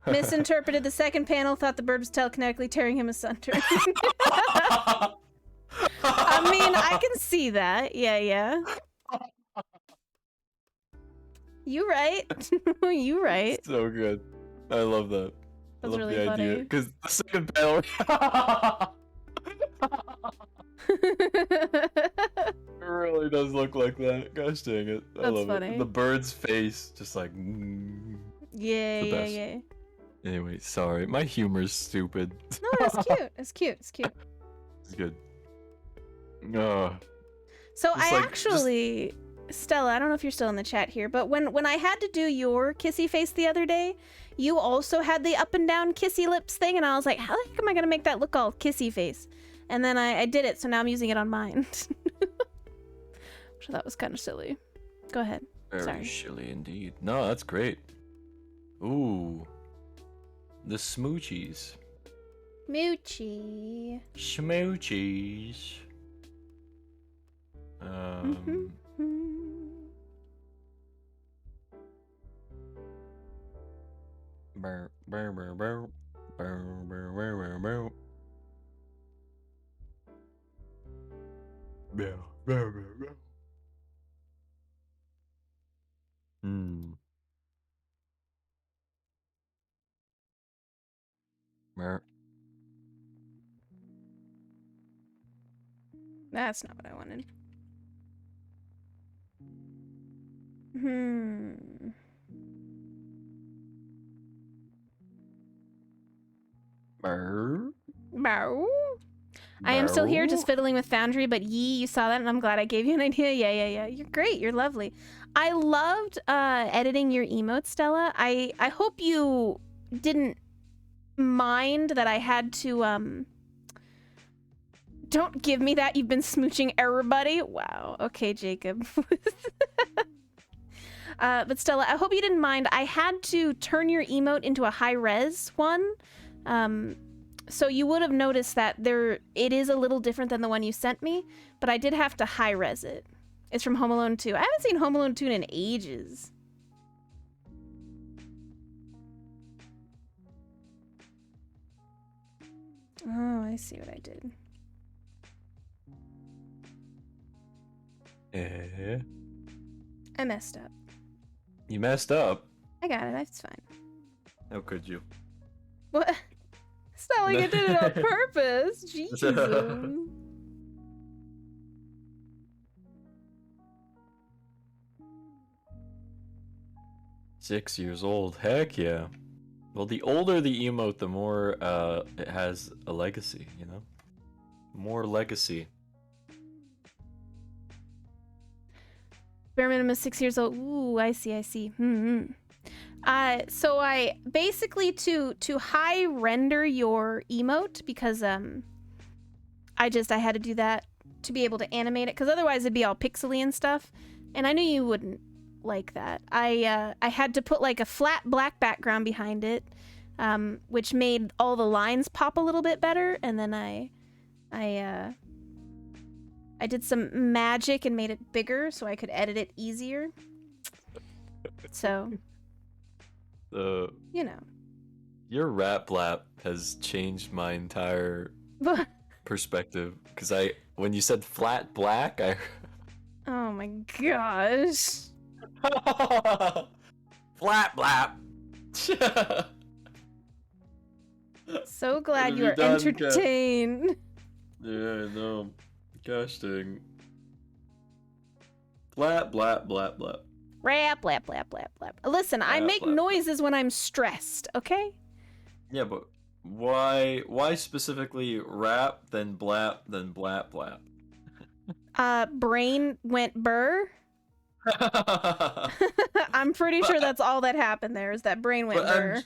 misinterpreted the second panel, thought the bird was telekinetically tearing him asunder. I mean, I can see that. Yeah. You right. You right. So good. I love that. I That's love really the idea. funny. Because the second panel. It really does look like that. Gosh dang it. I That's love funny. it. The bird's face, just like. Yeah. Anyway, sorry. My humor's stupid. No, that's cute. It's cute. It's good. So Just I like- actually, Stella, I don't know if you're still in the chat here, but when I had to do your kissy face the other day, you also had the up and down kissy lips thing, and I was like, how the heck am I gonna make that look all kissy face? And then I did it, so now I'm using it on mine. So that was kind of silly. Go ahead. Very Sorry. chilly indeed. No, that's great. Ooh. The smoochies. Moochie. Smoochies. Burr, burr, burr, burr. Burr, burr, burr, burr, burr. Burr, burr, burr, burr. Burr. That's not what I wanted. Burr. Bow. I am still here just fiddling with Foundry, but you saw that and I'm glad I gave you an idea. Yeah. You're great. You're lovely. I loved editing your emotes, Stella. I hope you didn't mind that I had to don't give me that. You've been smooching everybody. Wow. Okay, Jacob. But Stella, I hope you didn't mind. I had to turn your emote into a high-res one. So you would have noticed that it is a little different than the one you sent me, but I did have to high-res it. It's from Home Alone 2. I haven't seen Home Alone 2 in ages. Oh, I see what I did. I messed up. You messed up. I got it. It's fine. How could you? What? It's not like I did it on purpose. Jesus. 6 years old. Heck yeah. Well, the older the emote, the more it has a legacy, you know? More legacy. Bare minimum is 6 years old. Ooh, I see. So I basically to high render your emote because I had to do that to be able to animate it because otherwise it'd be all pixely and stuff, and I knew you wouldn't like that. I had to put like a flat black background behind it, which made all the lines pop a little bit better, and then I did some magic and made it bigger so I could edit it easier. So, you know. Your rap blap has changed my entire perspective. Because when you said flat black, Oh my gosh. Flat blap. So glad What you have are you done, Kat? entertained. Yeah, I know. Gosh dang. Flat blap blap blap. Rap, blap, blap, blap, blap. Listen, I Blap, make blap, blap. noises when I'm stressed, okay? Yeah, but why specifically rap, then blap, then blap blap? Brain went burr. I'm pretty sure that's all that happened there is that brain went But burr.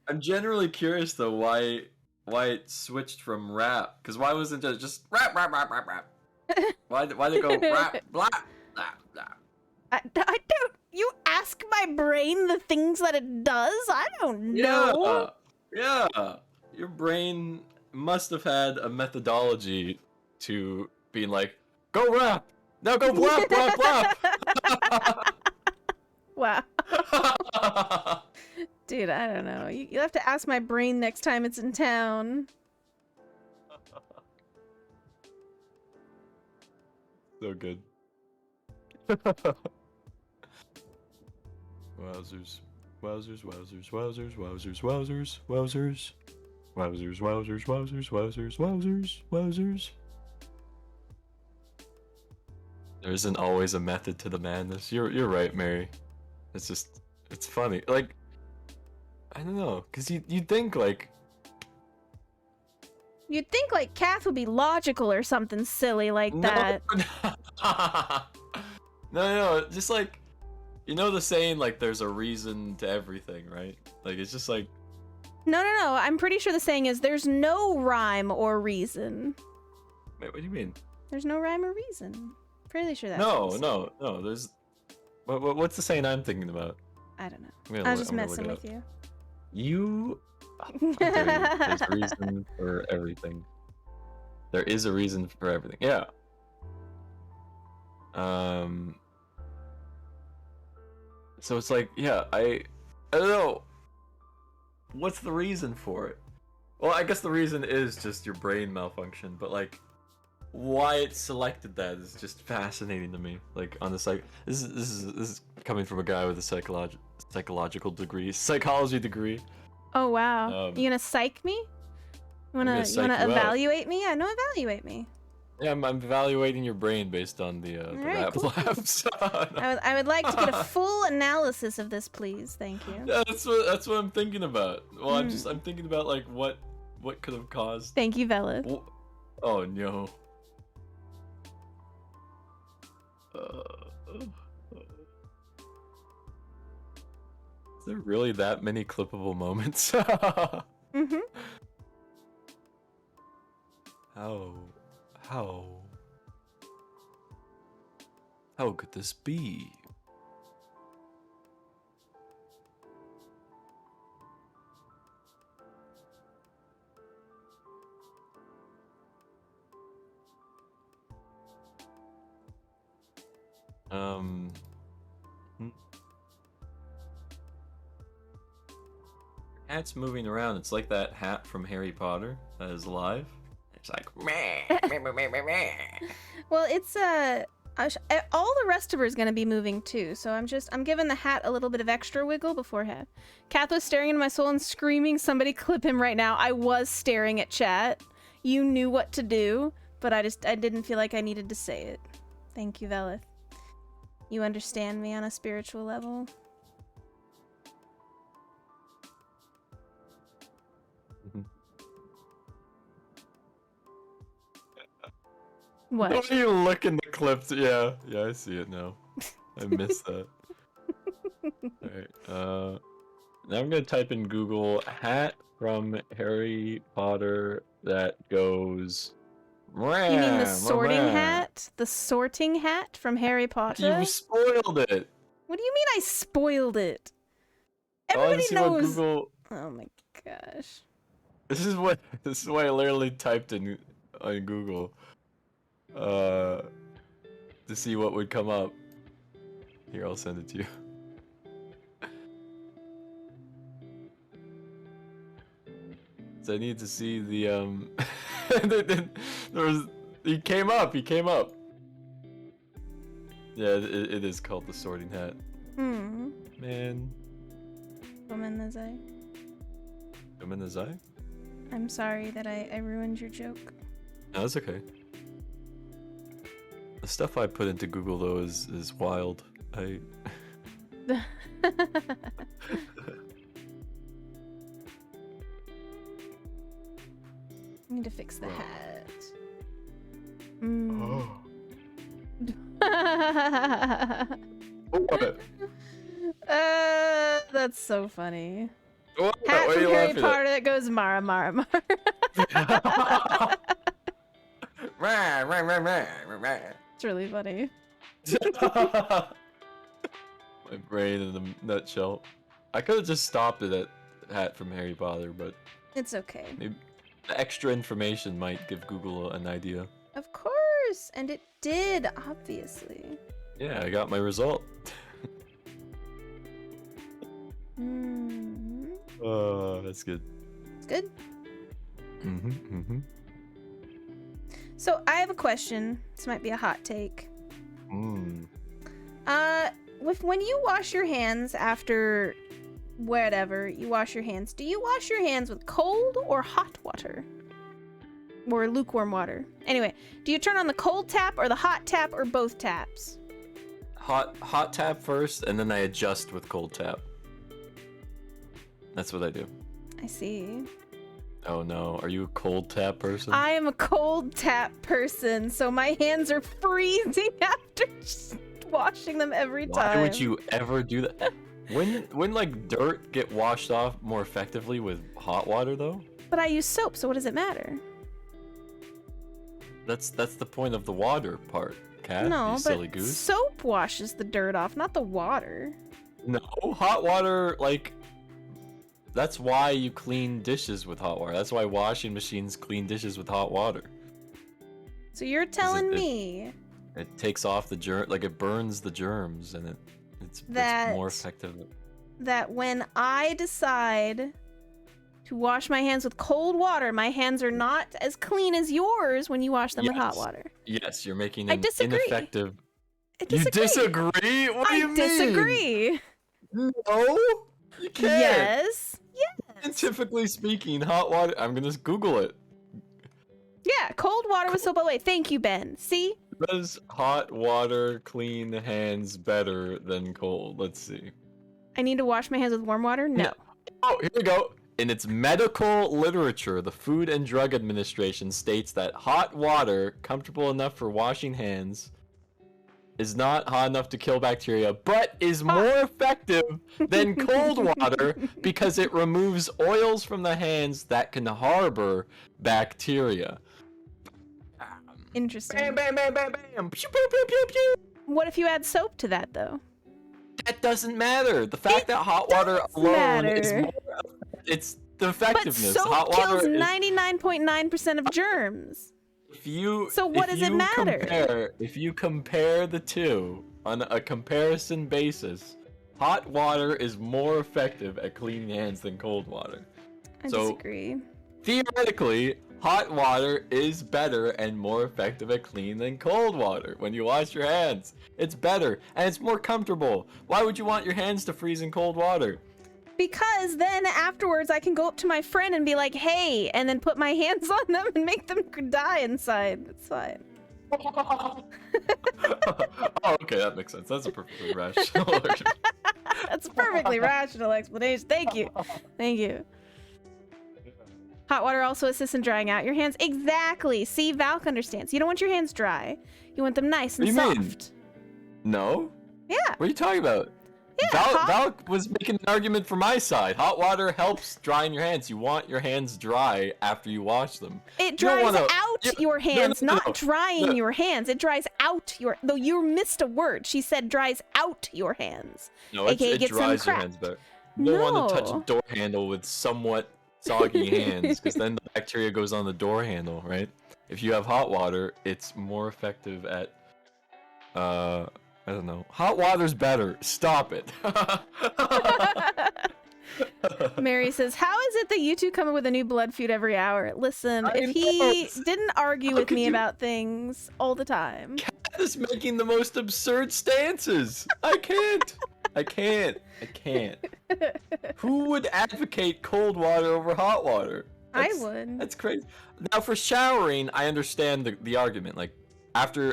I'm generally curious though why why it switched from rap. Because why wasn't it just rap, rap, rap, rap, rap? Why'd it go rap, blah, blah, blah? I don't. You ask my brain the things that it does? I don't know. Yeah. Your brain must have had a methodology to being like, go rap! Now go blap, blap, Wow. blap! Dude, I don't know. You'll have to ask my brain next time it's in town. So good. Wowzers. Wowzers, wowzers, wowzers, wowzers, wowzers, wowzers. Wowzers, wowzers, wowzers, wowzers, wowzers, wowzers. There isn't always a method to the madness. You're right, Mary. It's just, it's funny. Like, I don't know, cause you'd think like, You'd think like Cath would be logical or something silly like that. No, just like, you know the saying like there's a reason to everything, right? Like it's just like, No. I'm pretty sure the saying is there's no rhyme or reason. wait, what do you mean? There's no rhyme or reason. Pretty sure that's No, what it's- no. There's, what's the saying I'm thinking about? I don't know. I'm gonna I was look- just I'm gonna look messing it with up. you. You. There's a reason for everything. There is a reason for everything. Yeah. So it's like, yeah, I don't know. What's the reason for it? Well, I guess the reason is just your brain malfunction, but like, why it selected that is just fascinating to me. Like on the this is coming from a guy with a psychological degree, psychology degree. Oh wow. Um, You gonna psych me? You gonna wanna psych you out. evaluate me? I know evaluate me. Yeah, I'm evaluating your brain based on the Alright, rap cool. labs. I would like to get a full analysis of this, please. Thank you. Yeah, that's what I'm thinking about. Well, I'm thinking about like what could have caused. Thank you, Velith. Oh no. Is there really that many clippable moments? Mm-hmm. How could this be? Hmm. Hat's moving around. It's like that hat from Harry Potter that is alive. It's like meh, meh, meh, meh, meh, meh. Well, it's all the rest of her is gonna be moving too, so I'm giving the hat a little bit of extra wiggle beforehand. Kath was staring into my soul and screaming, "Somebody clip him right now!" I was staring at chat. You knew what to do, but I didn't feel like I needed to say it. Thank you, Velith. You understand me on a spiritual level. What? Don't you look in the clips? Yeah, I see it now. I missed that. Alright, now I'm gonna type in Google hat from Harry Potter that goes. You mean the sorting hat? The sorting hat from Harry Potter? You spoiled it. What do you mean I spoiled it? I wanna Everybody see what knows. Google. Oh my gosh. This is what I literally typed in on Google. To see what would come up. Here, I'll send it to you. So I need to see the he came up. Yeah, it is called the sorting hat. Man. Woman I'm sorry that I ruined your joke. No, that's okay. The stuff I put into Google though is wild. I need to fix the Whoa. hat. What? That's so funny. What? Hat What are from you Harry laughing Potter that goes Mara Mara Mara. at? Rah, rah, rah, rah, rah, rah. It's really funny. My brain in a nutshell. I could have just stopped it at Hat from Harry Potter, but It's okay. maybe the extra information might give Google an idea. Of course, and it did, obviously. Yeah, I got my result. Oh, that's good. It's good. Mm-hmm. So I have a question. This might be a hot take. Mm. When you wash your hands after whatever you wash your hands, do you wash your hands with cold or hot water? Or lukewarm water? Anyway, do you turn on the cold tap or the hot tap or both taps? Hot tap first, and then I adjust with cold tap. That's what I do. I see. Oh no, are you a cold tap person? I am a cold tap person, so my hands are freezing after washing them every time. Why would you ever do that? When like dirt get washed off more effectively with hot water though? But I use soap, so what does it matter? That's the point of the water part, Cat. No, you silly but goose. soap washes the dirt off, not the water. No, hot water, like, that's why you clean dishes with hot water. That's why washing machines clean dishes with hot water. So you're telling it- me It takes off the germ, like it burns the germs, and it's That- more effective. that when I decide to wash my hands with cold water, my hands are not as clean as yours when you wash them with hot Yes. water. Yes, you're making I an disagree. ineffective. I You disagree. disagree? What do I you mean? disagree. No, you can't. Yes. Yes. Scientifically speaking, hot water. I'm gonna Google it. Yeah, cold water with soap. Oh, wait, thank you, Ben. See? Does hot water clean hands better than cold? Let's see. I need to wash my hands with warm water? No. Oh, here we go. In its medical literature, the Food and Drug Administration states that hot water, comfortable enough for washing hands, is not hot enough to kill bacteria, but is more effective than cold water because it removes oils from the hands that can harbor bacteria. Interesting. Bam, bam, bam, bam, bam. Pew, pew, pew, pew, pew. What if you add soap to that, though? That doesn't matter. The fact that hot water does alone is matter. more. It's the But effectiveness. soap Hot kills water is, 99.9% of germs. if you. So what if does it you matter? If you compare the two on a comparison basis, hot water is more effective at cleaning hands than cold water. I So- disagree. Theoretically, hot water is better and more effective at cleaning than cold water. When you wash your hands, it's better and it's more comfortable. Why would you want your hands to freeze in cold water? Because then afterwards I can go up to my friend and be like, hey, and then put my hands on them and make them die inside. It's fine. Oh, okay, that makes sense. That's a perfectly rational argument. That's a perfectly rational explanation. Thank you. Thank you. Hot water also assists in drying out your hands. Exactly. See, Valk understands. You don't want your hands dry. You want them nice and What do you mean? soft. No? Yeah. What are you talking about? Yeah, Val was making an argument for my side. Hot water helps drying your hands. You want your hands dry after you wash them. It You don't dries wanna- out you- your hands, no, not no. drying No. your hands. It dries out your. Though you missed a word. She said dries out your hands. No, AKA it gets them dries your cracked. hands better. You don't want to touch No. a door handle with somewhat soggy hands, because then the bacteria goes on the door handle, right? If you have hot water, it's more effective at, I don't know. Hot water's better. Stop it. Mary says, how is it that you two come up with a new blood feud every hour? Listen, I if he know. didn't argue How with could me you- about things all the time. Is making the most absurd stances. I can't. I can't. I can't. Who would advocate cold water over hot water? I That's- would. That's crazy. Now for showering, I understand the argument. Like after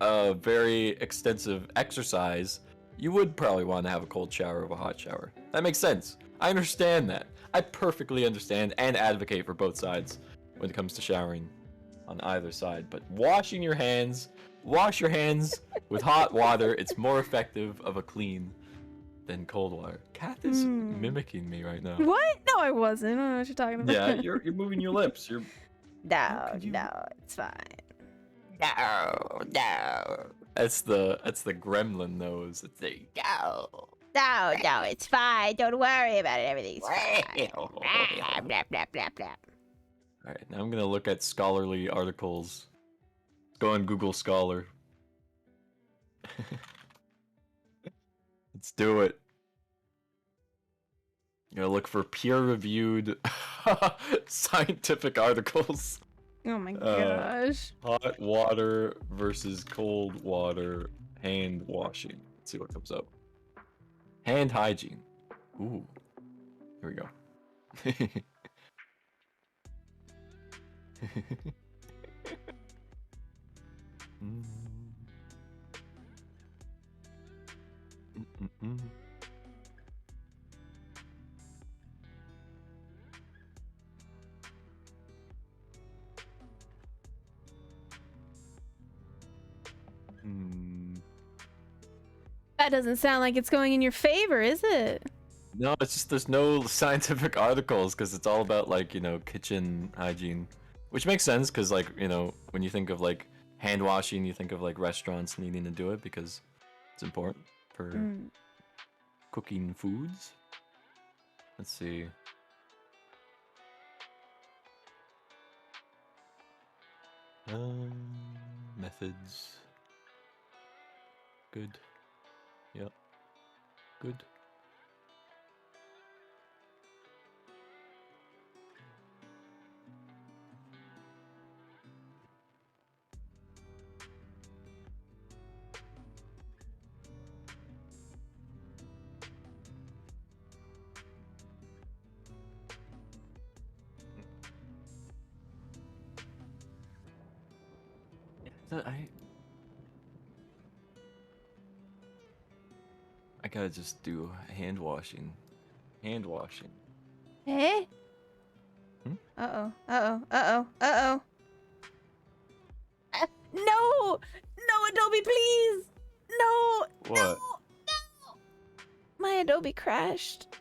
a very extensive exercise, you would probably want to have a cold shower over a hot shower. That makes sense. I understand that. I perfectly understand and advocate for both sides when it comes to showering on either side. But washing your hands, wash your hands with hot water. It's more effective of a clean. than cold water. Kath is mimicking me right now. What? No, I wasn't. I don't know what you're talking about. Yeah, you're moving your lips. You're No, could you- no, it's fine. No, no, that's the gremlin nose. It's the no. No, no, it's fine. Don't worry about it. Everything's fine. Well. Blah, blah, blah, blah, blah. All right, now I'm gonna look at scholarly articles. Go on Google Scholar. Let's do it. You gotta look for peer-reviewed scientific articles. Oh my gosh. Hot water versus cold water hand washing. Let's see what comes up. Hand hygiene. Ooh. Here we go. That doesn't sound like it's going in your favor, is it? No, it's just there's no scientific articles because it's all about like, you know, kitchen hygiene, which makes sense because like, you know, when you think of like hand washing, you think of like restaurants needing to do it because it's important for cooking foods. Let's see. Methods. Good. Yep. Good. I gotta just do hand washing. Hand washing. Eh? Hmm? Uh-oh. Uh-oh. Uh-oh. Uh-oh. No! No, Adobe, please! No! What? No! No! My Adobe crashed.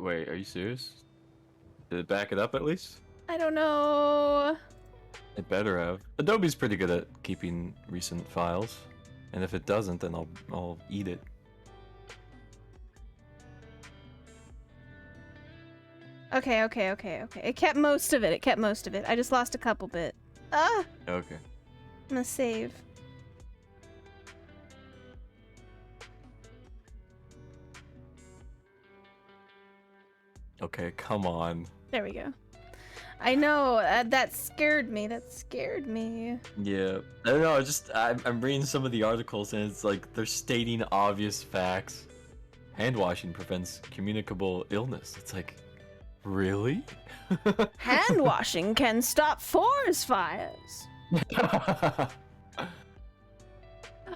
Wait, are you serious? Did it back it up at least? I don't know. It better have. Adobe's pretty good at keeping recent files, and if it doesn't, then I'll eat it. Okay. It kept most of it. I just lost a couple bit. Ah! Okay. I'm gonna save. Okay, come on. There we go. I know, that scared me. Yeah. I don't know, I'm reading some of the articles and it's like they're stating obvious facts. Hand washing prevents communicable illness. It's like, really? Hand washing can stop forest fires.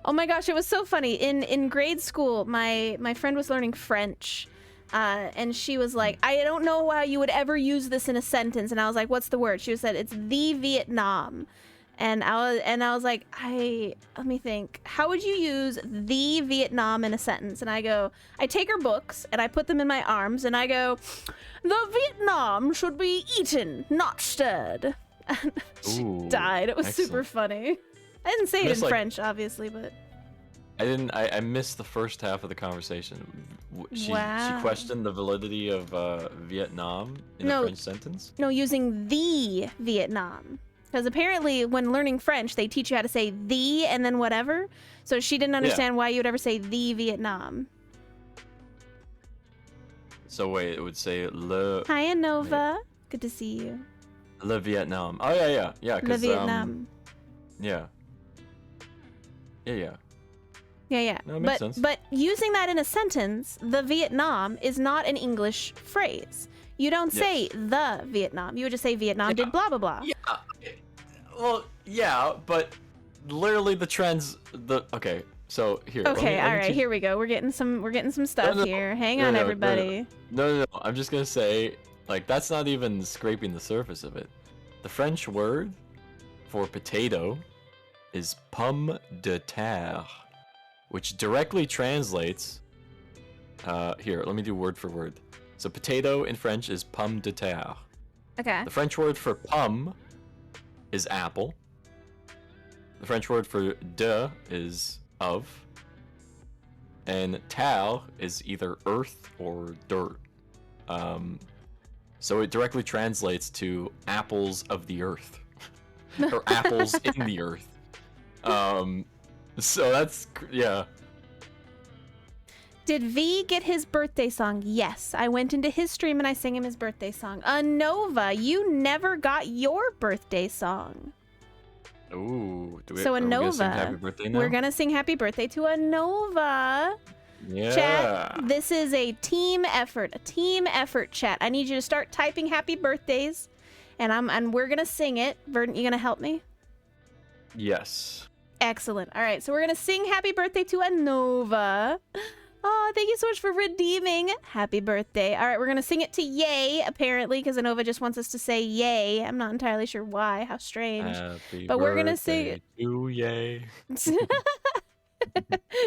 Oh my gosh, it was so funny. In grade school, my friend was learning French. And she was like, I don't know how you would ever use this in a sentence. And I was like, what's the word? She said, it's the Vietnam. And I was like, let me think. How would you use the Vietnam in a sentence? And I take her books and I put them in my arms and I go, the Vietnam should be eaten, not stirred. And she died. It was super funny. I didn't say it in French, obviously, but... I missed the first half of the conversation. She questioned the validity of Vietnam in a French sentence? No, using the Vietnam. Because apparently when learning French, they teach you how to say the and then whatever. So she didn't understand why you would ever say the Vietnam. So wait, it would say le... Hi, Anova. Good to see you. Le Vietnam. Oh, yeah. Le Vietnam. Yeah. Yeah. No, it makes sense. But using that in a sentence, the Vietnam is not an English phrase. You don't say the Vietnam. You would just say Vietnam did blah, blah, blah. Yeah. Well, yeah, but literally okay, so here. Okay, all right, here we go. We're getting some stuff here. Hang on, everybody. No. I'm just gonna say, like, that's not even scraping the surface of it. The French word for potato is pomme de terre. which directly translates. Here, let me do word for word. So potato in French is pomme de terre. Okay. The French word for pomme is apple. The French word for de is of. And terre is either earth or dirt. So it directly translates to apples of the earth. Or apples in the earth. So that's, yeah. Did V get his birthday song? Yes. I went into his stream and I sang him his birthday song. Nova, you never got your birthday song. Ooh. So are we gonna sing Nova, happy birthday now? we're gonna sing happy birthday to a Nova. Yeah. Chat, this is a team effort. A team effort, chat. I need you to start typing happy birthdays. And we're gonna sing it. Verdant, you gonna help me? Yes. Excellent. All right, so we're gonna sing happy birthday to a Nova. Oh, thank you so much for redeeming. Happy birthday. All right, we're gonna sing it to Yay, apparently, because Anova just wants us to say Yay. I'm not entirely sure why. How strange. Happy But we're gonna sing it. to Yay.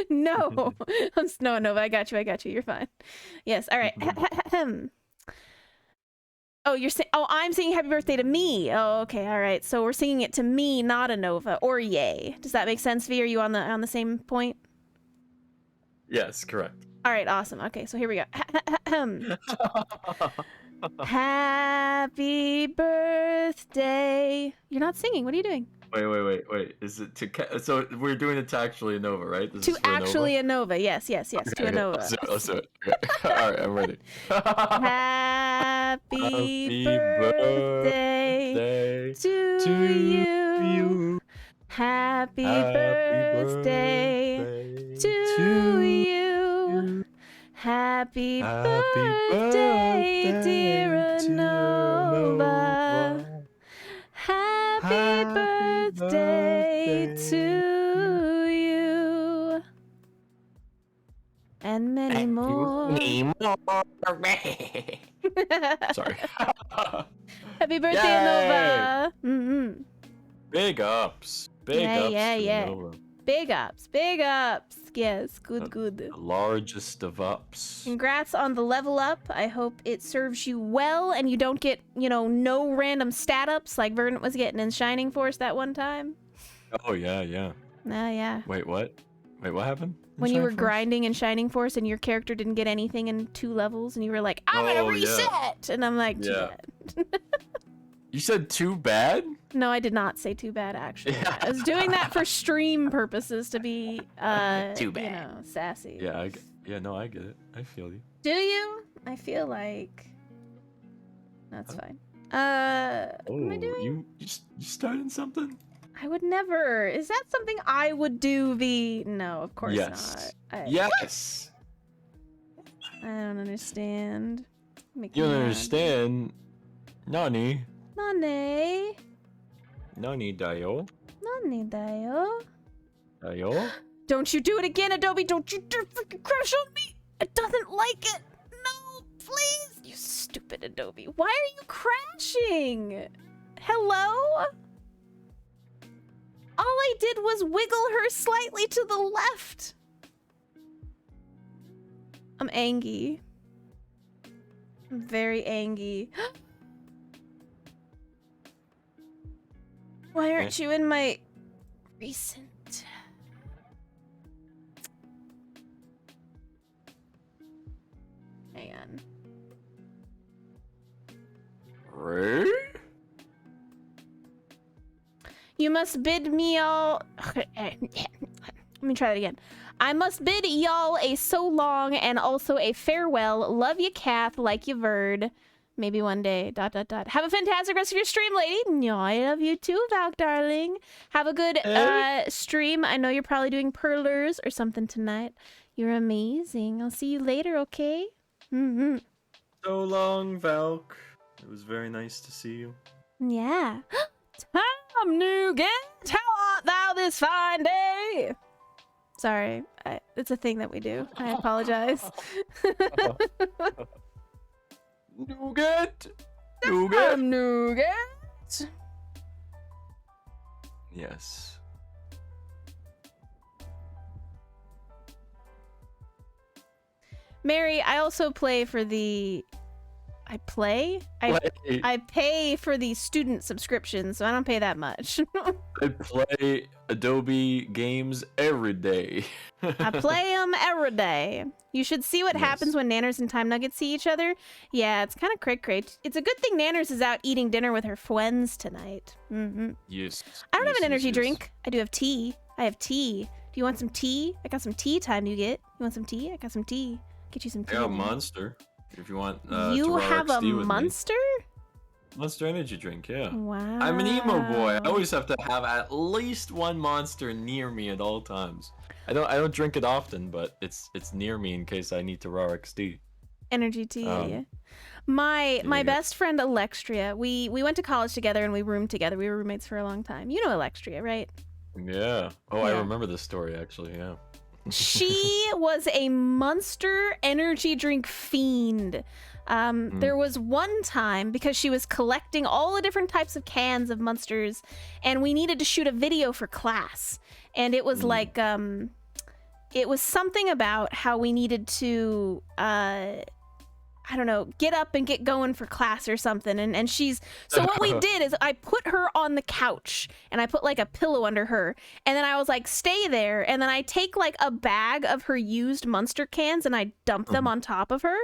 No. No, Nova, I got you. You're fine. Yes, all right. Oh, I'm singing happy birthday to me. Oh, okay, all right. So we're singing it to me, not a Nova or Yay. Does that make sense, V? Are you on the same point? Yes, correct. All right, awesome. Okay, so here we go. Happy birthday. You're not singing. What are you doing? Wait. Is it to so we're doing it to actually a Nova, right? This To is for actually a Nova? a Nova. Yes, to Okay, a Nova. Let's do it. Okay. All right, I'm ready. Happy birthday to you. Happy birthday to you. Happy birthday, dear Nova. Happy birthday to you. And many more. Sorry. Happy birthday, Nova. Big ups. Big ups to Nova. Big ups. Yes, good. The largest of ups. Congrats on the level up. I hope it serves you well and you don't get, no random stat ups like Verdant was getting in Shining Force that one time. Oh, yeah. Yeah. Wait, what? What happened? When you were grinding in Shining Force and your character didn't get anything in 2 levels and you were like, I'm gonna reset! Yeah. And I'm like, too bad. You said too bad? No, I did not say too bad, actually. I was doing that for stream purposes to be, too bad. Sassy. Yeah, I get it. I feel you. Do you? I feel like... That's fine. What am I doing? You starting something? I would never. Is that something I would do, V? No, of course not. Yes! I don't understand. You don't understand? Nani? Nani? Nani dayo? Nani dayo? Dayo? Don't you do it again, Adobe! Don't you dare freaking crash on me! It doesn't like it! No, please! You stupid Adobe. Why are you crashing? Hello? All I did was wiggle her slightly to the left. I'm angry. I'm very angry. Why aren't you in my recent? Hang on. Really? You must bid me all. Let me try that again. I must bid y'all a so long and also a farewell. Love you, Cath. Like you, Verd. Maybe one day. ... Have a fantastic rest of your stream, lady. No, I love you too, Valk, darling. Have a good stream. I know you're probably doing perlers or something tonight. You're amazing. I'll see you later, okay? So long, Valk. It was very nice to see you. Yeah. Tom Nugent, how art thou this fine day? Sorry, it's a thing that we do. I apologize. Nougat! Tom Nugent. Yes. Mary, I also play for the. I pay for the student subscription, so I don't pay that much. I play Adobe games every day. I play them every day. You should see what happens when Nanners and Time Nuggets see each other. Yeah, it's kind of cray-cray. It's a good thing Nanners is out eating dinner with her friends tonight. Yes. I don't have an energy drink. I do have tea. I have tea. Do you want some tea? I got some tea time you get. You want some tea? I got some tea. Get you some tea. I got a Monster. If you want you have a XD with Monster? Monster energy drink, yeah. Wow. I'm an emo boy. I always have to have at least one Monster near me at all times. I don't drink it often, but it's near me in case I need to raw XD. Energy tea. My best friend Alextria, we went to college together and we roomed together. We were roommates for a long time. You know Alextria, right? Yeah. Oh, I remember this story actually, yeah. She was a Monster energy drink fiend. There was one time, because she was collecting all the different types of cans of Monsters, and we needed to shoot a video for class. And it was like, it was something about how we needed to, I don't know, get up and get going for class or something. And she's, so what we did is I put her on the couch and I put like a pillow under her. And then I was like, stay there. And then I take like a bag of her used Monster cans and I dump them on top of her.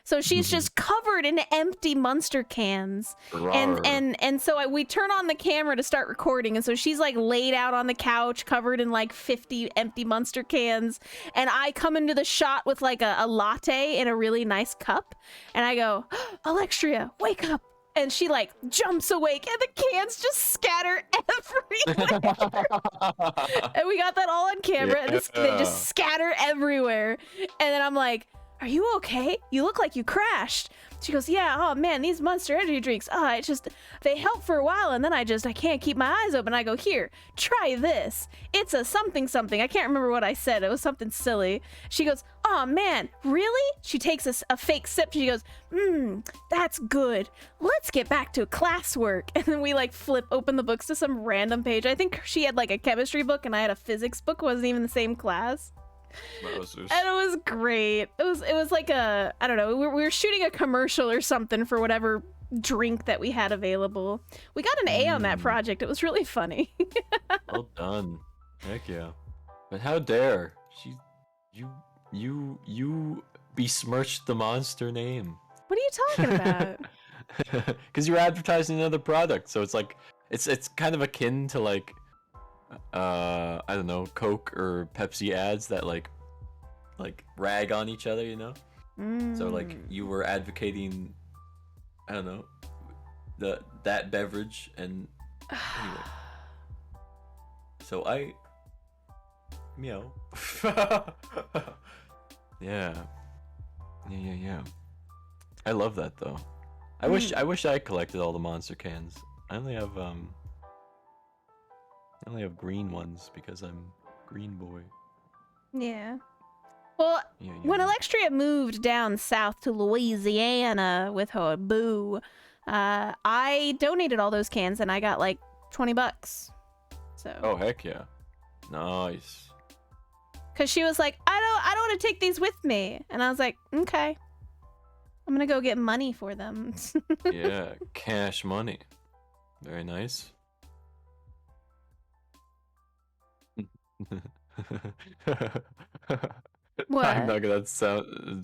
So she's just covered in empty Monster cans. And so we turn on the camera to start recording. And so she's like laid out on the couch covered in like 50 empty Monster cans. And I come into the shot with like a latte in a really nice cup. And I go, Alextria, wake up. And she like jumps awake and the cans just scatter everywhere. And we got that all on camera. And they just scatter everywhere. And then I'm like, are you okay? You look like you crashed. She goes, yeah, oh man, these Monster energy drinks, it's just, they help for a while and then I can't keep my eyes open. I go, here, try this. It's a something. I can't remember what I said. It was something silly. She goes, oh man, really? She takes a fake sip. She goes, that's good. Let's get back to classwork. And then we like flip open the books to some random page. I think she had like a chemistry book and I had a physics book. It wasn't even the same class. And it was great. It was like I don't know, we were shooting a commercial or something for whatever drink that we had available. We got an A on that project. It was really funny. Well done. Heck yeah. But how dare you besmirched the Monster name. What are you talking about? Because you're advertising another product, so it's like it's kind of akin to like I don't know, Coke or Pepsi ads that like rag on each other, you know? So like you were advocating, I don't know, that beverage, and anyway. So I meow. Yeah. I love that though. I wish I collected all the Monster cans. I only have green ones because I'm green boy. Yeah. Well, when Alextria moved down south to Louisiana with her boo, I donated all those cans and I got like $20. So. Oh heck yeah, nice. Cause she was like, I don't want to take these with me, and I was like, okay, I'm gonna go get money for them. Yeah, cash money. Very nice. What? Time Nugget, that's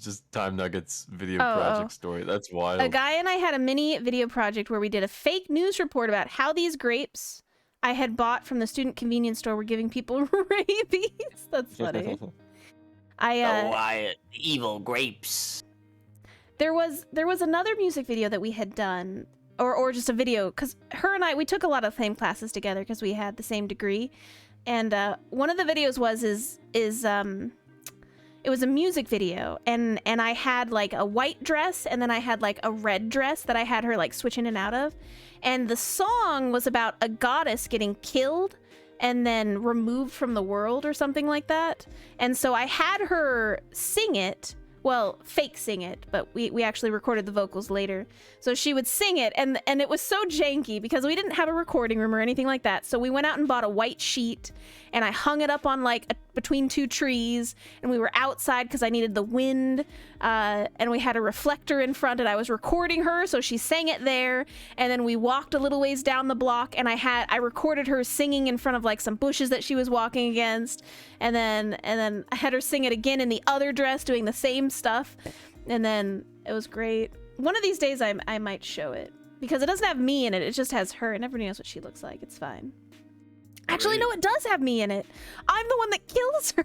just Time Nugget's video project story. That's wild. A guy and I had a mini video project where we did a fake news report about how these grapes I had bought from the student convenience store were giving people rabies. That's funny. Evil grapes. There was another music video that we had done, or just a video, because her and I, we took a lot of flame classes together because we had the same degree. And one of the videos it was a music video, and I had like a white dress, and then I had like a red dress that I had her like switch in and out of. And the song was about a goddess getting killed and then removed from the world or something like that. And so I had her sing it. Well, fake sing it, but we actually recorded the vocals later. So she would sing it, and it was so janky because we didn't have a recording room or anything like that. So we went out and bought a white sheet, and I hung it up on like between two trees, and we were outside because I needed the wind, and we had a reflector in front, and I was recording her, so she sang it there, and then we walked a little ways down the block, and I recorded her singing in front of like some bushes that she was walking against, and then I had her sing it again in the other dress doing the same stuff, and then it was great. One of these days I might show it, because it doesn't have me in it, it just has her, and everybody knows what she looks like. It's fine. Actually, no, it does have me in it. I'm the one that kills her.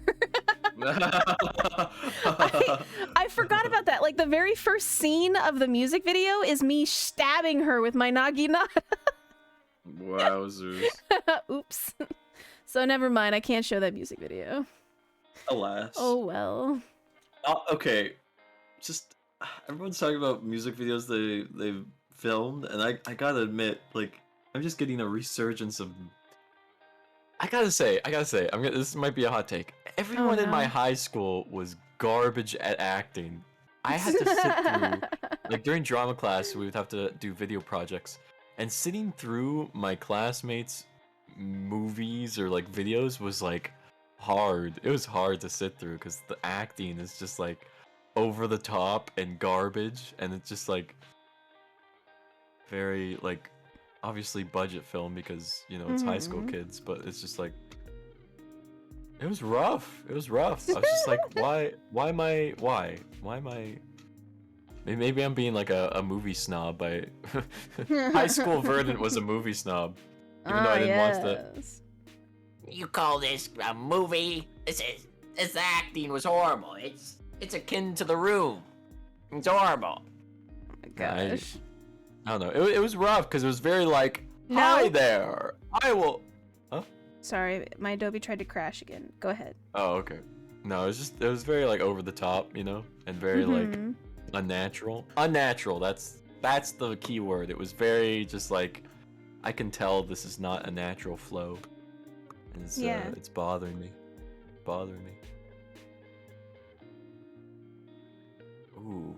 I forgot about that. Like, the very first scene of the music video is me stabbing her with my nagina. Wowzers. Oops. So never mind, I can't show that music video. Alas. Oh well. Okay, just everyone's talking about music videos they've filmed, and I gotta admit, like, I'm just getting a resurgence of. I gotta say, this might be a hot take. Everyone in my high school was garbage at acting. I had to sit through, like, during drama class, we would have to do video projects, and sitting through my classmates' movies or like videos was like hard. It was hard to sit through because the acting is just like over the top and garbage, and it's just like very like obviously budget film because you know it's high school kids, but it's just like it was rough. I was just like, why am I maybe I'm being like a movie snob. High school Verdant was a movie snob, even though I didn't watch that. You call this a movie? This acting was horrible. It's akin to The Room. It's horrible. Oh my gosh. I don't know. It was rough because it was very like, hi there, I will. Huh? Sorry, my Adobe tried to crash again. Go ahead. Oh, okay. No, it was very like over the top, you know, and very like unnatural. Unnatural. That's the key word. It was very just like, I can tell this is not a natural flow, and it's bothering me. Ooh.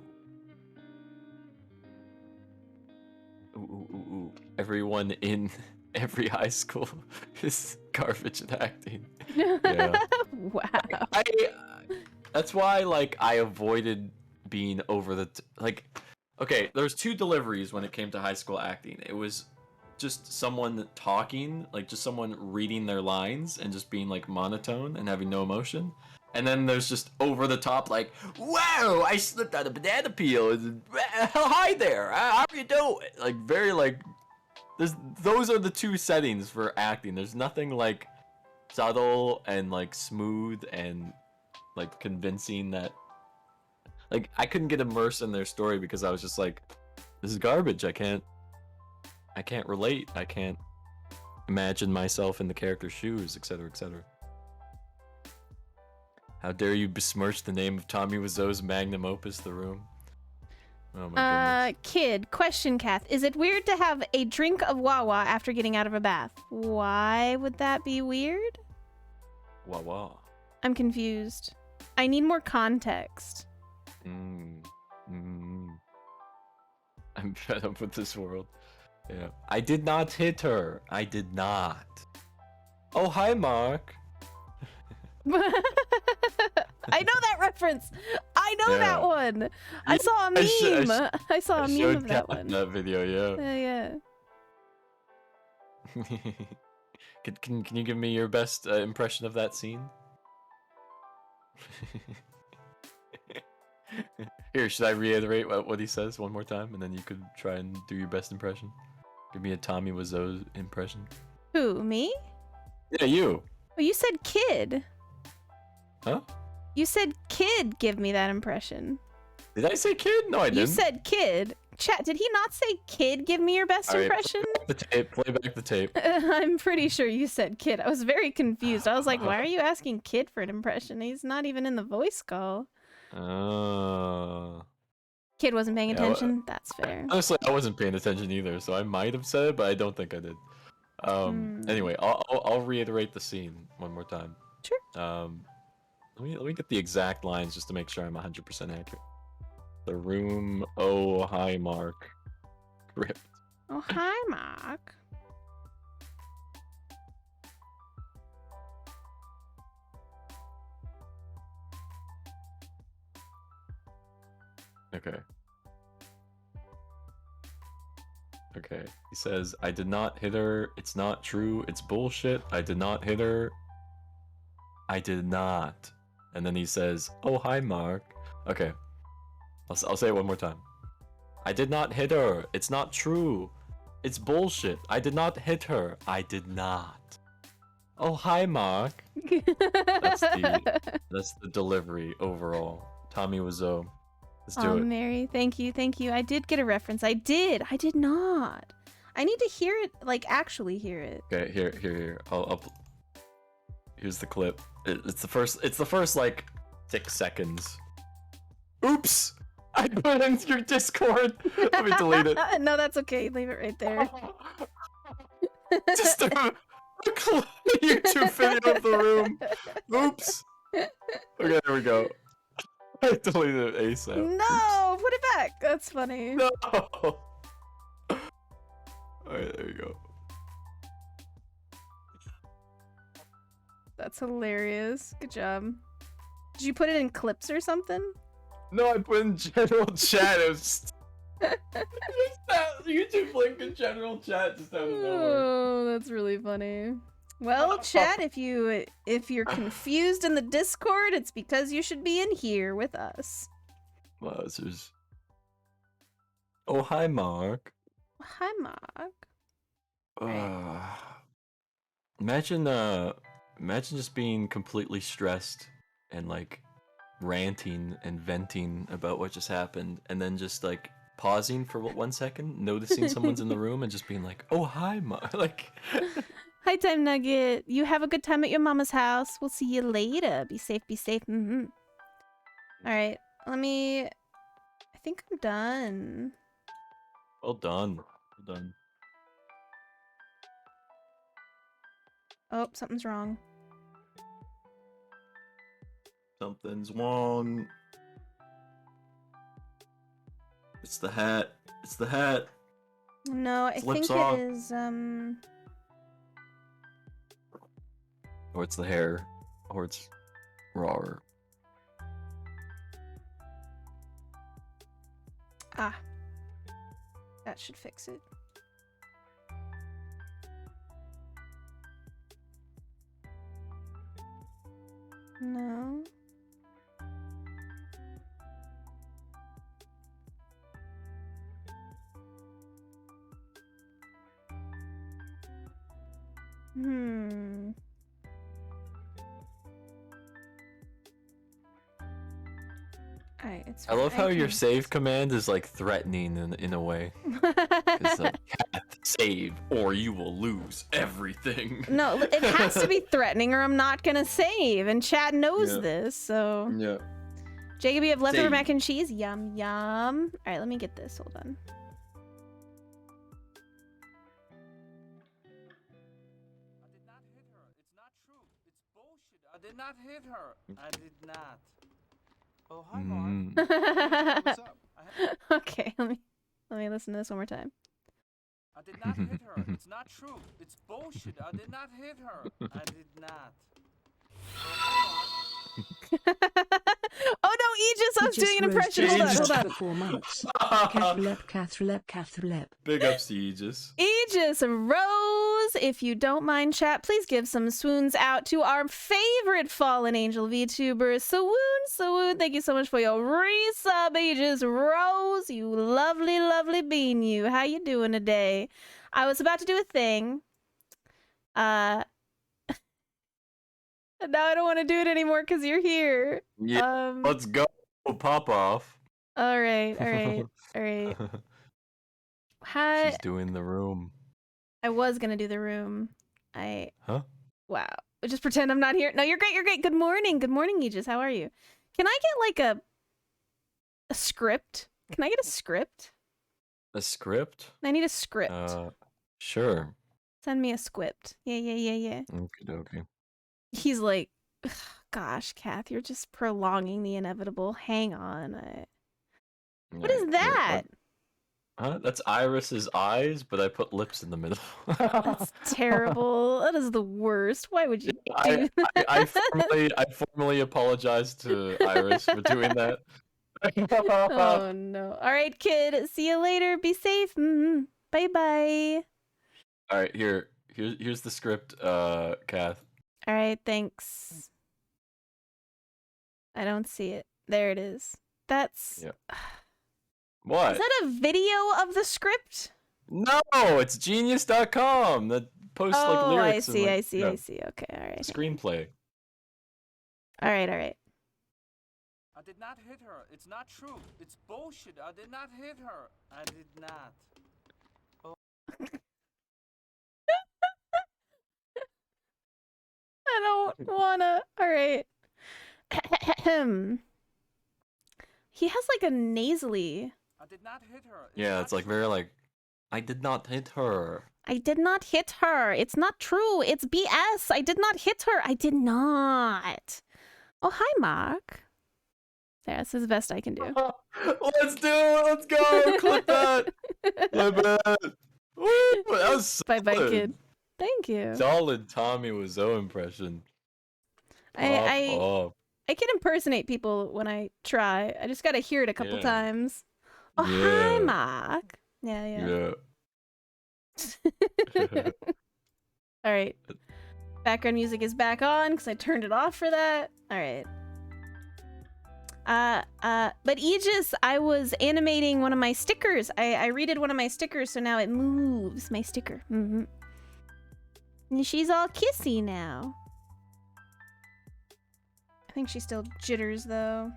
Ooh. Everyone in every high school is garbage at acting. Yeah. Wow. That's why, like, I avoided being over the like. Okay, there's two deliveries when it came to high school acting. It was just someone talking, like just someone reading their lines and just being like monotone and having no emotion. And then there's just over the top, like, wow, I slipped on a banana peel. And, hi there, how are you doing? Like, very, like, those are the two settings for acting. There's nothing, like, subtle and, like, smooth and, like, convincing that, like, I couldn't get immersed in their story because I was just like, this is garbage. I can't relate. I can't imagine myself in the character's shoes, etc., etc. How dare you besmirch the name of Tommy Wiseau's magnum opus, The Room? Oh my goodness. Kid, question, Kath. Is it weird to have a drink of Wawa after getting out of a bath? Why would that be weird? Wawa. I'm confused. I need more context. I'm fed up with this world. Yeah. I did not hit her. I did not. Oh, hi, Mark. I know that reference. I know that one. I saw a meme. I saw a meme of that one. That video, yeah. Can you give me your best impression of that scene? Here, should I reiterate what he says one more time, and then you could try and do your best impression? Give me a Tommy Wiseau impression. Who, me? Yeah, you. Oh, you said kid. Huh? You said kid, give me that impression. Did I say kid? No, I didn't. You said kid. Chat, did he not say kid, give me your best impression? Play back the tape. I'm pretty sure you said kid. I was very confused. I was like, why are you asking kid for an impression? He's not even in the voice call. Kid wasn't paying attention? That's fair. Honestly, I wasn't paying attention either, so I might have said it, but I don't think I did. Anyway, I'll reiterate the scene one more time. Sure. Let me get the exact lines just to make sure I'm 100% accurate. The room, oh hi Mark. Ripped. Oh hi Mark. Okay. Okay. He says, I did not hit her. It's not true. It's bullshit. I did not hit her. I did not. And then he says, oh, hi, Mark. Okay. I'll say it one more time. I did not hit her. It's not true. It's bullshit. I did not hit her. I did not. Oh, hi, Mark. That's the delivery overall. Tommy Wiseau. Let's do Oh, it. Mary, thank you, thank you. I did get a reference. I did not. I need to hear it, like actually hear it. Okay, here. Here's the clip. It's the first like 6 seconds. Oops! I put it into your Discord. Let me delete it. No, that's okay. Leave it right there. Just a YouTube video of the room. Oops. Okay, there we go. I deleted it ASAP. No, put it back. That's funny. No. Alright, there you go. That's hilarious. Good job. Did you put it in clips or something? No, I put in general chat. It was just that YouTube link in general chat just out of nowhere. Oh, that's really funny. Well, chat, if you're confused in the Discord, it's because you should be in here with us. Wowzers. Oh, hi, Mark. Hi, Mark. Imagine just being completely stressed and like ranting and venting about what just happened, and then just like pausing for 1 second, noticing someone's in the room, and just being like, "Oh, hi, Mark." Like. Hi, Time Nugget. You have a good time at your mama's house. We'll see you later. Be safe, be safe. All right, I think I'm done. Well done. Well done. Oh, something's wrong. Something's wrong. It's the hat. It's the hat. No, I think Slips off. it is, Or it's the hair. Or it's rawer. Ah. That should fix it. No. Alright, it's I love how your can- save command is like threatening in a way. It's like, save or you will lose everything. No, it has to be threatening or I'm not gonna save, and Chad knows Yeah. this, so... Yeah. Jacob, you have leftover Save. mac and cheese? Yum, yum. Alright, let me get this. Hold on. I did not hit her. It's not true. It's bullshit. I did not hit her. I did not. Oh, hi, Mark. What's up? Okay, let me listen to this one more time. I did not hit her. It's not true. It's bullshit. I did not hit her. I did not. Oh no, Aegis! I was doing an impression. Hold on, hold on. 4 months. Cathrelep. Big ups to Aegis. Aegis Rose, if you don't mind, chat, please give some swoons out to our favorite fallen angel VTuber, Swoon. Thank you so much for your resub, Aegis Rose. You lovely, lovely bean. You, how you doing today? I was about to do a thing. Now I don't want to do it anymore because you're here. Yeah, let's go. Pop off. All right. Hi. She's doing the room. I was gonna do the room. Huh? Wow. Just pretend I'm not here. No, you're great. Good morning, Aegis. How are you? Can I get like a script? Can I get a script? A script? I need a script. Sure. Send me a script. Yeah. Okay. He's like, gosh, Kath, you're just prolonging the inevitable. Hang on. What is that? Huh? That's Iris's eyes, but I put lips in the middle. That's terrible. That is the worst. Why would you do that? I formally apologize to Iris for doing that. Oh no. All right, kid. See you later. Be safe. Bye bye. All right, here's the script, Kath. All right, thanks. I don't see it. There it is. That's. Yeah. What? Is that a video of the script? No, it's genius.com that posts like Oh, lyrics I see. and I like, see. yeah, I see. Okay. All right. screenplay. All right. All right. I did not hit her. It's not true. It's bullshit. I did not hit her. I did not. I don't wanna. All right. He has like a nasally. I did not hit her. Yeah, it's not like true. very like, I did not hit her. I did not hit her. It's not true. It's BS. I did not hit her. I did not. Oh, hi, Mark. Yeah, this is the best I can do. Let's do it. Let's go. Clip that. Clip it. Woo, that was Bye bye, solid. kid. Thank you. Solid Tommy Wiseau impression. I can impersonate people when I try. I just gotta hear it a couple Yeah. times. Oh, hi, Yeah. Mark. Yeah. Yeah. All right. Background music is back on because I turned it off for that. All right. But Aegis, I was animating one of my stickers. I redid one of my stickers, so now it moves my sticker. And she's all kissy now. I think she still jitters though.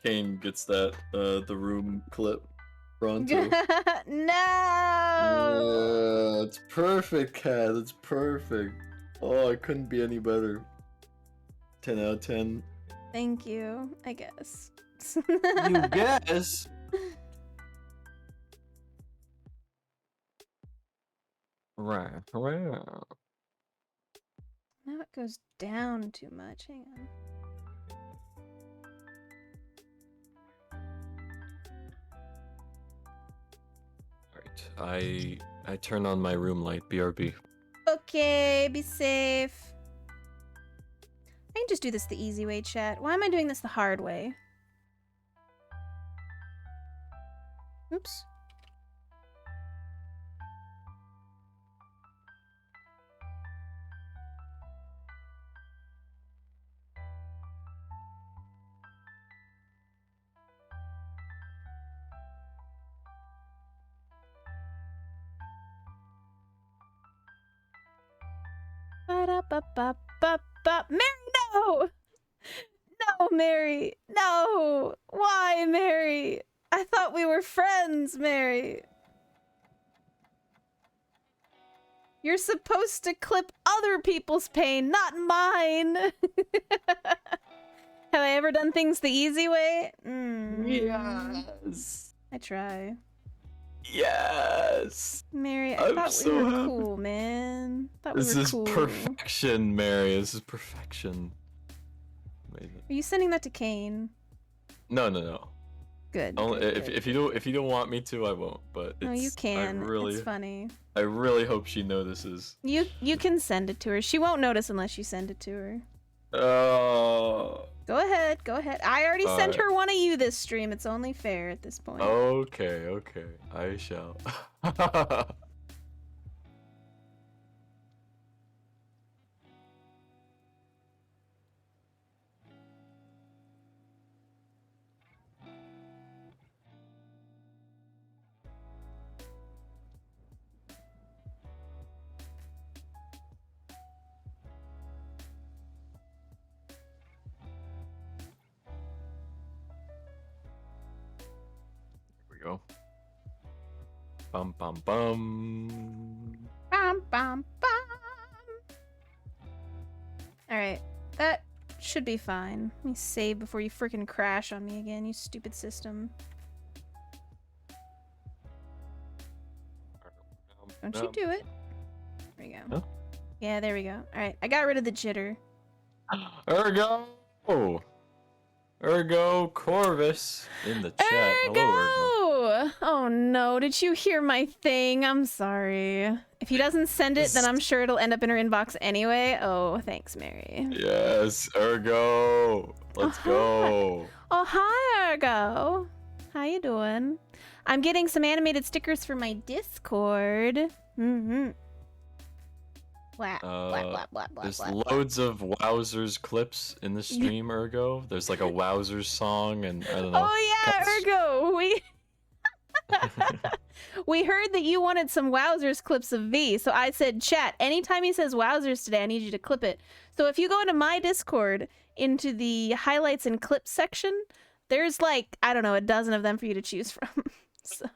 Kane gets that the room clip pronto. No. Yeah, it's perfect, Kat. It's perfect. Oh, it couldn't be any better. 10 out of 10. Thank you, I guess. You guess. Right. Now it goes down too much. Hang on. Alright. I turn on my room light. BRB. Okay, be safe. I can just do this the easy way, chat. Why am I doing this the hard way? Oops. Ba-da-ba-ba-ba-ba. Mary, no! No, Mary. No! Why, Mary? I thought we were friends, Mary. You're supposed to clip other people's pain, not mine. Have I ever done things the easy way? Yes. I try. Yes. Mary, I I'm thought we so were happy. cool, man. Thought This we were is cool. perfection, Mary. This is perfection. Amazing. Are you sending that to Kane? No. Good. Only, good, if good. you don't want me to, I won't. But No, you it's- can. I really, It's funny. I really hope she notices. You can send it to her. She won't notice unless you send it to her. Oh. Go ahead. Go ahead. I already sent Alright. her one of you this stream. It's only fair at this point. Okay. I shall. Here we go. Bum. Bum, bum, bum. Alright. That should be fine. Let me save before you freaking crash on me again, you stupid system. Don't you do it. There we go. Huh? Yeah, there we go. Alright, I got rid of the jitter. Ergo Corvus in the chat. Hello, Ergo. Oh no, did you hear my thing? I'm sorry. If he doesn't send it, then I'm sure it'll end up in her inbox anyway. Oh, thanks, Mary. Yes, Ergo. Let's go. Oh, hi, Ergo. How you doing? I'm getting some animated stickers for my Discord. Mm-hmm. Blah, blah, blah, blah, blah, There's blah, blah. loads of Wowzers clips in the stream, Ergo. There's like a Wowzers song, and I don't know. Oh yeah, Ergo. We heard that you wanted some Wowzers clips of V, so I said, chat, anytime he says Wowzers today, I need you to clip it. So if you go into my Discord, into the highlights and clips section, there's like, I don't know, a dozen of them for you to choose from. So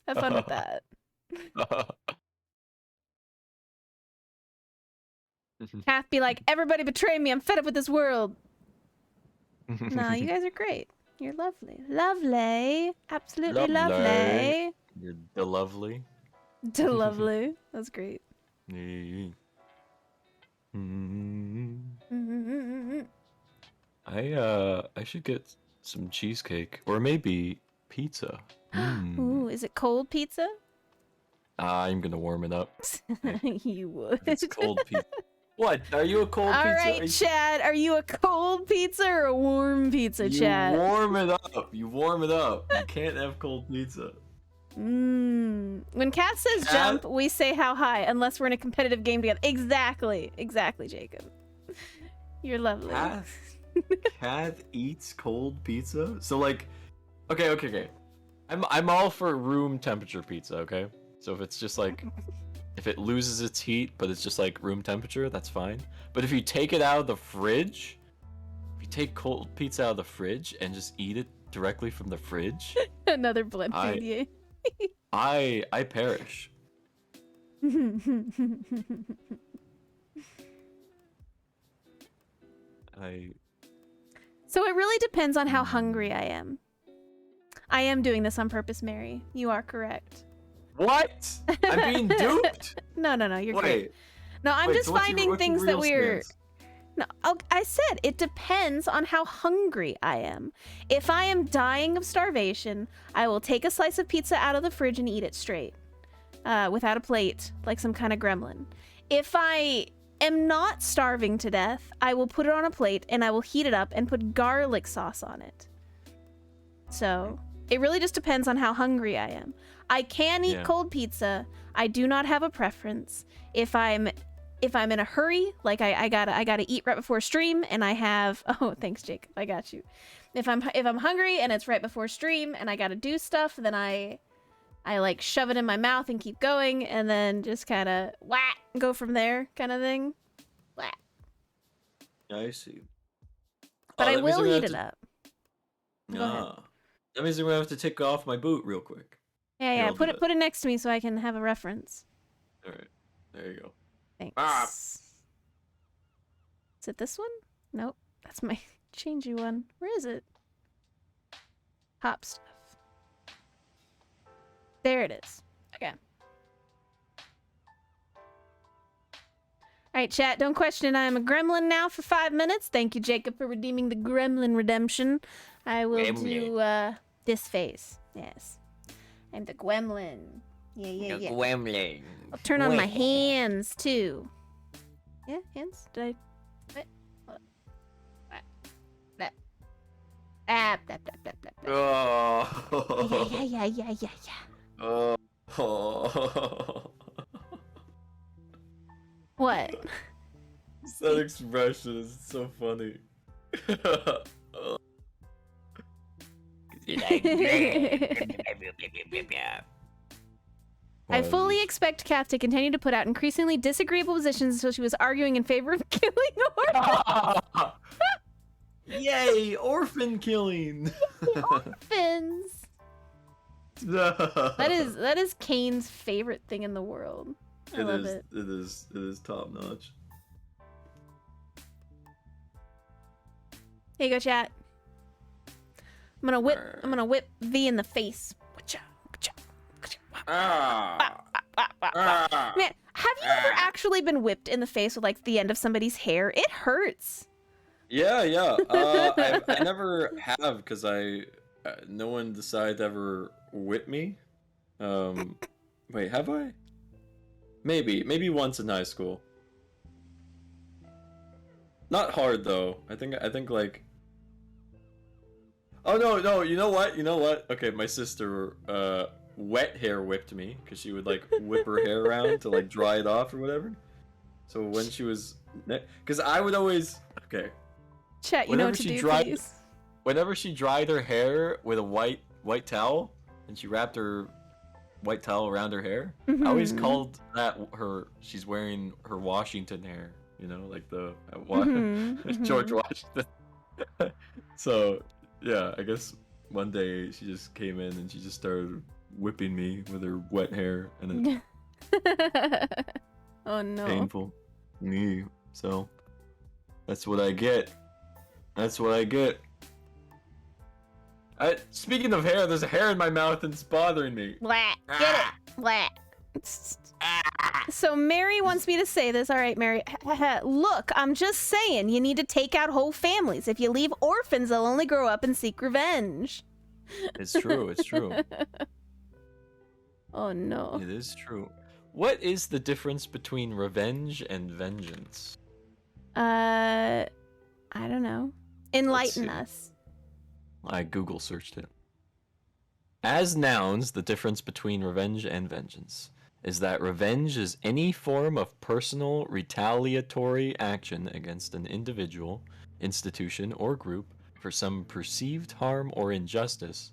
have fun with that. Kath be like, everybody betray me, I'm fed up with this world. No, you guys are great. You're lovely. Lovely. Absolutely lovely. You're the lovely. Lovely. That's great. I should get some cheesecake or maybe pizza. Ooh, is it cold pizza? I'm gonna warm it up. You would. It's cold pizza. What? Are you a cold All pizza? right, Chad. Are you a cold pizza or a warm pizza, Chad? You warm it up. You warm it up. You can't have cold pizza. When Kath says jump, we say how high, unless we're in a competitive game together. Exactly. Exactly, Jacob. You're lovely. Kath eats cold pizza? So like, okay. I'm all for room temperature pizza, okay? So if it's just like, if it loses its heat, but it's just like room temperature, that's fine. But if you take it out of the fridge, if you take cold pizza out of the fridge and just eat it directly from the fridge, Another blimp idea. I perish. So it really depends on how hungry I am. I am doing this on purpose, Mary. You are correct. What? I'm being duped? No, you're great. No, I'm just so what's finding your things that real we're... stance? No, I said it depends on how hungry I am. If I am dying of starvation, I will take a slice of pizza out of the fridge and eat it straight, without a plate, like some kind of gremlin. If I am not starving to death, I will put it on a plate and I will heat it up and put garlic sauce on it. So it really just depends on how hungry I am. I can eat cold pizza. I do not have a preference. If I'm in a hurry, like I gotta eat right before stream, and I have thanks, Jacob, I got you. If I'm hungry and it's right before stream and I gotta do stuff, then I like shove it in my mouth and keep going, and then just kind of go from there, kind of thing. Whack. I see. But I will heat it up. Go ahead. That means I'm gonna have to take off my boot real quick. Yeah. Put it next to me so I can have a reference. All right, there you go. Thanks. Is it this one? Nope. That's my changey one. Where is it? Hop stuff. There it is. Okay. Alright, chat. Don't question I am a gremlin now for 5 minutes. Thank you, Jacob, for redeeming the gremlin redemption. I will do this face. Yes. I'm the gremlin. Yeah. Gremlin. I'll turn on my hands too. Yeah, hands. Did I? Wait. Hold on. That. Oh. Yeah. Oh. What? That expression is so funny. I fully expect Kath to continue to put out increasingly disagreeable positions until she was arguing in favor of killing orphans. Yay, orphan killing. Orphans. That is Kane's favorite thing in the world. I love it. It is top notch. Here you go, chat. I'm gonna whip V in the face. Man, have you ever actually been whipped in the face with like the end of somebody's hair? It hurts. Yeah. I never have because I no one decided to ever whip me. Wait, have I? Maybe once in high school. Not hard though. I think like. Oh no, you know what? Okay, my sister wet hair whipped me because she would like whip her hair around to like dry it off or whatever. So when she was, because I would always Chat, you know what to do, please. Whenever she dried her hair with a white towel and she wrapped her white towel around her hair, I always called that she's wearing her Washington hair, you know, like the George Washington. So yeah, I guess one day she just came in and she just started whipping me with her wet hair, and it Oh no. painful. Me. So that's what I get. That's what I get. Speaking of hair, there's a hair in my mouth and it's bothering me. Blah. Get it? Blah. So Mary wants me to say this. All right, Mary. Look, I'm just saying, you need to take out whole families. If you leave orphans, they'll only grow up and seek revenge. It's true. It's true. Oh no. It is true. What is the difference between revenge and vengeance? I don't know. Enlighten us. I Google searched it. As nouns, the difference between revenge and vengeance is that revenge is any form of personal retaliatory action against an individual, institution, or group for some perceived harm or injustice,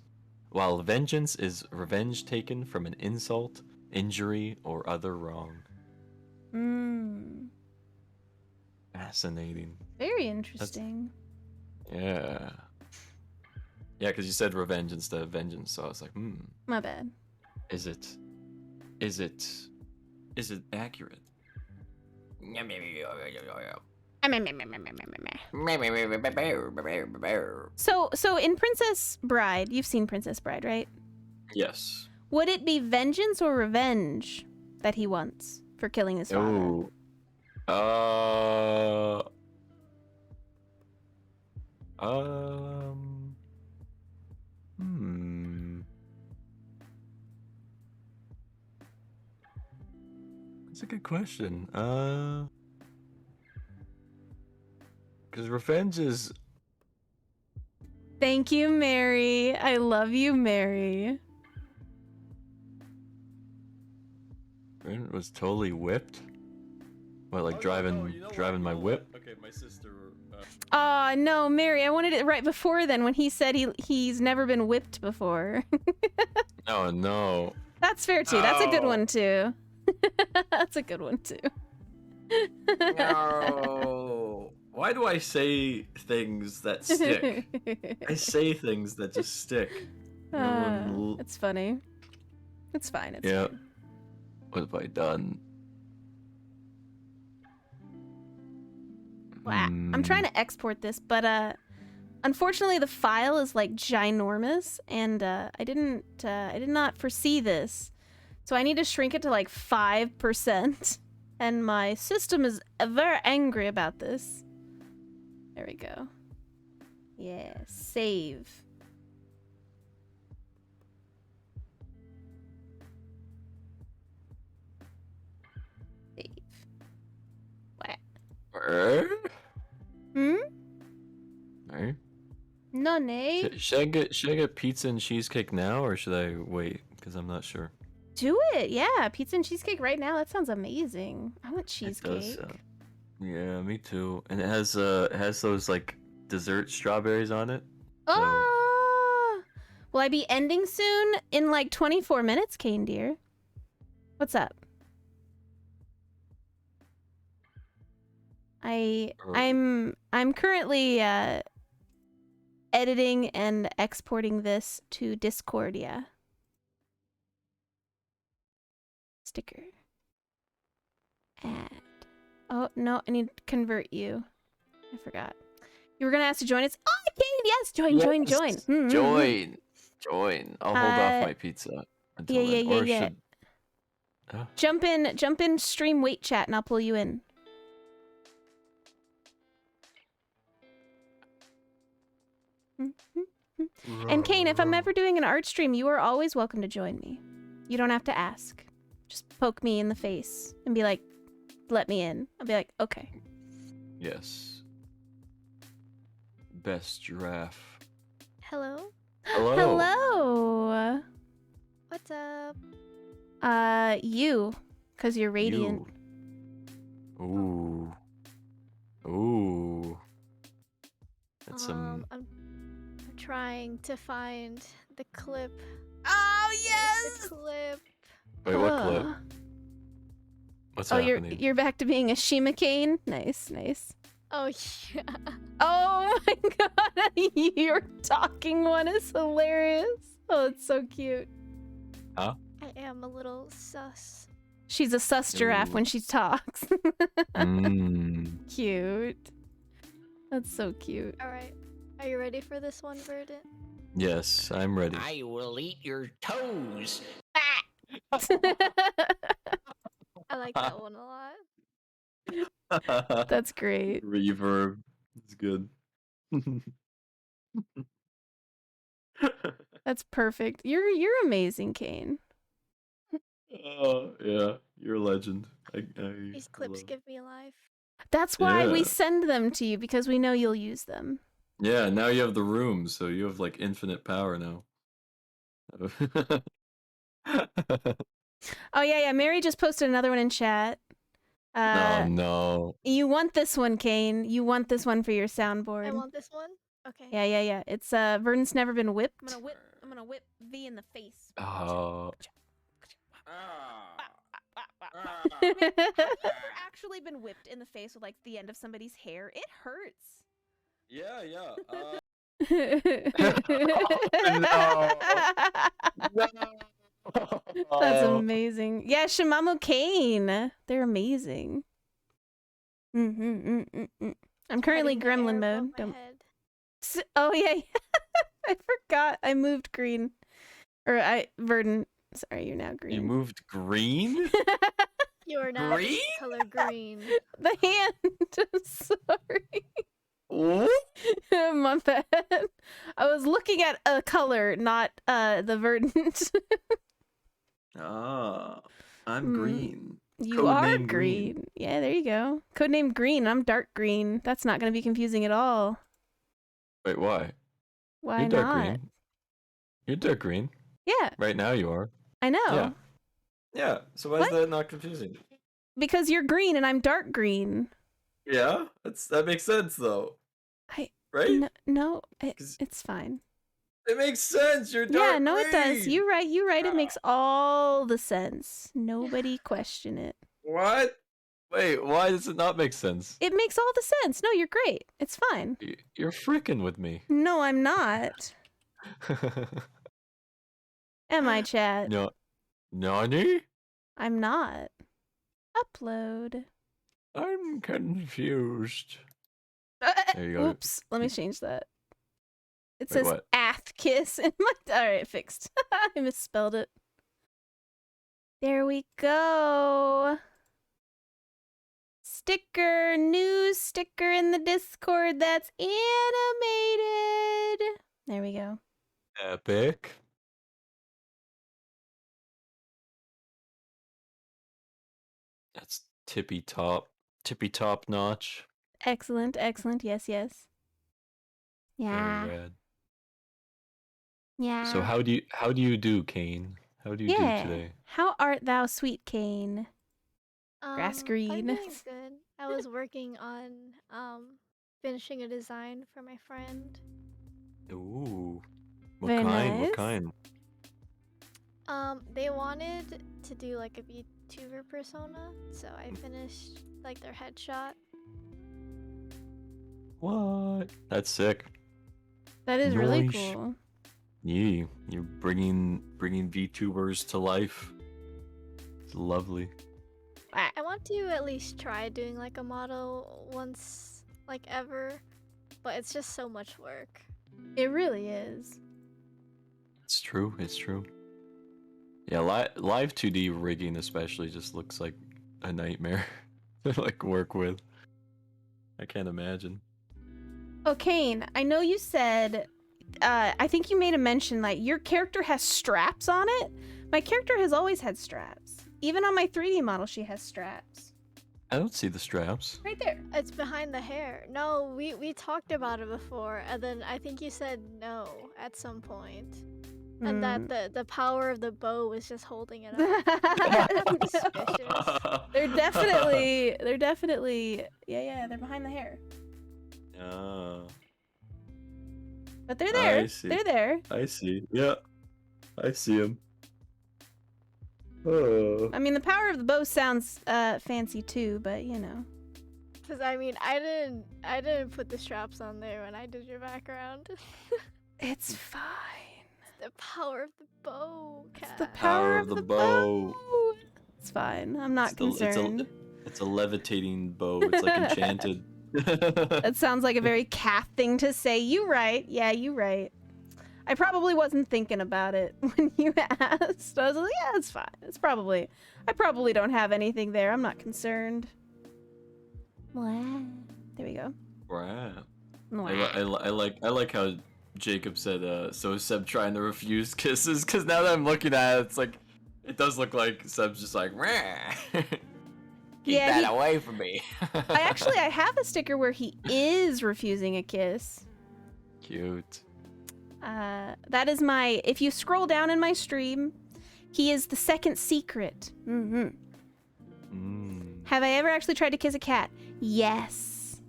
while vengeance is revenge taken from an insult, injury, or other wrong. Fascinating. Very interesting. Yeah. Yeah, because you said revenge instead of vengeance, so I was like, My bad. Is it accurate? So in Princess Bride, you've seen Princess Bride, right? Yes. Would it be vengeance or revenge that he wants for killing his father? That's a good question. Because revenge is... Thank you, Mary. I love you, Mary. It was totally whipped. What, like driving my whip? Okay, my sister. Aw, no, Mary. I wanted it right before then when he said he's never been whipped before. Oh, no. That's fair, too. That's a good one, too. That's a good one, too. No. Why do I say things that stick? I say things that just stick. It's funny. It's fine. It's Yeah. fine. What have I done? I'm trying to export this, but unfortunately the file is like ginormous, and I did not foresee this, so I need to shrink it to like 5%, and my system is very angry about this. There we go. Yeah, save. Save. What? Alright. No, Nate. Should I get pizza and cheesecake now, or should I wait? Because I'm not sure. Do it, yeah. Pizza and cheesecake right now. That sounds amazing. I want cheesecake. It does sound... Yeah, me too. And it has those like dessert strawberries on it. Oh! Will I be ending soon? In like 24 minutes, Kane dear. What's up? I'm currently editing and exporting this to Discord, yeah. Sticker. Add. Oh, no, I need to convert you. I forgot. You were gonna ask to join us. Oh, Kane, yes! Join. Join. I'll hold off my pizza until then. Yeah. Jump in stream wait chat and I'll pull you in. And Kane, if I'm ever doing an art stream, you are always welcome to join me. You don't have to ask. Just poke me in the face and be like, let me in. I'll be like, okay. Yes. Best giraffe. Hello? Hello. Hello. What's up? You. Because you're radiant. You. Ooh. Ooh. That's some. I'm trying to find the clip. Oh, The clip. Wait, what clip? What's Oh, happening? you're back to being a Shima Kane? Nice, nice. Oh yeah. Oh my god, your talking one is hilarious. Oh, it's so cute. Huh? I am a little sus. She's a sus giraffe Ooh. when she talks. Mmm. Cute. That's so cute. Alright. Are you ready for this one, Verdant? Yes, I'm ready. I will eat your toes. I like that one a lot. That's great. Reverb. It's good. That's perfect. You're amazing, Kane. Oh yeah, you're a legend. These clips give me life. That's why we Yeah. send them to you, because we know you'll use them. Yeah, now you have the room, so you have like infinite power now. Oh yeah, Mary just posted another one in chat. Oh no. You want this one, Kane. You want this one for your I soundboard. want this one? Okay. Yeah. It's Verdant's never been whipped. I'm gonna whip V in the face. Oh. Never actually been whipped in the face with like the end of somebody's hair. It hurts. Yeah. That's amazing. Yeah, Shimamo Kane. They're amazing. I'm currently Cutting the gremlin air mode. above my Don't... head. Oh yeah. I forgot. I moved green. Verdant. Sorry, you're now green. You moved green? You are not Green? color green. The hand. Sorry. What? My bad. I was looking at a color, not the verdant. Ah, I'm Hmm. green. You are Codename green. green. Yeah, there you go. Codename green. I'm dark green. That's not going to be confusing at all. Wait, why? Why You're dark not? green. You're dark green. Yeah, Right now you are. I know. Yeah. Yeah. So why What? is that not confusing? Because you're green and I'm dark green. Yeah, that makes sense though. I Right? no, 'Cause- it's fine. It makes sense. You're dark Yeah, no, it does. green. You're right. It makes all the sense. Nobody question it. What? Wait, why does it not make sense? It makes all the sense. No, you're great. It's fine. You're freaking with me. No, I'm not. Am I, chat? No, Nani? I'm not. Upload. I'm confused. There you go. Oops. Let me change that. It Wait, says what? ath kiss in my. Alright, fixed. I misspelled it. There we go. Sticker. New sticker in the Discord that's animated. There we go. Epic. That's tippy top notch. Excellent. Yes. Very Yeah. rad. Yeah. So how do you do, Kane? How do you do today? How art thou, sweet Kane? Grass I'm green. doing good. I was working on finishing a design for my friend. Ooh. What Very kind? What nice. kind? They wanted to do like a VTuber persona, so I finished like their headshot. What? That's sick. That is really Nice. cool. Yeah, you're bringing VTubers to life. It's lovely. I want to at least try doing like a model once, like ever, but it's just so much work. It really is. It's true. It's true. Yeah, live 2D rigging especially just looks like a nightmare to like work with. I can't imagine. Oh, Kane, I know you said I think you made a mention like your character has straps on it. My character has always had straps. Even on my 3D model, she has straps. I don't see the straps. Right there. It's behind the hair. No, we talked about it before, and then I think you said no at some point. And that the power of the bow was just holding it up. Suspicious. They're definitely, yeah, they're behind the hair. But they're there. I see. They're there. I see. Yeah, I see him. Oh. I mean, the power of the bow sounds fancy too, but you know. Cause I mean, I didn't put the straps on there when I did your background. It's fine. The power of the bow, Cat. The power of the bow. bow. It's fine. I'm not concerned. It's a levitating bow. It's like enchanted. That sounds like a very Cath thing to say. You right. Yeah, you right. I probably wasn't thinking about it when you asked. I was like, yeah, it's fine. I probably don't have anything there. I'm not concerned. Wow. There we go. Wow. Wow. I like how Jacob said, so Seb trying to refuse kisses, because now that I'm looking at it, it's like, it does look like Seb's just like, Keep that away from me. I have a sticker where he is refusing a kiss. Cute. That is my, if you scroll down in my stream, he is the second secret. Have I ever actually tried to kiss a cat? Yes.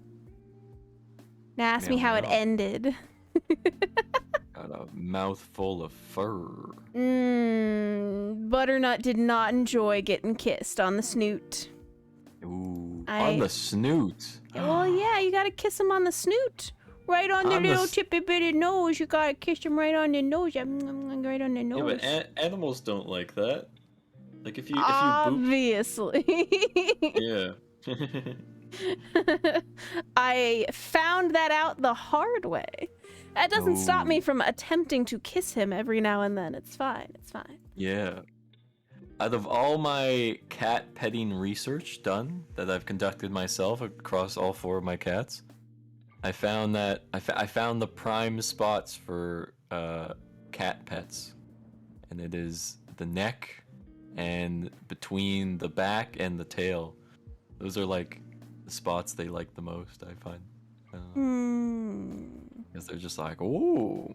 Now ask me how it ended. Got a mouthful of fur. Butternut did not enjoy getting kissed on the snoot. Ooh, on the snoot. Well, yeah, you gotta kiss him on the snoot. Right on the little tippy bitty nose. You gotta kiss him right on the nose. Right on the nose. Yeah, but animals don't like that. Like if you Obviously. Yeah. I found that out the hard way. That doesn't stop me from attempting to kiss him every now and then. It's fine. It's fine. Yeah. Out of all my cat petting research done that I've conducted myself across all 4 of my cats, I found that I found the prime spots for cat pets, and it is the neck and between the back and the tail. Those are like the spots they like the most, I find. Because they're just like, ooh,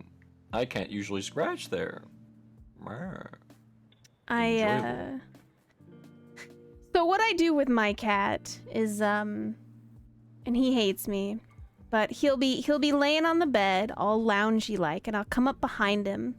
I can't usually scratch there. So what I do with my cat is and he hates me, but he'll be laying on the bed all loungy like, and I'll come up behind him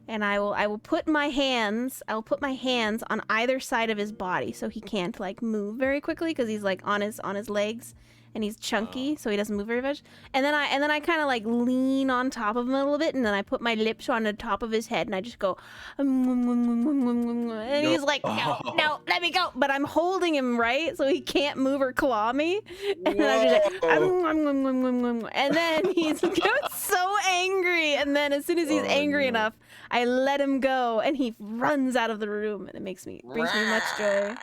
and I will put my hands on either side of his body so he can't like move very quickly because he's like on his legs and he's chunky, so he doesn't move very much. And then I kind of like lean on top of him a little bit, and then I put my lips on the top of his head, and I just go, and he's like, no, let me go. But I'm holding him right, so he can't move or claw me. And then I'm just like, and then he gets so angry. And then as soon as he's angry enough, I let him go, and he runs out of the room, and brings me much joy.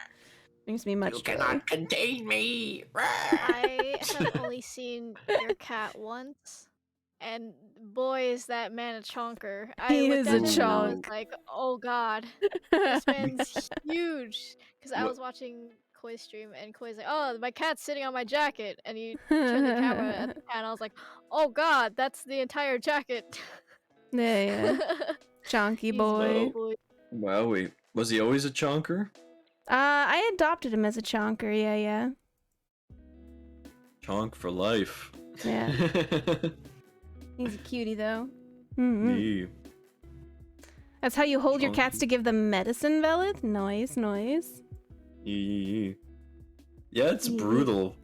Brings me much joy. You cannot contain me. I have only seen your cat once, and boy is that man a chonker. He is a I was chonk. like, oh god, this man's huge. Because I was watching Koi's stream, and Koi's like, oh, my cat's sitting on my jacket, and he turned the camera at the cat, and I was like, oh god, that's the entire jacket. Yeah. Chonky boy. Wow, wait, was he always a chonker? I adopted him as a chonker, yeah. Chonk for life. Yeah. He's a cutie, though. Yeah. That's how you hold your cats to give them medicine, Velith? Nice. Yeah, it's brutal.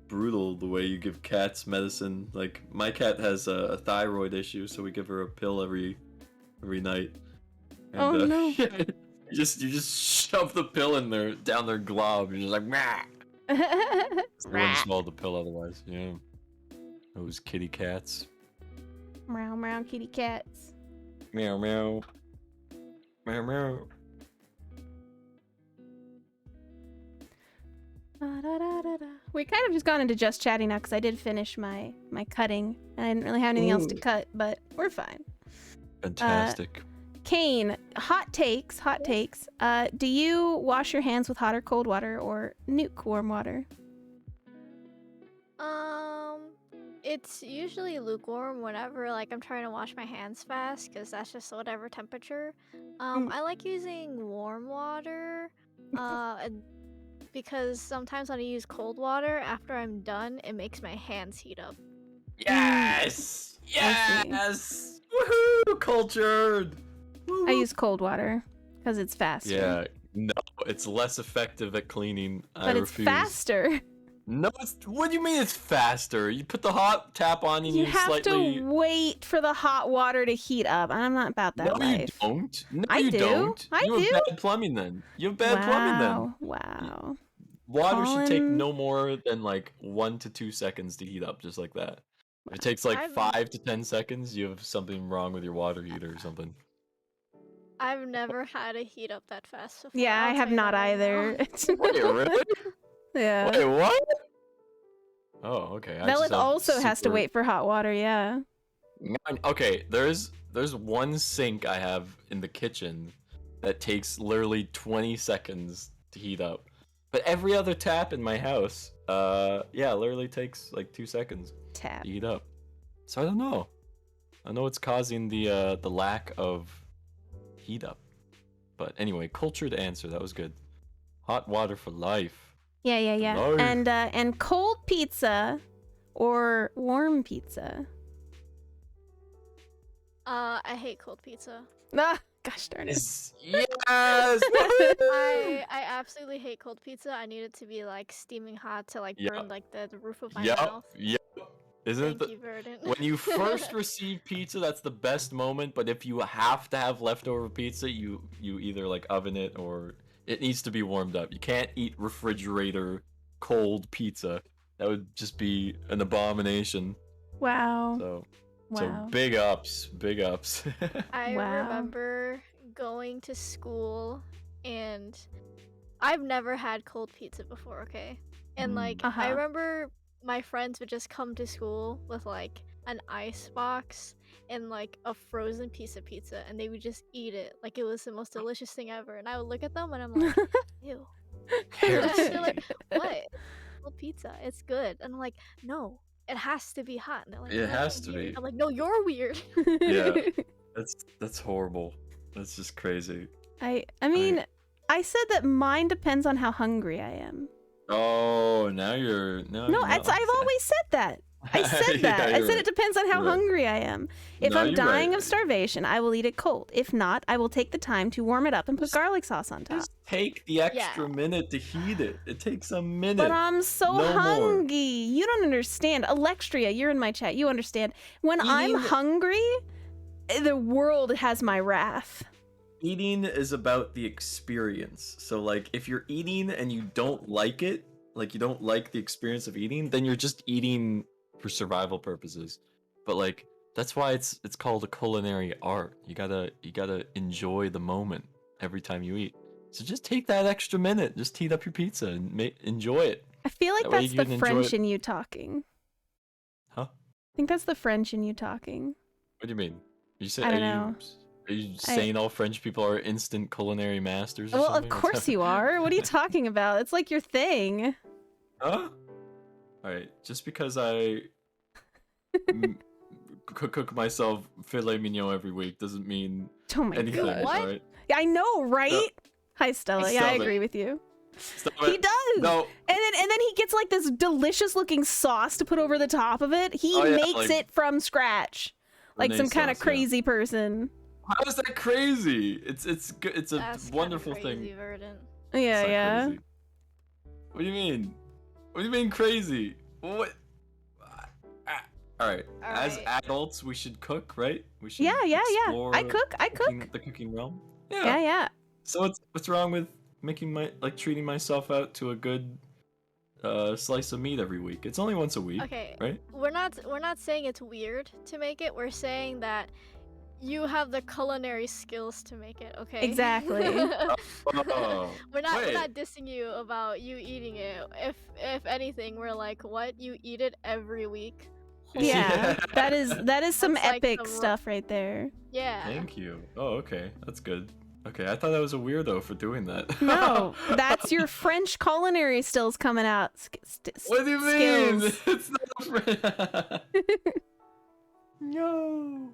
Brutal the way you give cats medicine. Like, my cat has a thyroid issue, so we give her a pill every night. And, oh, no. You just shove the pill in down their glob. You're just like, meh. They wouldn't swallow the pill otherwise. Yeah. Those kitty cats. Meow, kitty cats. Meow, meow. Meow, meow. We kind of just gone into just chatting now because I did finish my cutting. I didn't really have anything else to cut, but we're fine. Fantastic. Kane, hot takes. Do you wash your hands with hot or cold water or nuke warm water? It's usually lukewarm whenever like I'm trying to wash my hands fast because that's just whatever temperature. I like using warm water, because sometimes when I use cold water after I'm done, it makes my hands heat up. Yes! I see. Yes! Woohoo! Cultured! I use cold water because it's faster. Yeah, no, it's less effective at cleaning. I But it's refuse. faster. No, what do you mean it's faster? You put the hot tap on and You have slightly... to wait for the hot water to heat up. I'm not about that No, life. you don't. No, I you do. don't. I You do. have bad plumbing then. You have bad plumbing then. Wow. Water should take Colin. no more than like 1 to 2 seconds to heat up, just like that. If it takes like I've- 5 to 10 seconds, you have something wrong with your water heater or something. I've never had it heat up that fast before. Yeah, I I'll have tell you not that right either. now. Wait, really? Yeah. Wait, what? Oh, okay. I just Velith have also has to super- wait for hot water, yeah. Okay, there's one sink I have in the kitchen that takes literally 20 seconds to heat up. But every other tap in my house, yeah, literally takes like 2 seconds Tap. to heat up. So I don't know. I know it's causing the lack of heat up. But anyway, cultured answer. That was good. Hot water for life. Yeah. Nice. And cold pizza or warm pizza. I hate cold pizza. Ah, gosh darn it. Yes. I absolutely hate cold pizza. I need it to be like steaming hot to like Yeah. burn like the roof of my Yep. mouth. Yep. Isn't it Thank the, you, Verdant. when you first receive pizza, that's the best moment. But if you have to have leftover pizza, you either like oven it or it needs to be warmed up. You can't eat refrigerator cold pizza. That would just be an abomination. Wow. So Wow. big ups, big ups. I Wow. remember going to school and I've never had cold pizza before, okay? And like Uh-huh. I remember my friends would just come to school with like an ice box and like a frozen piece of pizza and they would just eat it like it was the most delicious thing ever. And I would look at them and I'm like, ew. And they're like, what? Cold pizza. It's good. And I'm like, no, it has to be hot. And they're like, It "No, has to weird." be. I'm like, no, you're weird. Yeah. That's horrible. That's just crazy. I mean, I said that mine depends on how hungry I am. Oh, now you're No, I've always said that. I said Yeah, that. I you're said right. it depends on how You're right. hungry I am. If No, I'm you're dying right. of starvation, I will eat it cold. If not, I will take the time to warm it up and put garlic sauce on top. Just take the extra minute to heat it. It takes a minute. But I'm so No more. hungry. You don't understand. Alexstria, you're in my chat. You understand. When I'm Eating- hungry, the world has my wrath. Eating is about the experience. So like if you're eating and you don't like it, like you don't like the experience of eating, then you're just eating for survival purposes. But like that's why it's called a culinary art. You gotta enjoy the moment every time you eat. So just take that extra minute, just heat up your pizza and enjoy it. I feel like That way that's you the can enjoy French it. in you talking. Huh? I think that's the French in you talking. What do you mean? You say I don't know. Are you saying all French people are instant culinary masters or Well, something? of What's course happening? you are. What are you talking about? It's like your thing. Huh? Alright, just because I cook myself filet mignon every week doesn't mean Oh my anything, god. What? alright? I know, right? Hi, Stella. Yeah, I Stop it. agree with you. Stop He it. does. No. And then he gets like this delicious looking sauce to put over the top of it. He Oh, yeah, makes like it from scratch. Like some Renaissance, kind of yeah. crazy person. How is that crazy? It's good. It's a That's kinda wonderful crazy, thing. Verdant. Yeah, It's not yeah. crazy. What do you mean? What do you mean crazy? What? All right. As Alright. adults, we should cook, right? We should. Yeah. explore I cook. the cooking realm. Yeah. So what's wrong with making treating myself out to a good slice of meat every week? It's only once a week, Okay. right? We're not saying it's weird to make it. We're saying that you have the culinary skills to make it. Okay. Exactly. Oh, we're wait. not dissing you about you eating it. If anything, we're like, what? You eat it every week? Holy Yeah, that is some That's like epic the stuff right there. Yeah. Thank you. Oh, okay. That's good. Okay, I thought I was a weirdo for doing that. No, that's your French culinary skills coming out. What do you mean? Skills. It's not a No.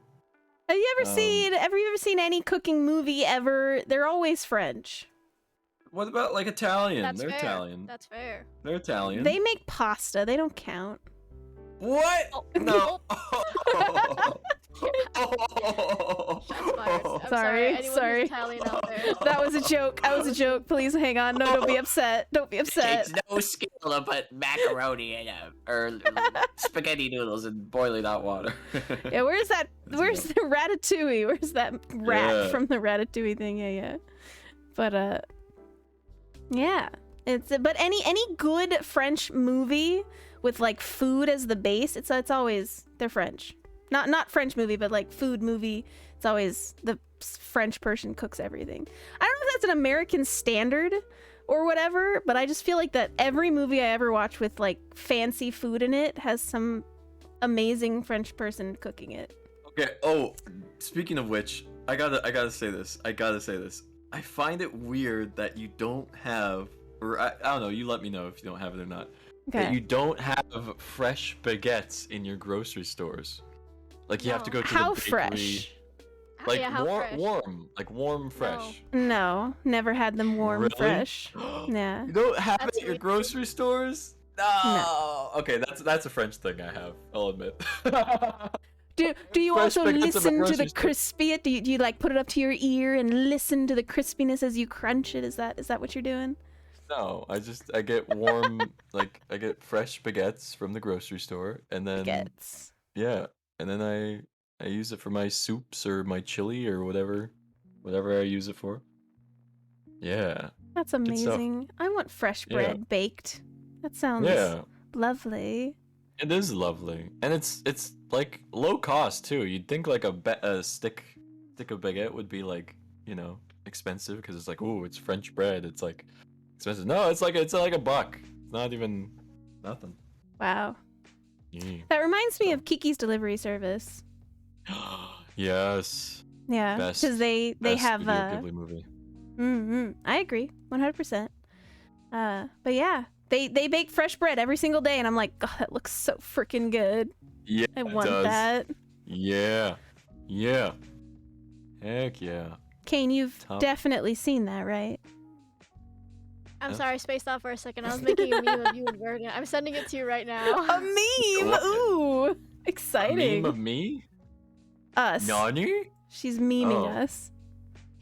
Have you ever seen any cooking movie ever? They're always French. What about like Italian? That's They're fair. Italian. That's fair. They're Italian. They make pasta. They don't count. What? Oh, No. Shots fired. I'm Sorry, Anyone who's sorry. Italian out there. That was a joke. That was a joke. Please hang on. No, don't be upset. Don't be upset. It's no skill to put macaroni in or spaghetti noodles in boiling hot water. Yeah, where's the ratatouille? Where's that rat Yeah. from the ratatouille thing? Yeah. But yeah. But any good French movie with like food as the base, it's always they're French. Not French movie, but like food movie. It's always the French person cooks everything. I don't know if that's an American standard or whatever, but I just feel like that every movie I ever watch with like fancy food in it has some amazing French person cooking it. Okay. Oh, speaking of which, I gotta say this. I find it weird that you don't have, or I don't know. You let me know if you don't have it or not. That Okay. you don't have fresh baguettes in your grocery stores. Like you have to No. go to How the bakery. fresh? Like Yeah, how fresh? warm, fresh. No, never had them warm Really? fresh. Yeah. You don't have That's it at your weird. grocery stores? No. Okay, that's a French thing I have. I'll admit. Do you Fresh also baguettes at the listen to grocery the store. crispy? Do you like put it up to your ear and listen to the crispiness as you crunch it? Is that what you're doing? No, I get warm like I get fresh baguettes from the grocery store and then Baguettes. yeah, and then I use it for my soups or my chili or whatever I use it for. Yeah. That's Good stuff. amazing. I want fresh Yeah. bread baked. That sounds Yeah. lovely. It is lovely. And it's like low cost too. You'd think like a stick of baguette would be like, you know, expensive because it's like, "Ooh, it's French bread." It's like expensive. No, it's like a buck. It's not even nothing. Wow. Yeah. That reminds me of Kiki's Delivery Service. Yes. Yeah, Best- because they Best have Studio Ghibli movie. I agree, 100%. But yeah, they bake fresh bread every single day, and I'm like, God, that looks so freaking good. Yeah, I it want does. that. Yeah. Yeah. Heck yeah. Kane, you've Top. definitely seen that, right? I'm Yeah. sorry, I spaced out for a second. I was making a meme of you and Vernon. I'm sending it to you right now. A meme. What? Ooh, A exciting. meme of me? Us. Nani? She's memeing Oh. us.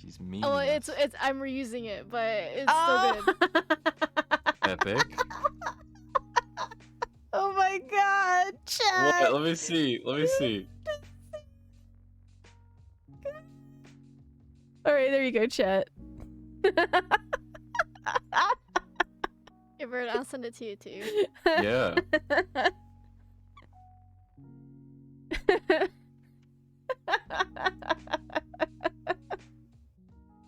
She's memeing Oh, us. it's I'm reusing it, but it's Oh. still good. Epic. Oh my God, chat. What? Let me see. All right, there you go, chat. Hey, Vernon, I'll send it to you too. Yeah.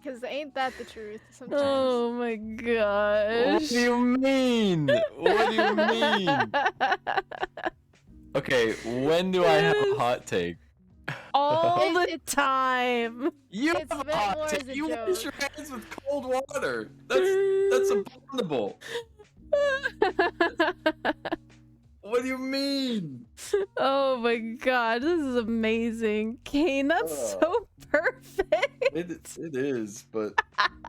Because ain't that the truth sometimes? Oh my gosh. What do you mean? What do you mean? Okay, when do I have a hot take? All the It's- time. You It's have a meant hot more as take. a You wash your joke. hands with cold water. That's abominable. What do you mean? Oh my God, this is amazing. Kane, that's so perfect. It is, but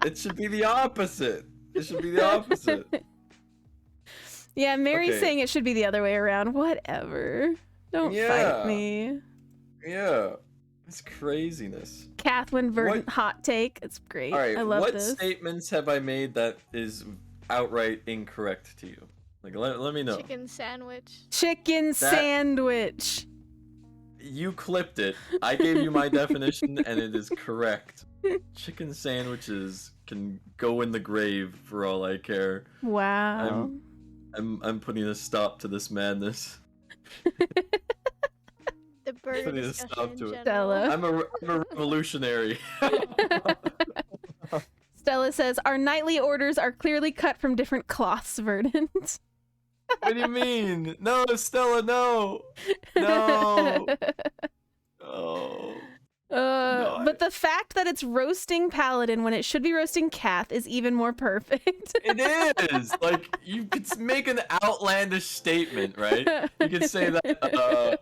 it should be the opposite. It should be the opposite. Yeah, Mary's Okay. saying it should be the other way around. Whatever. Don't Yeah. fight me. Yeah, it's craziness. Catherine Verdant What- hot take. It's great. All right, I love what this. statements have I made that is outright incorrect to you? Like, let me know. Chicken sandwich. Chicken sandwich. You clipped it. I gave you my definition, and it is correct. Chicken sandwiches can go in the grave for all I care. Wow. I'm putting a stop to this madness. The burger putting a stop to it. Stella. I'm a revolutionary. Stella says, our nightly orders are clearly cut from different cloths, Verdant. What do you mean? No, Stella, no. No. Oh. But the fact that it's roasting Paladin when it should be roasting Cath is even more perfect. It is. Like, you could make an outlandish statement, right? You could say that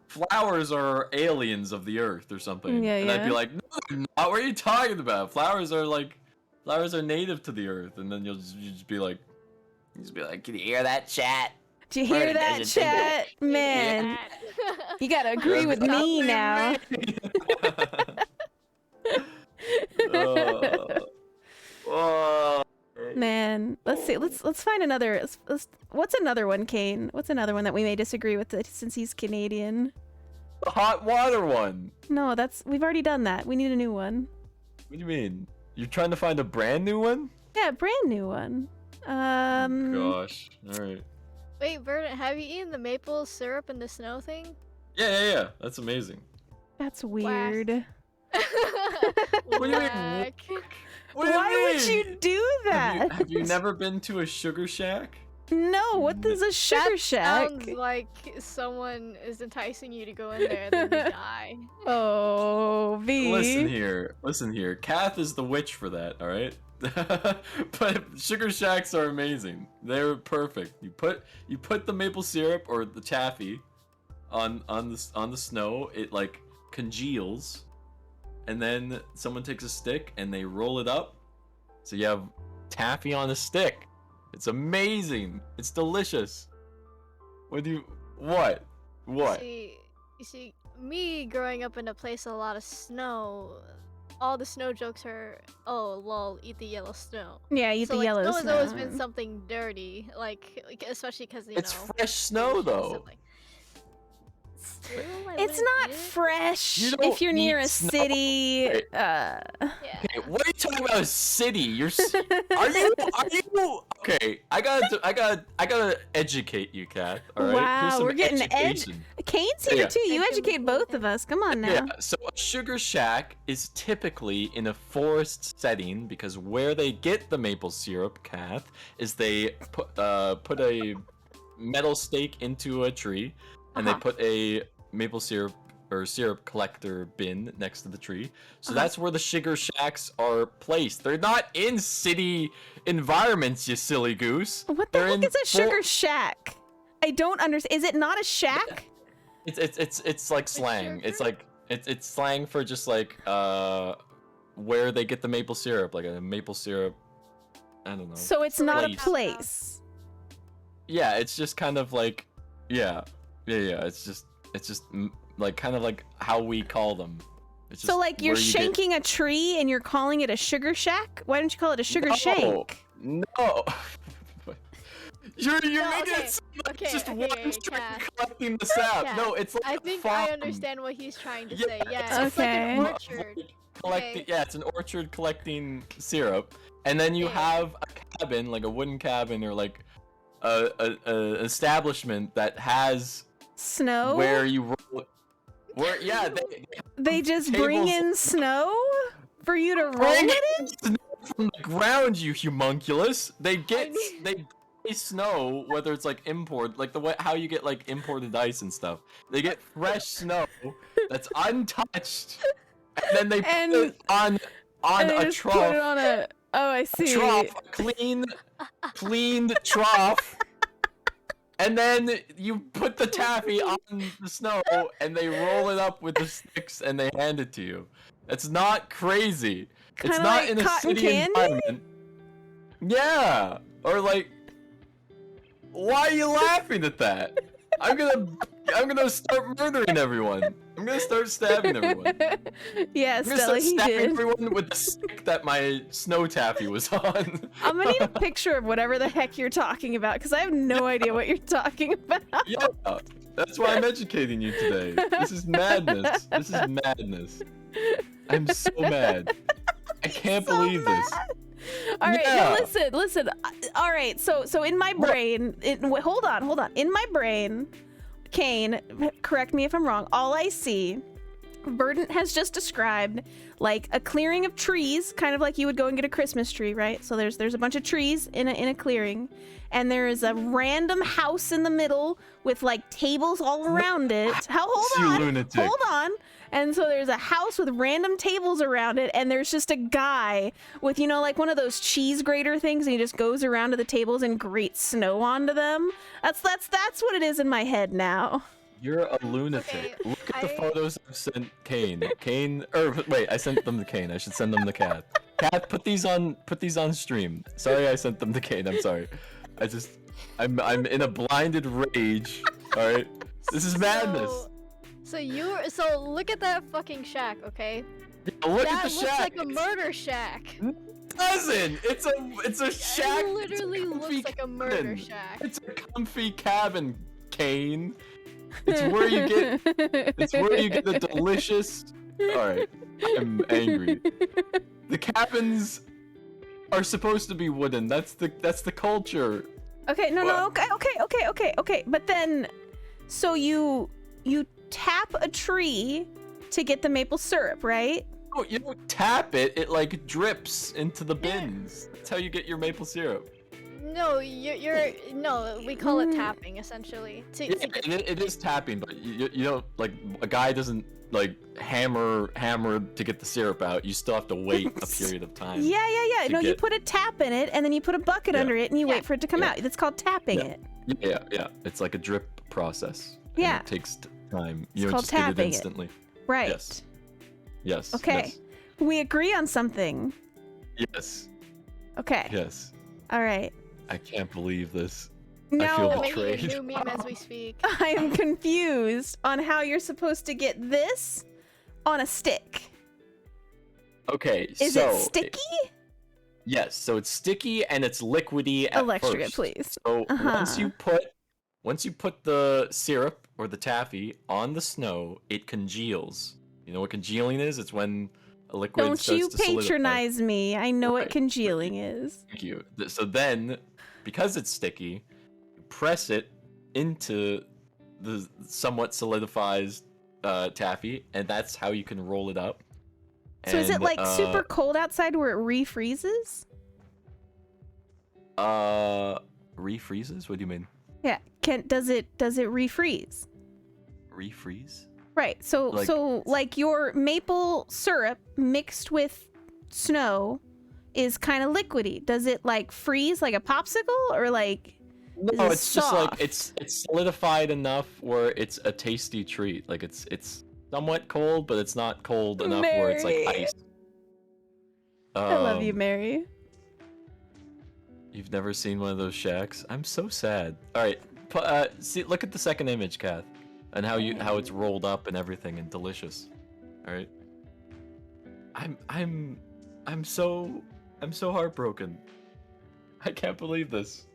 flowers are aliens of the earth or something. Yeah, and I'd yeah. be like, no, they're not. What are you talking about? Flowers are native to the earth. And then you just be like, Can you hear that, chat? Do you hear Verdant that, doesn't think chat? Man, you gotta agree with Stop me being now. mean. Oh. Man, let's see. Let's find another. What's another one, Kane? What's another one that we may disagree with since he's Canadian? The hot water one. No, we've already done that. We need a new one. What do you mean? You're trying to find a brand new one? Yeah, brand new one. Gosh. All right. Wait, Verdant, have you eaten the maple syrup in the snow thing? Yeah. That's amazing. That's weird. What do you mean? Whack. What do you Why would mean? you do that? Have you never been to a sugar shack? No, what is a sugar That shack? sounds like someone is enticing you to go in there and then you die. Oh, V. Listen here. Cath is the witch for that, all right? But sugar shacks are amazing. They're perfect. You put the maple syrup or the taffy on the snow. It like congeals, and then someone takes a stick and they roll it up, so you have taffy on a stick. It's amazing. It's delicious. What? You see, me growing up in a place with a lot of snow, all the snow jokes are, oh lol, eat the yellow snow. Yeah, eat So the like, yellow snow has snow. always been something dirty, like especially because It's fresh snow though. Still, I It's wouldn't not eat it. fresh You don't if you're near eat a snow. city. Yeah. Okay, what are you talking about? A city? Are you? Okay, I gotta educate you, Cath. All right. Wow, Here's some we're getting education. Kane's here Yeah. too. You I can educate both of us. Come on now. Yeah, so a sugar shack is typically in a forest setting because where they get the maple syrup, Cath, is they put a metal stake into a tree, and they put a maple syrup or syrup collector bin next to the tree. So that's where the sugar shacks are placed. They're not in city environments, you silly goose. What the They're heck in is a sugar shack? I don't understand. Is it not a shack? It's like slang. It's like it's slang for just like where they get the maple syrup, like a maple syrup. I don't know. So it's not a Place. place. Yeah, it's just kind of like yeah. It's just like kind of like how we call them. It's just So like you're where you get- shanking a tree and you're calling it a sugar shack? Why don't you call it a sugar No, shank? No. You're No, making okay, it sound like okay, it's just okay, one truck Cath. collecting the sap. Cath, No, it's like I a think farm. I understand what he's trying to Yeah, say. it's Yeah, it's like an Okay. orchard. Collecting, Okay. yeah, it's an orchard collecting syrup, and then you Okay. have a cabin, like a wooden cabin, or like a establishment that has Snow? where you roll. Where yeah, They just bring tables- in snow for you to roll bring it in? snow from the ground, you homunculus. They get mean- they buy snow, whether it's like import, like the way how you get like imported ice and stuff. They get fresh snow that's untouched, and then they And- put it on And they a just trough. put it on a... Oh, I see. Trough, cleaned trough, and then you put the taffy on the snow, and they roll it up with the sticks, and they hand it to you. It's not crazy. It's Kinda not like in a cotton city candy? environment. Yeah, or like, why are you laughing at that? I'm gonna start murdering everyone. I'm gonna start stabbing everyone. Yeah, I'm gonna Stella, start he stabbing did. everyone with the stick that my snow taffy was on. I'm gonna need a picture of whatever the heck you're talking about, because I have no idea what you're talking about. Yeah, that's why I'm educating you today. This is madness. This is madness. I'm so mad. I can't So believe this. mad. All right, Yeah. no, listen. All right, so in my brain, hold on. In my brain, Kane, correct me if I'm wrong, all I see, Verdant has just described like a clearing of trees, kind of like you would go and get a Christmas tree, right? So there's a bunch of trees in a clearing, and there is a random house in the middle with like tables all around it. Hold on. And so there's a house with random tables around it, and there's just a guy with, you know, like one of those cheese grater things, and he just goes around to the tables and grates snow onto them. That's what it is in my head now. You're a lunatic. Okay, Look at the photos I've sent Kane. Wait, I sent them to Kane. I should send them to Cath. Cath, put these on stream. Sorry, I sent them to Kane. I'm sorry. I'm in a blinded rage. All right, this is madness. So look at that fucking shack, okay? Yeah, look at the shack. That looks like a murder shack. It doesn't. It's a shack. It literally looks like a murder shack. It's a comfy cabin, Kane. It's where you get the delicious. All right, I'm angry. The cabins are supposed to be wooden. That's the culture. Okay, no, okay. But then, so you tap a tree to get the maple syrup, right? Oh, you don't tap it. It like drips into the bins. That's how you get your maple syrup. No, we call it tapping essentially. It is tapping, but you don't like a guy doesn't like hammer to get the syrup out. You still have to wait a period of time. Yeah. No, you put a tap in it, and then you put a bucket under it, and you wait for it to come out. That's called tapping it. Yeah. It's like a drip process. Yeah. It takes time. You It's don't called just get it tapping instantly. Right. Yes. Okay. Yes. We agree on something. Yes. Okay. Yes. All right. I can't believe this. No, I feel Making a betrayed. new meme as we speak. I am confused on how you're supposed to get this on a stick. Okay, Is it sticky? Yes, so it's sticky and it's liquidy at Electric it, first. please. So Uh-huh. once you put the syrup or the taffy on the snow, it congeals. You know what congealing is? It's when a liquid Don't starts you to solidify. patronize me. I know what Right. congealing is. Thank you. So then, because it's sticky, you press it into the somewhat solidified taffy, and that's how you can roll it up. So is it And, like super cold outside where it refreezes? refreezes? What do you mean? Yeah. Does it refreeze? Refreeze? Right. So like your maple syrup mixed with snow is kind of liquidy. Does it like freeze like a popsicle, or like is No, it it's just like soft? it's solidified enough where it's a tasty treat. Like it's somewhat cold, but it's not cold enough where it's like Mary. ice. I love you, Mary. You've never seen one of those shacks? I'm so sad. All right, see, look at the second image, Kath, and how it's rolled up and everything and delicious. All right. I'm so heartbroken. I can't believe this.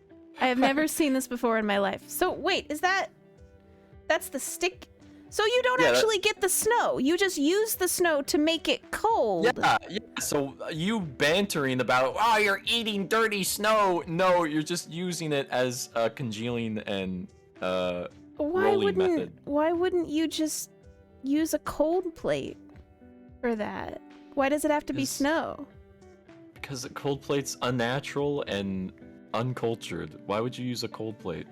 I have never seen this before in my life. So wait, that's the stick? So you don't actually get the snow. You just use the snow to make it cold. Yeah. So you bantering about, oh, you're eating dirty snow. No, you're just using it as a congealing and rolling method. Why wouldn't you just use a cold plate for that? Why does it have to be snow? Because a cold plate's unnatural and uncultured. Why would you use a cold plate?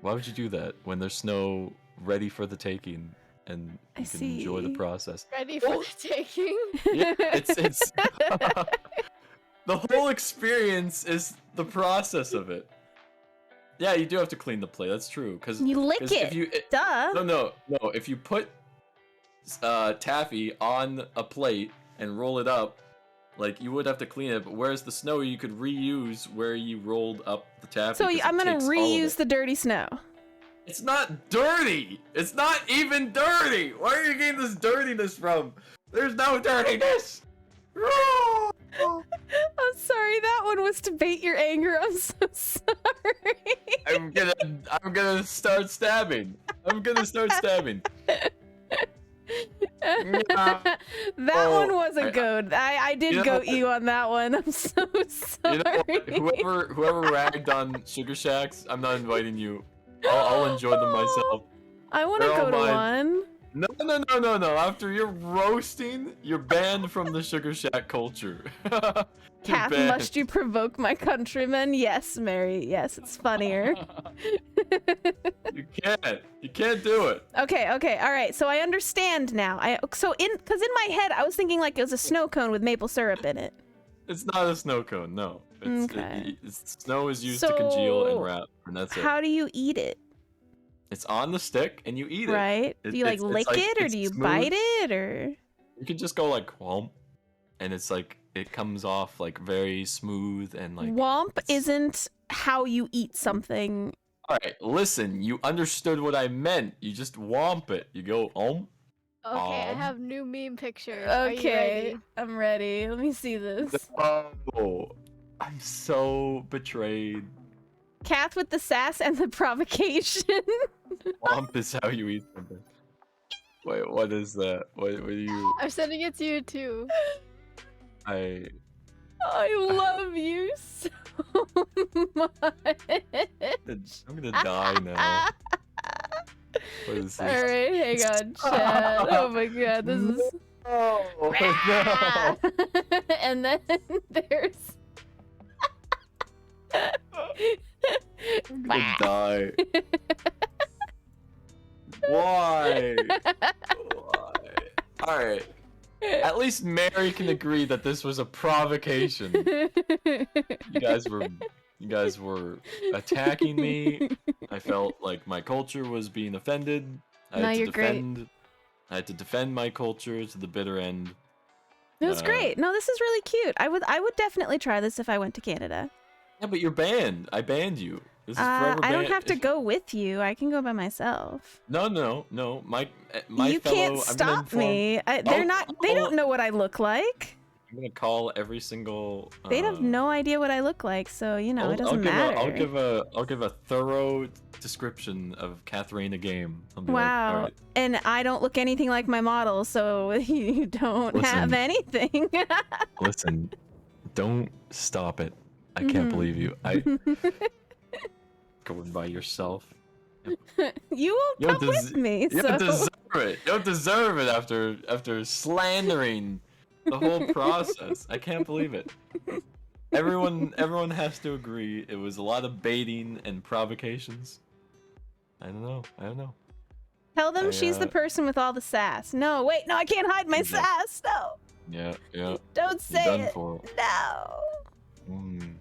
Why would you do that when there's snow ready for the taking and you can enjoy the process? Ready for the taking? Yeah, it's the whole experience is the process of it. Yeah, you do have to clean the plate. That's true. Because You lick it. Duh. No. If you put taffy on a plate and roll it up, like you would have to clean it. But whereas the snow, you could reuse where you rolled up the taffy. So 'cause I'm it gonna takes all of reuse it. the dirty snow. It's not dirty. It's not even dirty. Where are you getting this dirtiness from? There's no dirtiness. I'm sorry, that one was to bait your anger. I'm so sorry. I'm gonna start stabbing. That one was a goat. I did goat you on that one. I'm so sorry. You know what? Whoever ragged on Sugar Shacks, I'm not inviting you I'll enjoy them myself. I want to They're all go to mine. one. No. After you're roasting, you're banned from the Sugar Shack culture. You're Kath, banned. must you provoke my countrymen? Yes, Mary. Yes, it's funnier. You can't do it. Okay, all right. So I understand now. Because in my head I was thinking like it was a snow cone with maple syrup in it. It's not a snow cone, no. Okay. Snow is used to congeal and So, wrap, and that's it. How do you eat it? It's on the stick, and you eat it. Right? Do you like lick it, or it's do you smooth. bite it, or? You can just go like whomp, and it's like it comes off like very smooth and like. Womp isn't how you eat something. All right, listen. You understood what I meant. You just womp it. You go Okay, I have new meme pictures. Are you Okay, ready? I'm ready. Let me see this. Oh, I'm so betrayed. Kath with the sass and the provocation. Womp is how you eat something. Wait, what is that? What do you? I'm sending it to you too. I love you so much. I'm gonna die now. What is this? Alright, hang on, chat. Oh my god, this is. Oh no! And then there's. I'm gonna die. Why? Alright. At least Mary can agree that this was a provocation. You guys were attacking me. I felt like my culture was being offended. I had to defend my culture to the bitter end. It was great. No, this is really cute. I would definitely try this if I went to Canada. Yeah, but you're banned. I banned you. This is forever I don't banned. have to go with you. I can go by myself. No. My You fellow. can't I'm gonna stop inform- me. They're not. They don't know what I look like. I'm gonna call every single. They'd have no idea what I look like, so you know it doesn't matter. I'll give a thorough description of CathrenaGame. I'll be like, Wow. all right, And I don't look anything like my model, so you don't have Listen. anything. listen, don't stop it. I can't believe you. Going by yourself. You won't come with me, You so don't deserve it. You don't deserve it after slandering the whole process. I can't believe it. Everyone has to agree it was a lot of baiting and provocations. I don't know. tell them she's the person with all the sass. No, wait, no, I can't hide my Exactly. sass. No, Yeah. don't You're say done it. for. No. Mm.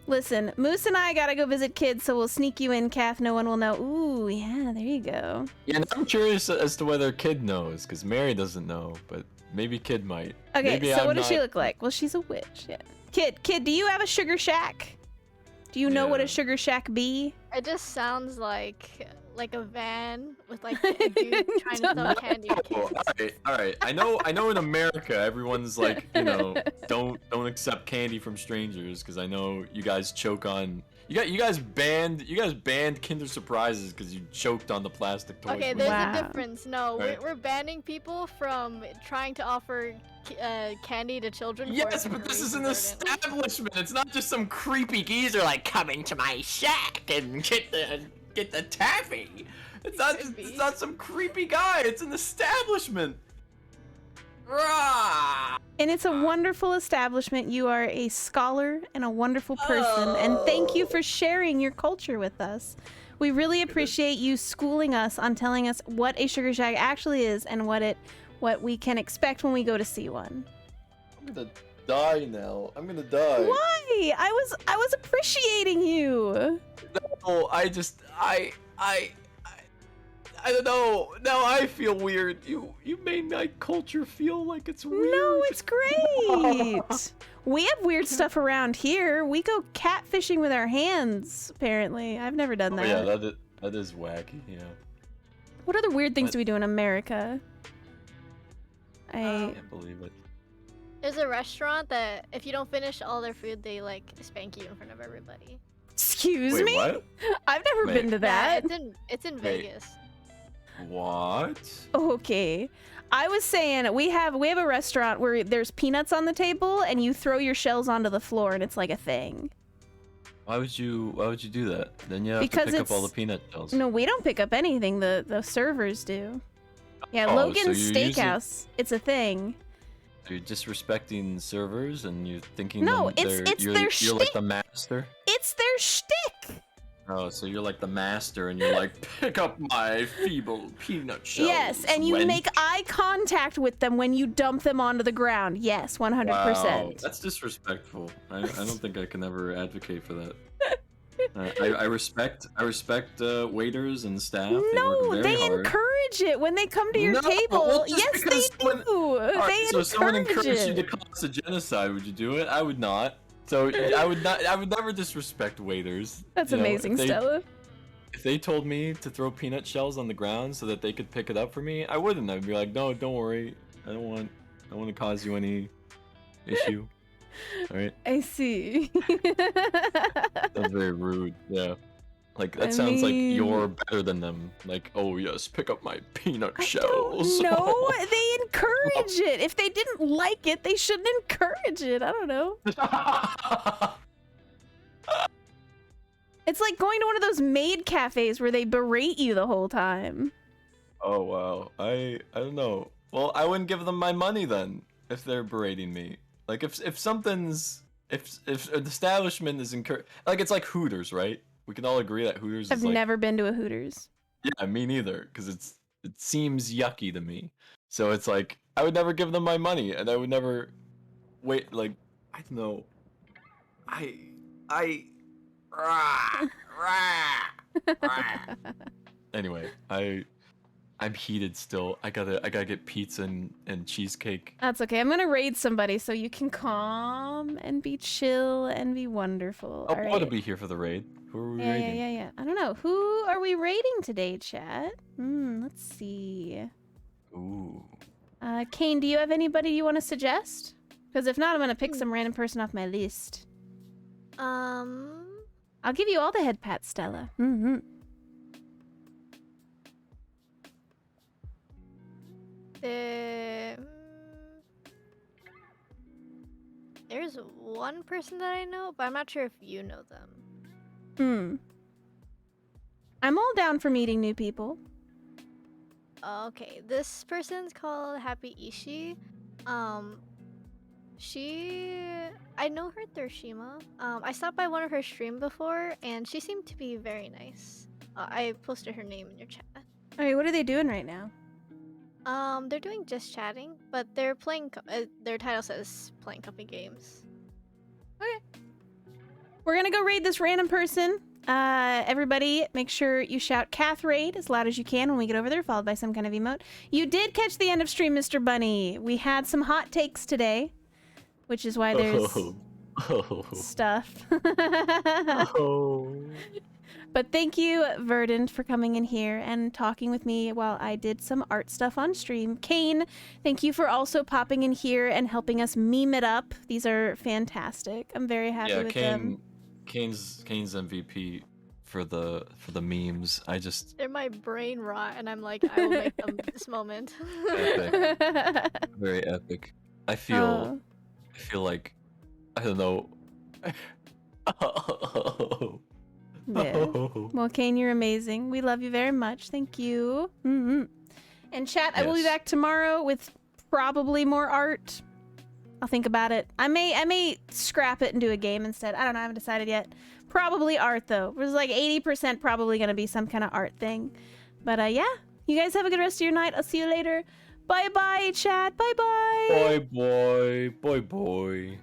Listen, Moose and I gotta go visit kids, so we'll sneak you in, Kath. No one will know. Ooh, yeah, there you go. Yeah, and I'm curious as to whether Kid knows, because Mary doesn't know, but maybe Kid might. Okay, Maybe so I'm what does she not- look like? Well, she's a witch. Yeah. Kid, do you have a sugar shack? Do you know what a Yeah. sugar shack be? It just sounds like a van with like a dude trying to throw candy at Oh, kids. all right. I know in America everyone's like, don't accept candy from strangers, because I know you guys choke on. You guys banned Kinder Surprises because you choked on the plastic toys. Okay, when there's you- Wow. a difference. No, Right. we're banning people from trying to offer candy to children. for Yes, it to but this raise is the an burden. establishment. It's not just some creepy Geezer like come into my shack and get the taffy. It's not some creepy guy. It's an establishment. Rah! And it's a wonderful establishment. You are a scholar and a wonderful person, and thank you for sharing your culture with us. We really appreciate you schooling us on telling us what a sugar shack actually is and what we can expect when we go to see one. I'm gonna die now. I'm gonna die. Why? I was appreciating you. No, I don't know. Now I feel weird. You made my culture feel like it's weird. No, it's great. We have weird stuff around here. We go catfishing with our hands, apparently. I've never done Oh, that. yeah, that is wacky. Yeah. What other weird things What? do we do in America? I can't believe it. There's a restaurant that if you don't finish all their food, they like spank you in front of everybody. Excuse Wait, me? what? I've never Wait. been to Yeah, that. it's in Wait. Vegas. What? Okay. I was saying we have a restaurant where there's peanuts on the table and you throw your shells onto the floor and it's like a thing. Why would you do that? Then you have Because to pick up all the it's- peanut shells. No, we don't pick up anything. The servers do. Yeah, Oh, so Logan's you're using- Steakhouse. It's a thing. You're disrespecting servers and you're thinking No, them it's you're, their you're like shtick. the master? It's their shtick. Oh, so you're like the master and you're like, pick up my feeble peanut shells. Yes, and you wench." make eye contact with them when you dump them onto the ground. Yes, 100%. Wow, that's disrespectful. I don't think I can ever advocate for that. I respect waiters and staff. No, they work very they hard. encourage it when they come to your No, table. well, just Yes, they because do. someone- Alright, They so if someone encourage encouraged you to it. cause a genocide, would you do it? I would not. So I would never disrespect waiters. That's You know, amazing, Stella. If they told me to throw peanut shells on the ground so that they could pick it up for me, I wouldn't. I'd be like, no, don't worry. I don't want to cause you any issue. All right. I see. That's very rude. Yeah. Like that I sounds like mean- you're better than them. Like, oh yes, pick up my peanut I shells. don't know. They encourage it. If they didn't like it, they shouldn't encourage it. I don't know. It's like going to one of those maid cafes where they berate you the whole time. Oh wow. I don't know. Well, I wouldn't give them my money then if they're berating me. Like if something's if an establishment is like it's like Hooters, right? We can all agree that Hooters I've is like never been to a Hooters. yeah, me neither, because it seems yucky to me. So it's like I would never give them my money, and I would never wait. Like I don't know. Rah, rah, rah. Anyway, I'm heated still. I gotta get pizza and cheesecake. That's okay. I'm gonna raid somebody so you can calm and be chill and be wonderful. Oh, All I'll right. be here for the raid. Who are we Yeah, raiding? yeah. I don't know. Who are we raiding today, chat? Let's see. Ooh. Kane, do you have anybody you want to suggest? Because if not, I'm gonna pick some random person off my list. I'll give you all the head pats, Stella. There's one person that I know, but I'm not sure if you know them. I'm all down for meeting new people. Okay, this person's called Happy Ishi. I know her through Shima. I stopped by one of her stream before, and she seemed to be very nice. I posted her name in your chat. All right, what are they doing right now? They're doing just chatting, but they're playing. Their title says playing company games. We're gonna go raid this random person. Everybody, make sure you shout "Cath-raid" as loud as you can when we get over there, followed by some kind of emote. You did catch the end of stream, Mr. Bunny. We had some hot takes today, which is why there's stuff. But thank you, Verdant, for coming in here and talking with me while I did some art stuff on stream. Kane, thank you for also popping in here and helping us meme it up. These are fantastic. I'm very happy with them. Kane's MVP for the memes. They're my brain rot, and I'm like, I will make them this moment. Very epic. I feel like I don't know. Yeah. Well, Kane, you're amazing. We love you very much. Thank you. And chat, I will be Yes. back tomorrow with probably more art. I'll think about it. I may scrap it and do a game instead. I don't know. I haven't decided yet. Probably art though. It was like 80% probably gonna be some kind of art thing. But yeah. You guys have a good rest of your night. I'll see you later. Bye bye, chat. Bye bye. Boy.